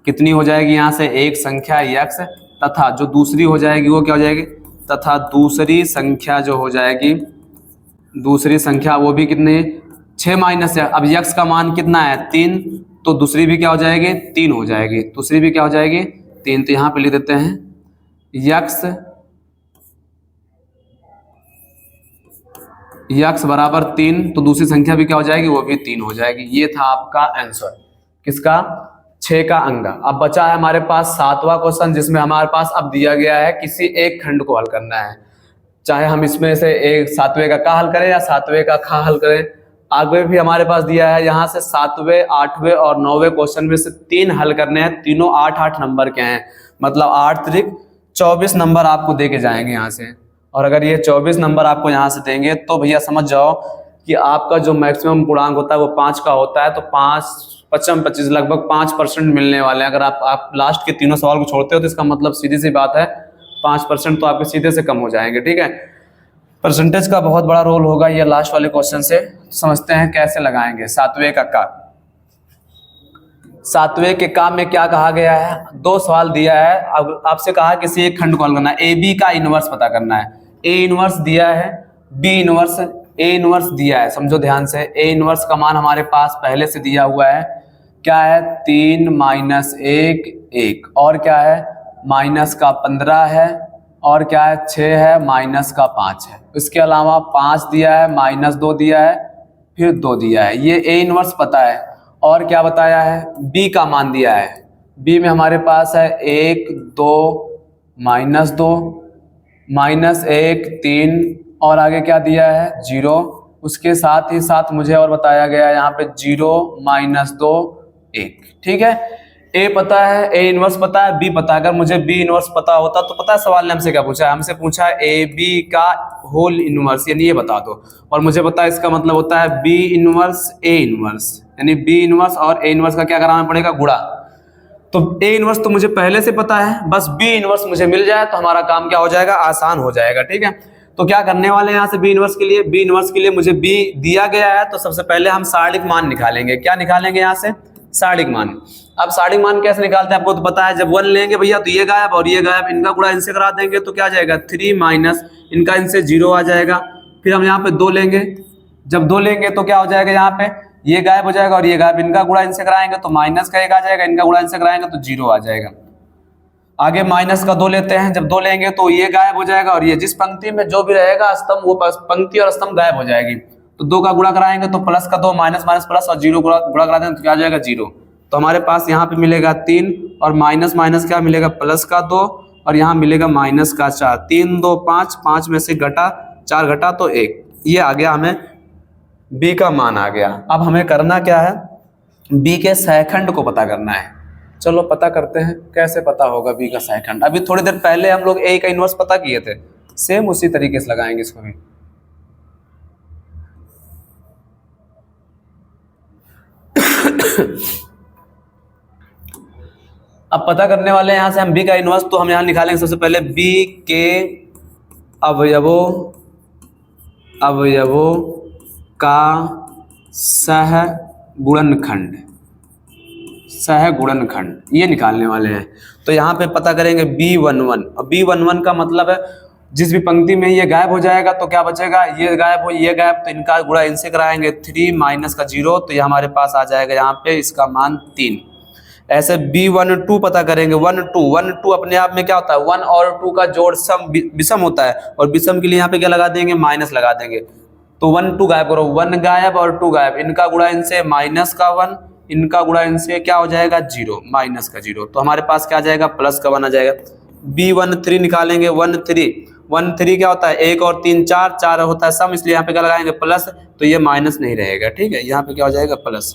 A: कितनी हो जाएगी यहाँ से, एक संख्या यक्स, तथा जो दूसरी हो जाएगी वो क्या हो जाएगी, तथा दूसरी संख्या जो हो जाएगी, दूसरी संख्या वो भी कितनी 6 माइनस है। अब यक्स का मान कितना है 3, तो दूसरी भी क्या हो जाएगी 3 हो जाएगी, दूसरी भी क्या हो जाएगी 3। तो यहाँ पे लिख देते हैं यक्स बराबर 3, तो दूसरी संख्या भी क्या हो जाएगी वो भी 3 हो जाएगी। ये था आपका आंसर किसका 6 का अंगा। अब बचा है हमारे पास 7वां क्वेश्चन, जिसमें हमारे पास अब दिया गया है किसी एक खंड को हल करना है, चाहे हम इसमें से एक 7वें का हल करें या 7वें का खा हल करें। आगे भी हमारे पास दिया है, यहाँ से 7वें 8वें और 9वें क्वेश्चन में से 3 हल करने हैं, तीनों 8-8 नंबर के हैं, मतलब 8 त्रिक 24 नंबर आपको दे के जाएंगे यहाँ से। और अगर ये 24 नंबर आपको यहाँ से देंगे तो भैया समझ जाओ कि आपका जो मैक्सिमम पूर्णांक होता है वो 5 का होता है, तो 5 55 25 लगभग 5% मिलने वाले हैं। अगर आप लास्ट के तीनों सवाल को छोड़ते हो तो इसका मतलब सीधी सी बात है 5% तो आपके सीधे से कम हो जाएंगे। ठीक है, परसेंटेज का बहुत बड़ा रोल होगा ये लास्ट वाले क्वेश्चन से। समझते हैं कैसे लगाएंगे। सातवें का का, सातवें के काम में क्या कहा गया है, 2 सवाल दिया है। अब आपसे कहा किसी एक खंड को हल करना है, ए बी का इनवर्स पता करना है। ए इनवर्स दिया है, बी इनवर्स, ए इनवर्स दिया है, समझो ध्यान से। ए इनवर्स का मान हमारे पास पहले से दिया हुआ है, क्या है 3 माइनस 1 1, और क्या है माइनस का 15 है, और क्या है 6 है, माइनस का 5 है। इसके अलावा 5 दिया है, माइनस 2 दिया है, फिर 2 दिया है। ये ए इनवर्स पता है। और क्या बताया है, बी का मान दिया है। बी में हमारे पास है 1 2 माइनस 2 माइनस 1 3, और आगे क्या दिया है 0। उसके साथ ही साथ मुझे और बताया गया है यहाँ पे 0 माइनस 2 1। ठीक है, ए पता है, ए इनवर्स पता है, बी पता है। अगर मुझे बी इनवर्स पता होता तो पता है सवाल ने हमसे क्या पूछा है, हमसे पूछा है ए बी का होल इनवर्स, यानी ये बता दो। और मुझे पता है इसका मतलब होता है बी इनवर्स ए इनवर्स, यानी बी इनवर्स और ए इनवर्स का क्या कराना पड़ेगा, गुणा। तो ए इनवर्स तो मुझे पहले से पता है, बस बी इनवर्स मुझे मिल जाए तो हमारा काम क्या हो जाएगा, आसान हो जाएगा। ठीक है, तो क्या करने वाले हैं यहाँ से बी इनवर्स के लिए, बी इनवर्स के लिए मुझे बी दिया गया है, तो सबसे पहले हम सारणिक मान निकालेंगे। क्या निकालेंगे यहाँ से, सारणिक मान। अब सारणिक मान कैसे निकालते हैं आपको तो पता है, जब 1 लेंगे भैया तो ये गायब और ये गायब, इनका गुणा इनसे करा देंगे तो क्या आ जाएगा 3 माइनस इनका इनसे 0 आ जाएगा। फिर हम यहाँ पे 2 लेंगे, जब 2 लेंगे तो क्या हो जाएगा, यहाँ पे ये गायब हो जाएगा और ये गायब, इनका गुणा इनसे कराएंगे तो माइनस का 1 आ जाएगा, इनका गुणा इनसे कराएंगे तो 0 आ जाएगा। आगे माइनस का 2 लेते हैं, जब 2 लेंगे तो ये गायब हो जाएगा और ये जिस पंक्ति में जो भी रहेगा स्तंभ वो पंक्ति और स्तंभ गायब हो जाएगी। तो 2 का गुणा कराएंगे तो प्लस का 2 माइनस माइनस प्लस और 0 गुणा करा देंगे तो क्या आ जाएगा 0। तो हमारे पास यहाँ पे मिलेगा 3 और माइनस माइनस क्या मिलेगा, प्लस का 2 और यहाँ मिलेगा माइनस का 4। 3 2 5, 5 में से घटा 4 घटा तो 1, ये आ गया, हमें बी का मान आ गया। अब हमें करना क्या है, बी के सहखंड को पता करना है। चलो पता करते हैं, कैसे पता होगा बी का सहखंड। अभी थोड़ी देर पहले हम लोग ए का इनवर्स पता किए थे, सेम उसी तरीके से लगाएंगे इसको भी। अब पता करने वाले हैं यहाँ से हम बी का इनवर्स, तो हम यहाँ निकालेंगे सबसे पहले बी के अवयवों का सहगुणनखंड, सहगुणनखंड ये निकालने वाले हैं। तो यहाँ पे पता करेंगे B11। अब B11 का मतलब है जिस भी पंक्ति में ये गायब हो जाएगा तो क्या बचेगा, ये गायब हो ये गायब, तो इनका गुणा इनसे कराएंगे 3 माइनस का 0, तो ये हमारे पास आ जाएगा यहाँ पे इसका मान 3। ऐसे B12 पता करेंगे, 1 2 अपने आप में क्या होता है, 1 और 2 का जोड़ सम विषम होता है, और विषम के लिए यहाँ पे क्या लगा देंगे, माइनस लगा देंगे। तो 1 2 गायब करो, 1 गायब और 2 गायब, इनका गुणा इनसे माइनस का 1, इनका गुणा इनसे क्या हो जाएगा 0, माइनस का 0। तो हमारे पास क्या आ जाएगा, प्लस का 1 आ जाएगा। B13 निकालेंगे, 1 3 क्या होता है, 1 और 3 4, 4 होता है सम, इसलिए यहाँ पे क्या लगाएंगे प्लस, तो ये माइनस नहीं रहेगा। ठीक है, यहाँ पे क्या हो जाएगा प्लस।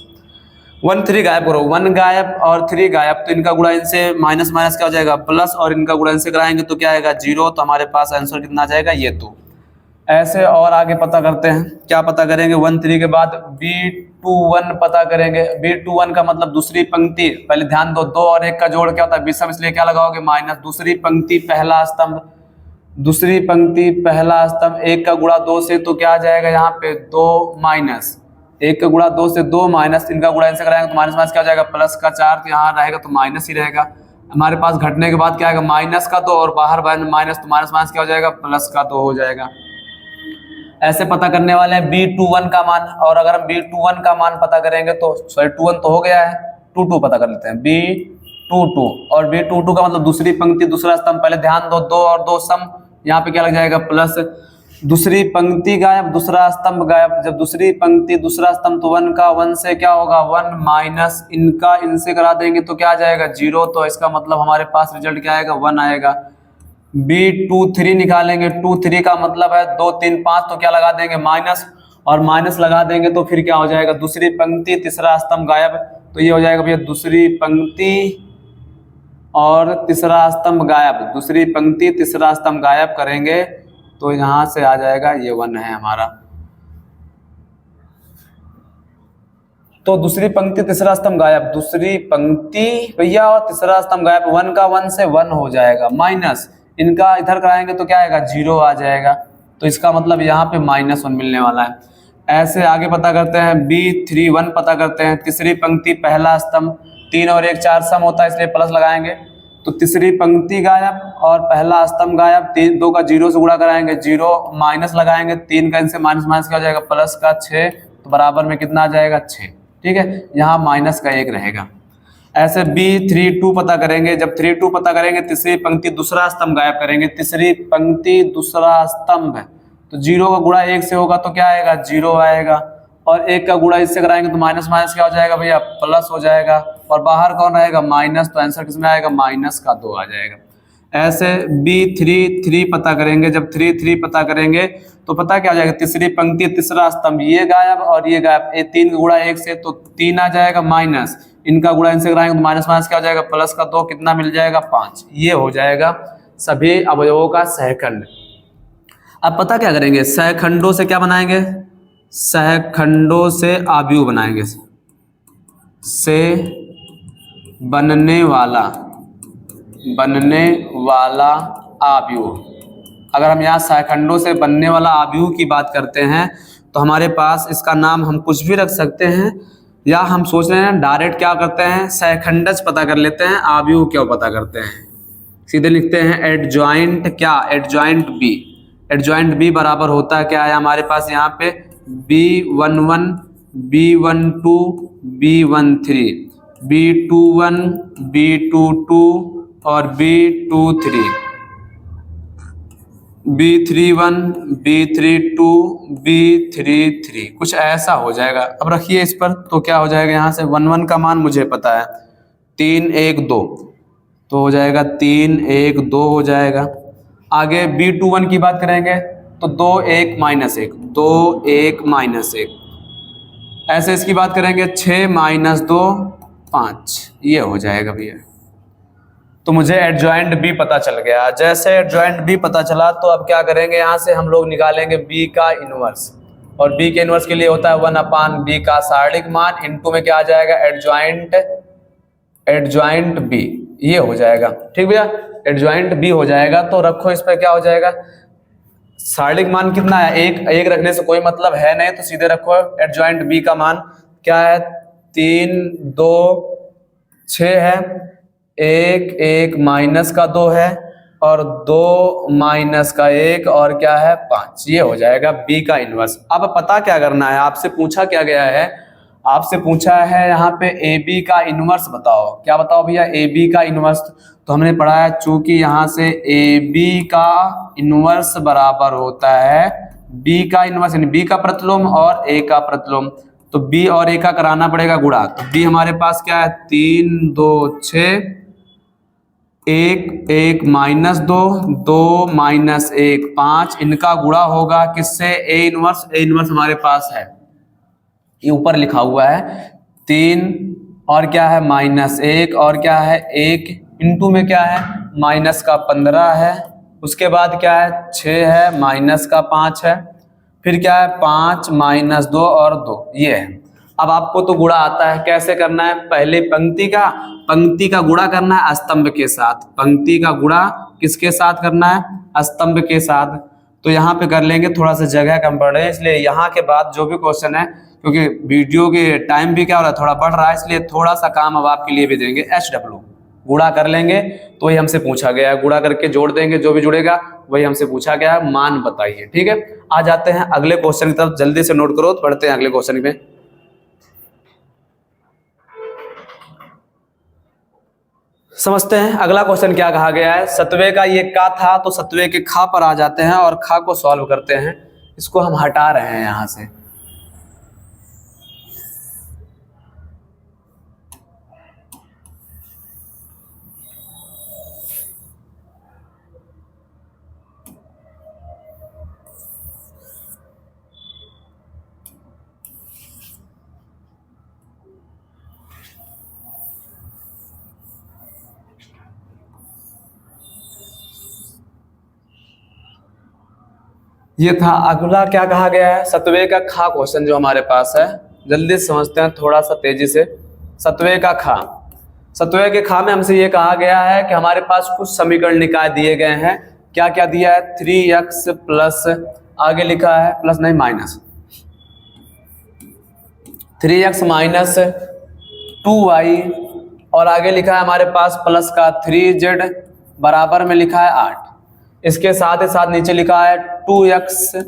A: 1 3 गायब करो, 1 गायब और 3 गायब, तो इनका गुणा इनसे माइनस माइनस क्या हो जाएगा प्लस, और इनका गुणा इनसे कराएंगे तो क्या आएगा 0। तो हमारे पास आंसर कितना आ जाएगा, ये 2। ऐसे और आगे पता करते हैं, क्या पता करेंगे, 1 3 के बाद B21 पता करेंगे। B21 का मतलब दूसरी पंक्ति, पहले ध्यान दो, 2 और 1 का जोड़ क्या होता है विषम, इसलिए क्या लगाओगे माइनस। दूसरी पंक्ति पहला स्तंभ, दूसरी पंक्ति पहला स्तंभ, 1 का गुणा 2 से तो क्या आ जाएगा यहाँ पे 2 माइनस, 1 का गुणा 2 से 2 माइनस, इनका गुणा इनसे कराएंगे तो माइनस माइनस क्या हो जाएगा प्लस का 4, तो यहाँ रहेगा तो माइनस ही रहेगा। हमारे पास घटने के बाद क्या आएगा, माइनस का 2 और बाहर माइनस, तो माइनस माइनस क्या हो जाएगा प्लस का 2 हो जाएगा। ऐसे पता करने वाले हैं B21 का मान, और अगर हम B21 का मान पता करेंगे तो सॉरी 21 तो हो गया है, 22 पता कर लेते हैं। B22, और B22 का मतलब दूसरी पंक्ति दूसरा स्तंभ, पहले ध्यान दो, 2 और 2 सम, यहाँ पे क्या लग जाएगा प्लस, दूसरी पंक्ति गायब दूसरा स्तंभ गायब, जब दूसरी पंक्ति दूसरा स्तंभ तो 1 का 1 से क्या होगा 1 माइनस, इनका इनसे करा देंगे तो क्या आ जाएगा 0। तो इसका मतलब हमारे पास रिजल्ट क्या आएगा 1 आएगा। B23 निकालेंगे, 2 3 का मतलब है 2 3 5, तो क्या लगा देंगे माइनस, और माइनस लगा देंगे तो फिर क्या हो जाएगा दूसरी पंक्ति तीसरा स्तंभ गायब, तो ये हो जाएगा भैया दूसरी पंक्ति और तीसरा स्तंभ गायब, दूसरी पंक्ति तीसरा स्तंभ गायब करेंगे तो यहाँ से आ जाएगा ये 1 है हमारा। तो दूसरी पंक्ति तीसरा स्तंभ गायब, दूसरी पंक्ति भैया और तीसरा स्तंभ गायब, 1 का 1 से 1 हो जाएगा, माइनस इनका इधर कराएंगे तो क्या आएगा 0 आ जाएगा, तो इसका मतलब यहाँ पे -1 मिलने वाला है। ऐसे आगे पता करते हैं, B31 पता करते हैं, तीसरी पंक्ति पहला स्तंभ, 3 और 1 4 सम होता है इसलिए प्लस लगाएंगे, तो तीसरी पंक्ति गायब और पहला स्तंभ गायब, 3 2 का 0 से गुणा कराएंगे 0, माइनस लगाएंगे 3 का इनसे माइनस माइनस क्या हो जाएगा प्लस का 6, तो बराबर में कितना आ जाएगा 6, ठीक है, यहाँ माइनस का 1 रहेगा। ऐसे B32 पता करेंगे, जब 32 पता करेंगे तीसरी पंक्ति दूसरा स्तंभ गायब करेंगे, तीसरी पंक्ति दूसरा स्तंभ है तो 0 का गुणा 1 से होगा तो क्या आएगा 0 आएगा, और 1 का गुणा इससे कराएंगे तो माइनस माइनस क्या हो जाएगा भैया प्लस हो जाएगा, और बाहर कौन रहेगा माइनस, तो आंसर किसमें आएगा -2 आ जाएगा। ऐसे B33 पता करेंगे, जब 33 पता करेंगे तो पता क्या हो जाएगा, तीसरी पंक्ति तीसरा स्तंभ ये गायब और ये गायब, 3 का गुणा 1 से तो 3 आ जाएगा, माइनस इनका गुणा इनसे कराएंगे तो माइनस माइनस क्या हो जाएगा प्लस का 2, कितना मिल जाएगा 5, ये हो जाएगा सभी अवयवों का सहखंड। अब पता क्या करेंगे, सहखंडों से क्या बनाएंगे, सहखंडों से आव्यूह बनाएंगे, से बनने वाला आव्यूह। अगर हम यहाँ सहखंडों से बनने वाला आव्यूह की बात करते हैं तो हमारे पास इसका नाम हम कुछ भी रख सकते हैं, या हम सोच रहे हैं डायरेक्ट क्या करते हैं सहखंडज पता कर लेते हैं, आव्यूह क्यों पता करते हैं, सीधे लिखते हैं एडजॉइंट क्या, एडजॉइंट बी। एडजॉइंट बी बराबर होता है क्या है हमारे पास यहाँ पे B11 B12 B13 B21 B22 और B23 B31 B32 B33 कुछ ऐसा हो जाएगा। अब रखिए इस पर, तो क्या हो जाएगा यहाँ से 1 1 का मान मुझे पता है 3 1 2, तो हो जाएगा 3 1 2 हो जाएगा। आगे B21 की बात करेंगे तो 2 1 -1 2 1 -1, ऐसे इसकी बात करेंगे 6 -2 5, ये हो जाएगा भैया। तो मुझे एडजॉइंट बी पता चल गया। जैसे एडजॉइंट बी पता चला तो अब क्या करेंगे, यहाँ से हम लोग निकालेंगे बी का इनवर्स, और बी के इनवर्स के लिए होता है 1/b का सारणिक मान, इनटू में क्या आ जाएगा एडजॉइंट बी, ये हो जाएगा। ठीक भैया, एडजॉइंट बी हो जाएगा। तो रखो इस पर क्या हो जाएगा, सारणिक मान कितना है, एक रखने से कोई मतलब है नहीं, तो सीधे रखो एडजॉइंट बी का मान क्या है 3 2 6 है, 1 1 -2 है, और 2 -1 और क्या है 5, ये हो जाएगा बी का इनवर्स। अब पता क्या करना है, आपसे पूछा क्या गया है, आपसे पूछा है यहाँ पे ए बी का इनवर्स बताओ। क्या बताओ भैया, ए बी का इनवर्स। तो हमने पढ़ा है चूंकि यहाँ से ए बी का इनवर्स बराबर होता है बी का इनवर्स, यानी बी का प्रतिलोम और ए का प्रतिलोम, तो बी और ए का कराना पड़ेगा गुणा। तो बी हमारे पास क्या है 3 2 6, 1 1 -2 2 -1 5, इनका गुणा होगा किससे, ए इनवर्स। ए इनवर्स हमारे पास है, ये ऊपर लिखा हुआ है 3 और क्या है -1 और क्या है 1, इनटू में क्या है -15 है, उसके बाद क्या है 6 है, -5 है, फिर क्या है 5 -2 और 2, ये है। अब आपको तो गुणा आता है, कैसे करना है, पहले पंक्ति का गुणा करना है स्तंभ के साथ। पंक्ति का गुणा किसके साथ करना है, स्तंभ के साथ। तो यहाँ पे कर लेंगे, थोड़ा सा जगह कम पड़ रही है, इसलिए यहाँ के बाद जो भी क्वेश्चन है, क्योंकि वीडियो के टाइम भी क्या हो रहा है थोड़ा बढ़ रहा है, इसलिए थोड़ा सा काम अब आपके लिए भी देंगे। HW गुणा कर लेंगे, तो वही हमसे पूछा गया है, गुणा करके जोड़ देंगे, जो भी जुड़ेगा वही हमसे पूछा गया है, मान बताइए। ठीक है, आ जाते हैं अगले क्वेश्चन की तरफ, जल्दी से नोट करो, पढ़ते हैं अगले क्वेश्चन में। समझते हैं अगला क्वेश्चन क्या कहा गया है। सत्वे का ये का था, तो सत्वे के खा पर आ जाते हैं और खा को सॉल्व करते हैं। इसको हम हटा रहे हैं यहां से। ये था, अगला क्या कहा गया है, सत्वे का खा क्वेश्चन जो हमारे पास है, जल्दी से समझते हैं थोड़ा सा तेजी से। सत्वे का खा, सत्वे के खा में हमसे ये कहा गया है कि हमारे पास कुछ समीकरण निकाय दिए गए हैं। क्या क्या दिया है? 3x प्लस, आगे लिखा है प्लस नहीं माइनस, 3x माइनस 2y, और आगे लिखा है हमारे पास प्लस का 3z बराबर में लिखा है 8। इसके साथ ही साथ नीचे लिखा है 2x,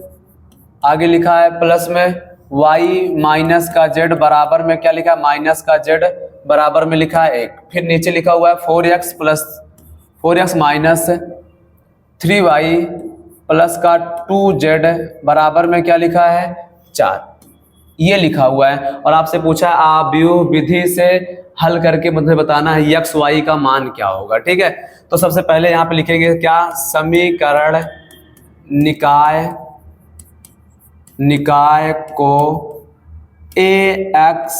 A: आगे लिखा है प्लस में y माइनस का z बराबर में क्या लिखा है? माइनस का z बराबर में लिखा है 1। फिर नीचे लिखा हुआ है 4x plus 4x minus 3y plus का 2z बराबर में क्या लिखा है? 4। ये लिखा हुआ है और आपसे पूछा है आव्यूह विधि से हल करके मुझे बताना है x y का मान क्या होगा। ठीक है, तो सबसे पहले यहाँ पे लिखेंगे क्या? समीकरण निकाय को ax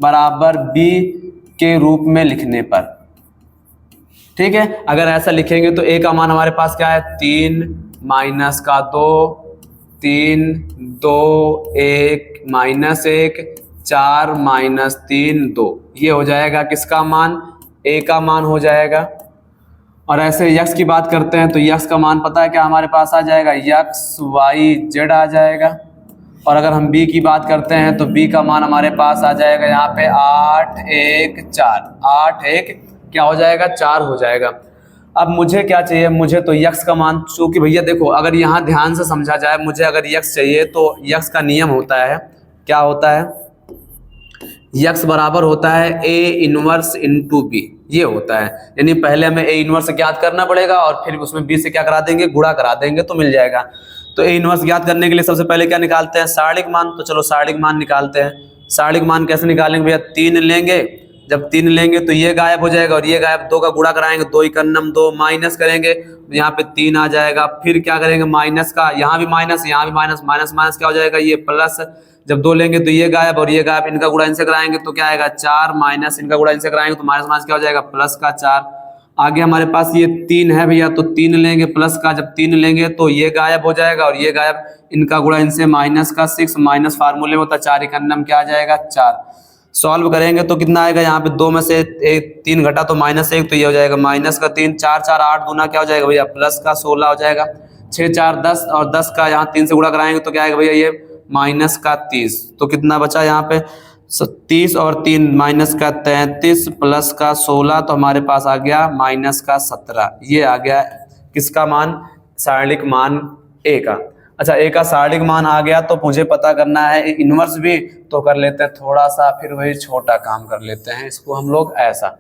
A: बराबर b के रूप में लिखने पर, ठीक है, अगर ऐसा लिखेंगे तो a का मान हमारे पास क्या है? 3 माइनस का 2, 3 2 1 माइनस 1 4 माइनस 3 2, ये हो जाएगा किसका मान? a का मान हो जाएगा। और ऐसे x की बात करते हैं तो x का मान पता है क्या हमारे पास आ जाएगा? x y z आ जाएगा। और अगर हम b की बात करते हैं तो b का मान हमारे पास आ जाएगा यहाँ पे 8 1 4, 8 1 क्या हो जाएगा? 4 हो जाएगा। अब मुझे क्या चाहिए? मुझे तो x का मान, चूंकि भैया देखो अगर यहाँ ध्यान से समझा जाए, मुझे अगर x चाहिए तो x का नियम होता है, क्या होता है? x बराबर होता है a इनवर्स इंटू b, ये होता है। यानी पहले हमें a इनवर्स ज्ञात करना पड़ेगा और फिर उसमें b से क्या करा देंगे? गुणा करा देंगे तो मिल जाएगा। तो a इनवर्स ज्ञात करने के लिए सबसे पहले क्या निकालते हैं? सारणिक मान। तो चलो सारणिक मान निकालते हैं। सारणिक मान कैसे निकालेंगे भैया? 3 लेंगे, जब 3 लेंगे तो ये गायब हो जाएगा और ये गायब, 2 का गुणा कराएंगे, 2 इकन्नम 2, माइनस करेंगे तो यहाँ पे 3 आ जाएगा। फिर क्या करेंगे? माइनस का, यहाँ भी माइनस, यहाँ भी माइनस, माइनस माइनस क्या हो जाएगा? ये प्लस, जब 2 लेंगे तो ये गायब और ये गायब, इनका गुणा इनसे कराएंगे तो क्या आएगा? 4 माइनस इनका गुणा इनसे कराएंगे तो माइनस माइनस क्या हो जाएगा? प्लस का 4। आगे हमारे पास ये 3 है भैया, तो 3 लेंगे प्लस का, जब 3 लेंगे तो ये गायब हो जाएगा और ये गायब, इनका गुणा इनसे माइनस का 6, माइनस फार्मूले में होता है 4 इकन्नम क्या आ जाएगा? 4। सॉल्व करेंगे तो कितना आएगा? यहाँ पे 2 में से 3 घटा तो -1, तो ये हो जाएगा माइनस का 3, 4 4 8 दूना क्या हो जाएगा भैया? प्लस का 16 हो जाएगा। 6 4 10 और 10 का यहाँ 3 से गुणा कराएंगे तो क्या आएगा भैया? ये माइनस का 30। तो कितना बचा यहाँ पे? 30 और 3 माइनस का 33 प्लस का 16, तो हमारे पास आ गया माइनस का 17। ये आ गया किसका मान? सारणिक मान a का। अच्छा, a का सारणिक मान आ गया तो मुझे पता करना है इनवर्स भी, तो कर लेते हैं थोड़ा सा, फिर वही छोटा काम कर लेते हैं इसको हम लोग ऐसा।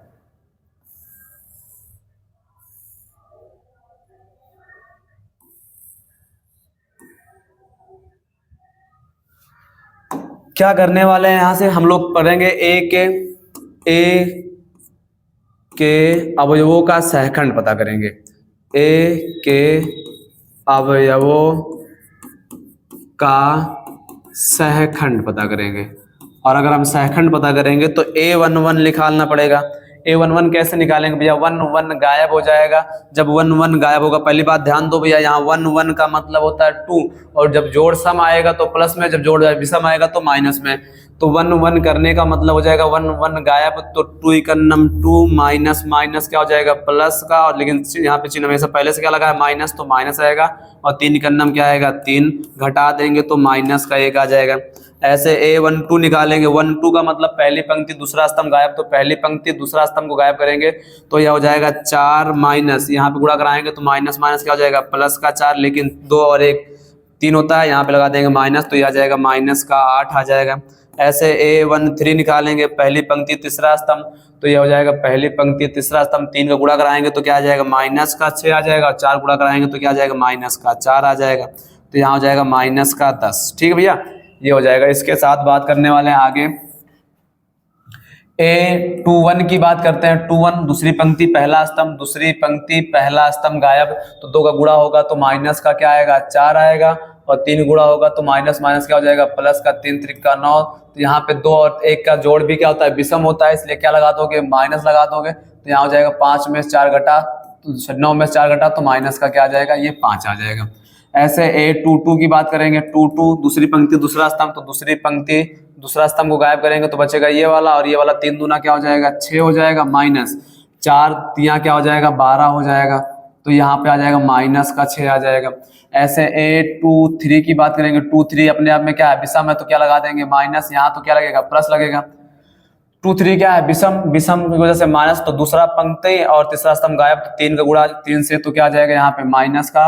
A: क्या करने वाले हैं? यहां से हम लोग पढ़ेंगे a के अवयवों का सहखंड पता करेंगे। a के अवयवों का सहखंड पता करेंगे। और अगर हम सहखंड पता करेंगे तो a11 निकालना पड़ेगा। a11 कैसे निकालेंगे भैया? 1 1 गायब हो जाएगा। जब 1 1 गायब होगा, पहली बात ध्यान दो भैया, यहाँ 1 1 का मतलब होता है 2, और जब जोड़ सम आएगा तो प्लस में, जब जोड़ विषम आएगा तो माइनस में। तो 1 1 करने का मतलब हो जाएगा 1 1 गायब, तो 2 इकन्नम 2, माइनस माइनस क्या हो जाएगा? प्लस का, और लेकिन यहाँ पे चिन्ह हमेशा पहले से क्या लगा है? माइनस, तो माइनस आएगा। और 3 इकन्नम क्या आएगा? 3, घटा देंगे तो माइनस का 1 आ जाएगा। ऐसे a12 निकालेंगे। 1 2 का मतलब पहली पंक्ति दूसरा स्तंभ गायब, तो पहली पंक्ति दूसरा स्तंभ को गायब करेंगे तो यह हो जाएगा 4 माइनस, यहाँ पे गुणा कराएंगे तो माइनस माइनस क्या हो जाएगा? प्लस का 4, लेकिन 2 और 1 3 होता है, यहाँ पे लगा देंगे माइनस, तो यह आ जाएगा माइनस का 8 आ जाएगा। ऐसे a13 निकालेंगे, पहली पंक्ति तीसरा स्तंभ, तो यह हो जाएगा पहली पंक्ति तीसरा स्तंभ, 3 का गुणा कराएंगे तो क्या आ जाएगा? माइनस का 6 आ जाएगा, और 4 गुणा कराएंगे तो क्या आ जाएगा? माइनस का 4 आ जाएगा। तो यहाँ हो जाएगा माइनस का 10। ठीक है भैया, ये हो जाएगा। इसके साथ बात करने वाले हैं आगे, a21 की बात करते हैं। 21 दूसरी पंक्ति पहला स्तंभ, दूसरी पंक्ति पहला स्तंभ गायब, तो 2 का गुणा होगा तो माइनस का क्या आएगा? 4 आएगा, और 3 गुणा होगा तो माइनस माइनस क्या हो जाएगा? प्लस का 3 त्रिका 9। तो यहाँ पे 2 और 1 का जोड़ भी क्या होता है? विषम होता है, इसलिए क्या लगा दोगे? माइनस लगा दोगे। तो यहाँ हो जाएगा 5 में से 4 घटा, तो 9 में से 4 घटा तो माइनस का क्या आ जाएगा? ये 5 आ जाएगा। ऐसे A22 की बात करेंगे, 22 दूसरी पंक्ति दूसरा स्तंभ, तो दूसरी पंक्ति दूसरा स्तंभ को गायब करेंगे तो बचेगा ये वाला, और ये वाला 3 दूना क्या हो जाएगा 6 हो जाएगा, माइनस 4 तिया क्या हो जाएगा 12 हो जाएगा, तो यहाँ पे आ जाएगा माइनस का 6 आ जाएगा। ऐसे A23 की बात करेंगे, 23 अपने आप में क्या है विषम है तो क्या लगा देंगे माइनस, यहाँ तो क्या लगेगा प्लस लगेगा। 23 क्या है विषम, विषम की वजह से माइनस, तो दूसरा पंक्ति और तीसरा स्तंभ गायब, तो 3 का गुणा 3 से तो क्या आ जाएगा यहाँ पे माइनस का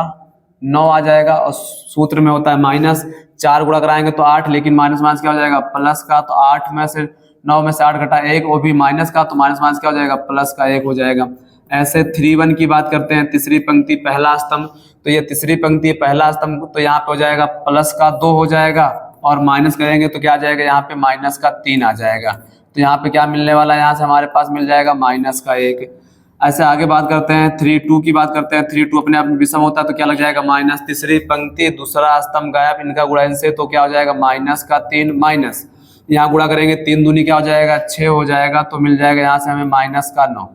A: 9 आ जाएगा, और सूत्र में होता है माइनस, 4 गुणा कराएंगे तो 8, लेकिन माइनस माइनस क्या हो जाएगा प्लस का, तो 8 में से 9 में से 8 घटा 1 वो भी माइनस का, तो माइनस माइनस क्या हो जाएगा प्लस का 1 हो जाएगा। ऐसे 31 की बात करते हैं, तीसरी पंक्ति पहला स्तंभ, तो ये तीसरी पंक्ति पहला स्तंभ, तो यहाँ पे हो जाएगा प्लस का 2 हो जाएगा, और माइनस करेंगे तो क्या आ जाएगा यहाँ पे माइनस का 3 आ जाएगा, तो यहाँ पे क्या मिलने वाला है यहाँ से हमारे पास मिल जाएगा माइनस का 1। ऐसे आगे बात करते हैं 32 की बात करते हैं, 32 अपने आप में विषम होता है तो क्या लग जाएगा माइनस, तीसरी पंक्ति दूसरा स्तंभ गायब, इनका गुणा इनसे तो क्या हो जाएगा माइनस का 3 माइनस, यहाँ गुणा करेंगे 3 दूनी क्या हो जाएगा 6 हो जाएगा, तो मिल जाएगा यहाँ से हमें माइनस का 9,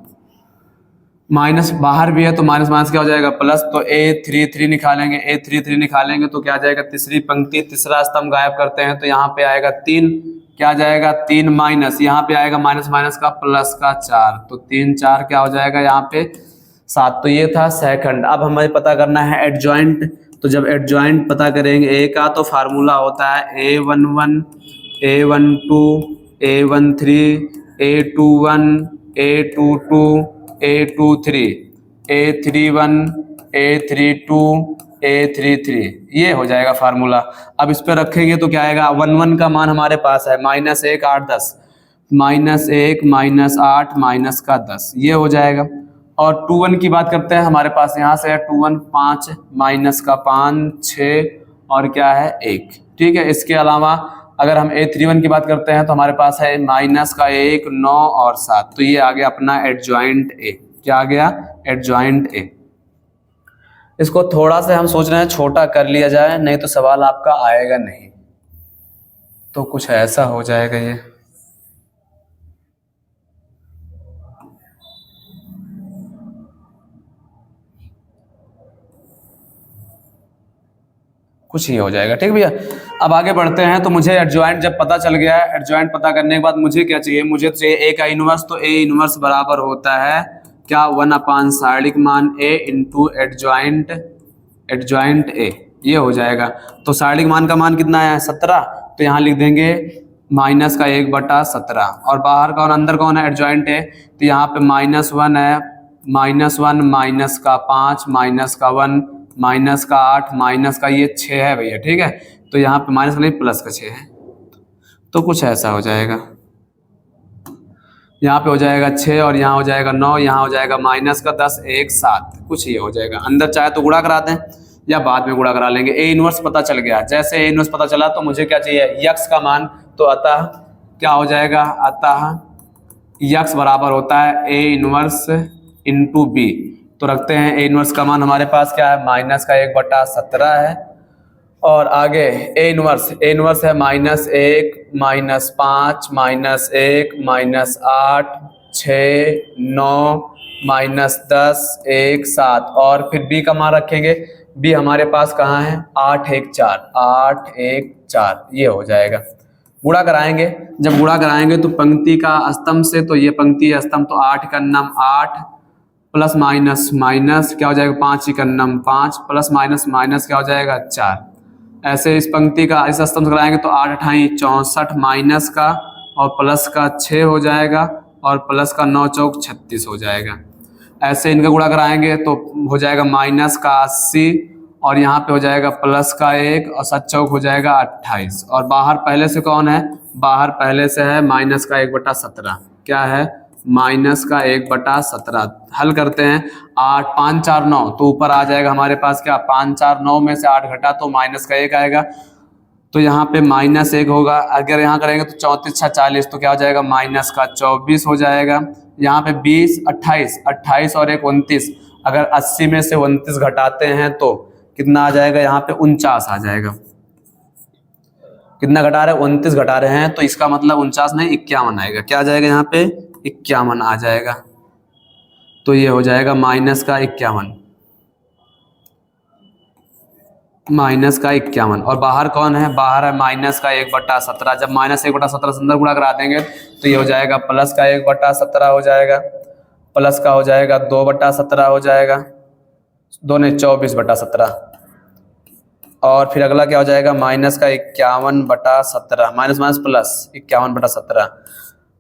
A: माइनस बाहर भी है तो माइनस माइनस क्या हो जाएगा प्लस, तो A33 निकालेंगे, A33 निकालेंगे तो क्या आ जाएगा तीसरी पंक्ति तीसरा स्तंभ गायब करते हैं तो यहाँ पे आएगा 3, क्या आ जाएगा 3 माइनस, यहाँ पे आएगा माइनस माइनस का प्लस का 4, तो 3 4 क्या हो जाएगा यहाँ पे 7। तो ये था सेकंड। अब हमें पता करना है एडजॉइंट, तो जब एडजॉइंट पता करेंगे ए का तो फार्मूला होता है A11 A12 A13 A21 A22 A23 A31 A32 A33, ये हो जाएगा फार्मूला। अब इस पे रखेंगे तो क्या आएगा 11 का मान हमारे पास है -1 8 10, -1 -8 माइनस का 10, ये हो जाएगा। और 21 की बात करते हैं, हमारे पास यहाँ से है 21 5 माइनस का 5 6 और क्या है 1, ठीक है। इसके अलावा अगर हम A31 की बात करते हैं तो हमारे पास है माइनस का 1 9 और 7, तो ये आ गया अपना एडजॉइंट ए। क्या आ गया एडजॉइंट ए। इसको थोड़ा सा हम सोच रहे हैं छोटा कर लिया जाए, नहीं तो सवाल आपका आएगा नहीं, तो कुछ ऐसा हो जाएगा ये। कुछ ही हो जाएगा, ठीक भैया। अब आगे बढ़ते हैं, तो मुझे एडजॉइंट जब पता चल गया है, एडजॉइंट पता करने के बाद मुझे क्या चाहिए, मुझे चाहिए ए का इनवर्स, तो ए इनवर्स बराबर होता है क्या 1/, सारणिक मान ए इंटू एडजॉइंट ए, ये हो जाएगा। तो सारणिक मान का मान कितना है 17, तो यहाँ लिख देंगे माइनस का 1/17, और बाहर कौन अंदर कौन है एडजॉइंट ए, तो यहाँ पे -1 है, -1 माइनस का 5 माइनस का 1 माइनस का 8 माइनस का ये 6 है भैया, ठीक है। तो यहाँ पे माइनस का नहीं प्लस का 6 है, तो कुछ ऐसा हो जाएगा, यहाँ पे हो जाएगा 6 और यहाँ हो जाएगा 9, यहाँ हो जाएगा माइनस का 10 1 7, कुछ ये हो जाएगा। अंदर चाहे तो गुणा करा दें या बाद में गुणा करा लेंगे। ए इनवर्स पता चल गया, जैसे ए इनवर्स पता चला तो मुझे क्या चाहिए यक्स का मान, तो अतः क्या हो जाएगा, अतः यक्स बराबर होता है ए इनवर्स इंटू बी। तो रखते हैं ए इनवर्स का मान हमारे पास क्या है माइनस का 1/17 है, और आगे ए इनवर्स है -1 -5 -1 -8 6 9 -10 1 7, और फिर बी का मान रखेंगे, बी हमारे पास कहाँ है 8 1 4, ये हो जाएगा। गुणा कराएंगे, जब गुणा कराएंगे तो पंक्ति का स्तंभ से, तो ये पंक्ति स्तंभ, तो 8 का नाम 8 प्लस माइनस माइनस क्या हो जाएगा 5 ही का नाम 5 प्लस माइनस माइनस क्या हो जाएगा 4। ऐसे इस पंक्ति का इस स्तंभ से कराएंगे तो 8 8 64 माइनस का और प्लस का 6 हो जाएगा, और प्लस का 9 चौक 36 हो जाएगा। ऐसे इनका गुणा कराएंगे तो हो जाएगा माइनस का 80, और यहाँ पे हो जाएगा प्लस का 1 और 7 चौक हो जाएगा 28, और बाहर पहले से कौन है, बाहर पहले से है माइनस का 1/17, क्या है माइनस का 1/17। हल करते हैं 8 5 4 9, तो ऊपर आ जाएगा हमारे पास क्या 5 4 9 में से 8 घटा तो माइनस का 1 आएगा, तो यहाँ पे -1 होगा। अगर यहाँ करेंगे तो 34 6 40, तो क्या हो जाएगा माइनस का 24 हो जाएगा। यहाँ पे 20 28 और 1 29, अगर 80 में से 29 घटाते हैं तो कितना आ जाएगा, यहाँ पे 49 आ जाएगा। कितना घटा रहे हैं 29 घटा रहे हैं, तो इसका मतलब 49 नहीं 51 आएगा। क्या आ जाएगा यहाँ पे 51 आ जाएगा, तो ये हो जाएगा माइनस का 51, माइनस का 51 और बाहर कौन है, बाहर है माइनस का 1/17। जब माइनस 1/17 से अंदर गुणा करा देंगे तो ये हो जाएगा प्लस का 1/17 हो जाएगा, प्लस का हो जाएगा 2/17 हो जाएगा, 2 ने 24/17। और फिर अगला क्या हो जाएगा, माइनस का 51/17, माइनस माइनस प्लस 51/17।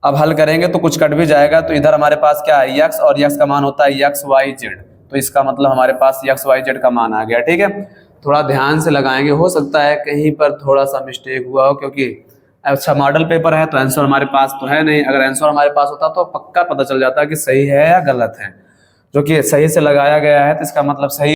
A: अब हल करेंगे तो कुछ कट भी जाएगा, तो इधर हमारे पास क्या है यक्स, और यक्स का मान होता है एक्स वाई जेड, तो इसका मतलब हमारे पास एक्स वाई जेड का मान आ गया। ठीक है, थोड़ा ध्यान से लगाएंगे, हो सकता है कहीं पर थोड़ा सा मिस्टेक हुआ हो, क्योंकि अच्छा मॉडल पेपर है तो आंसर हमारे पास तो है नहीं। अगर आंसर हमारे पास होता तो पक्का पता चल जाता कि सही है या गलत है, जो कि सही से लगाया गया है तो इसका मतलब सही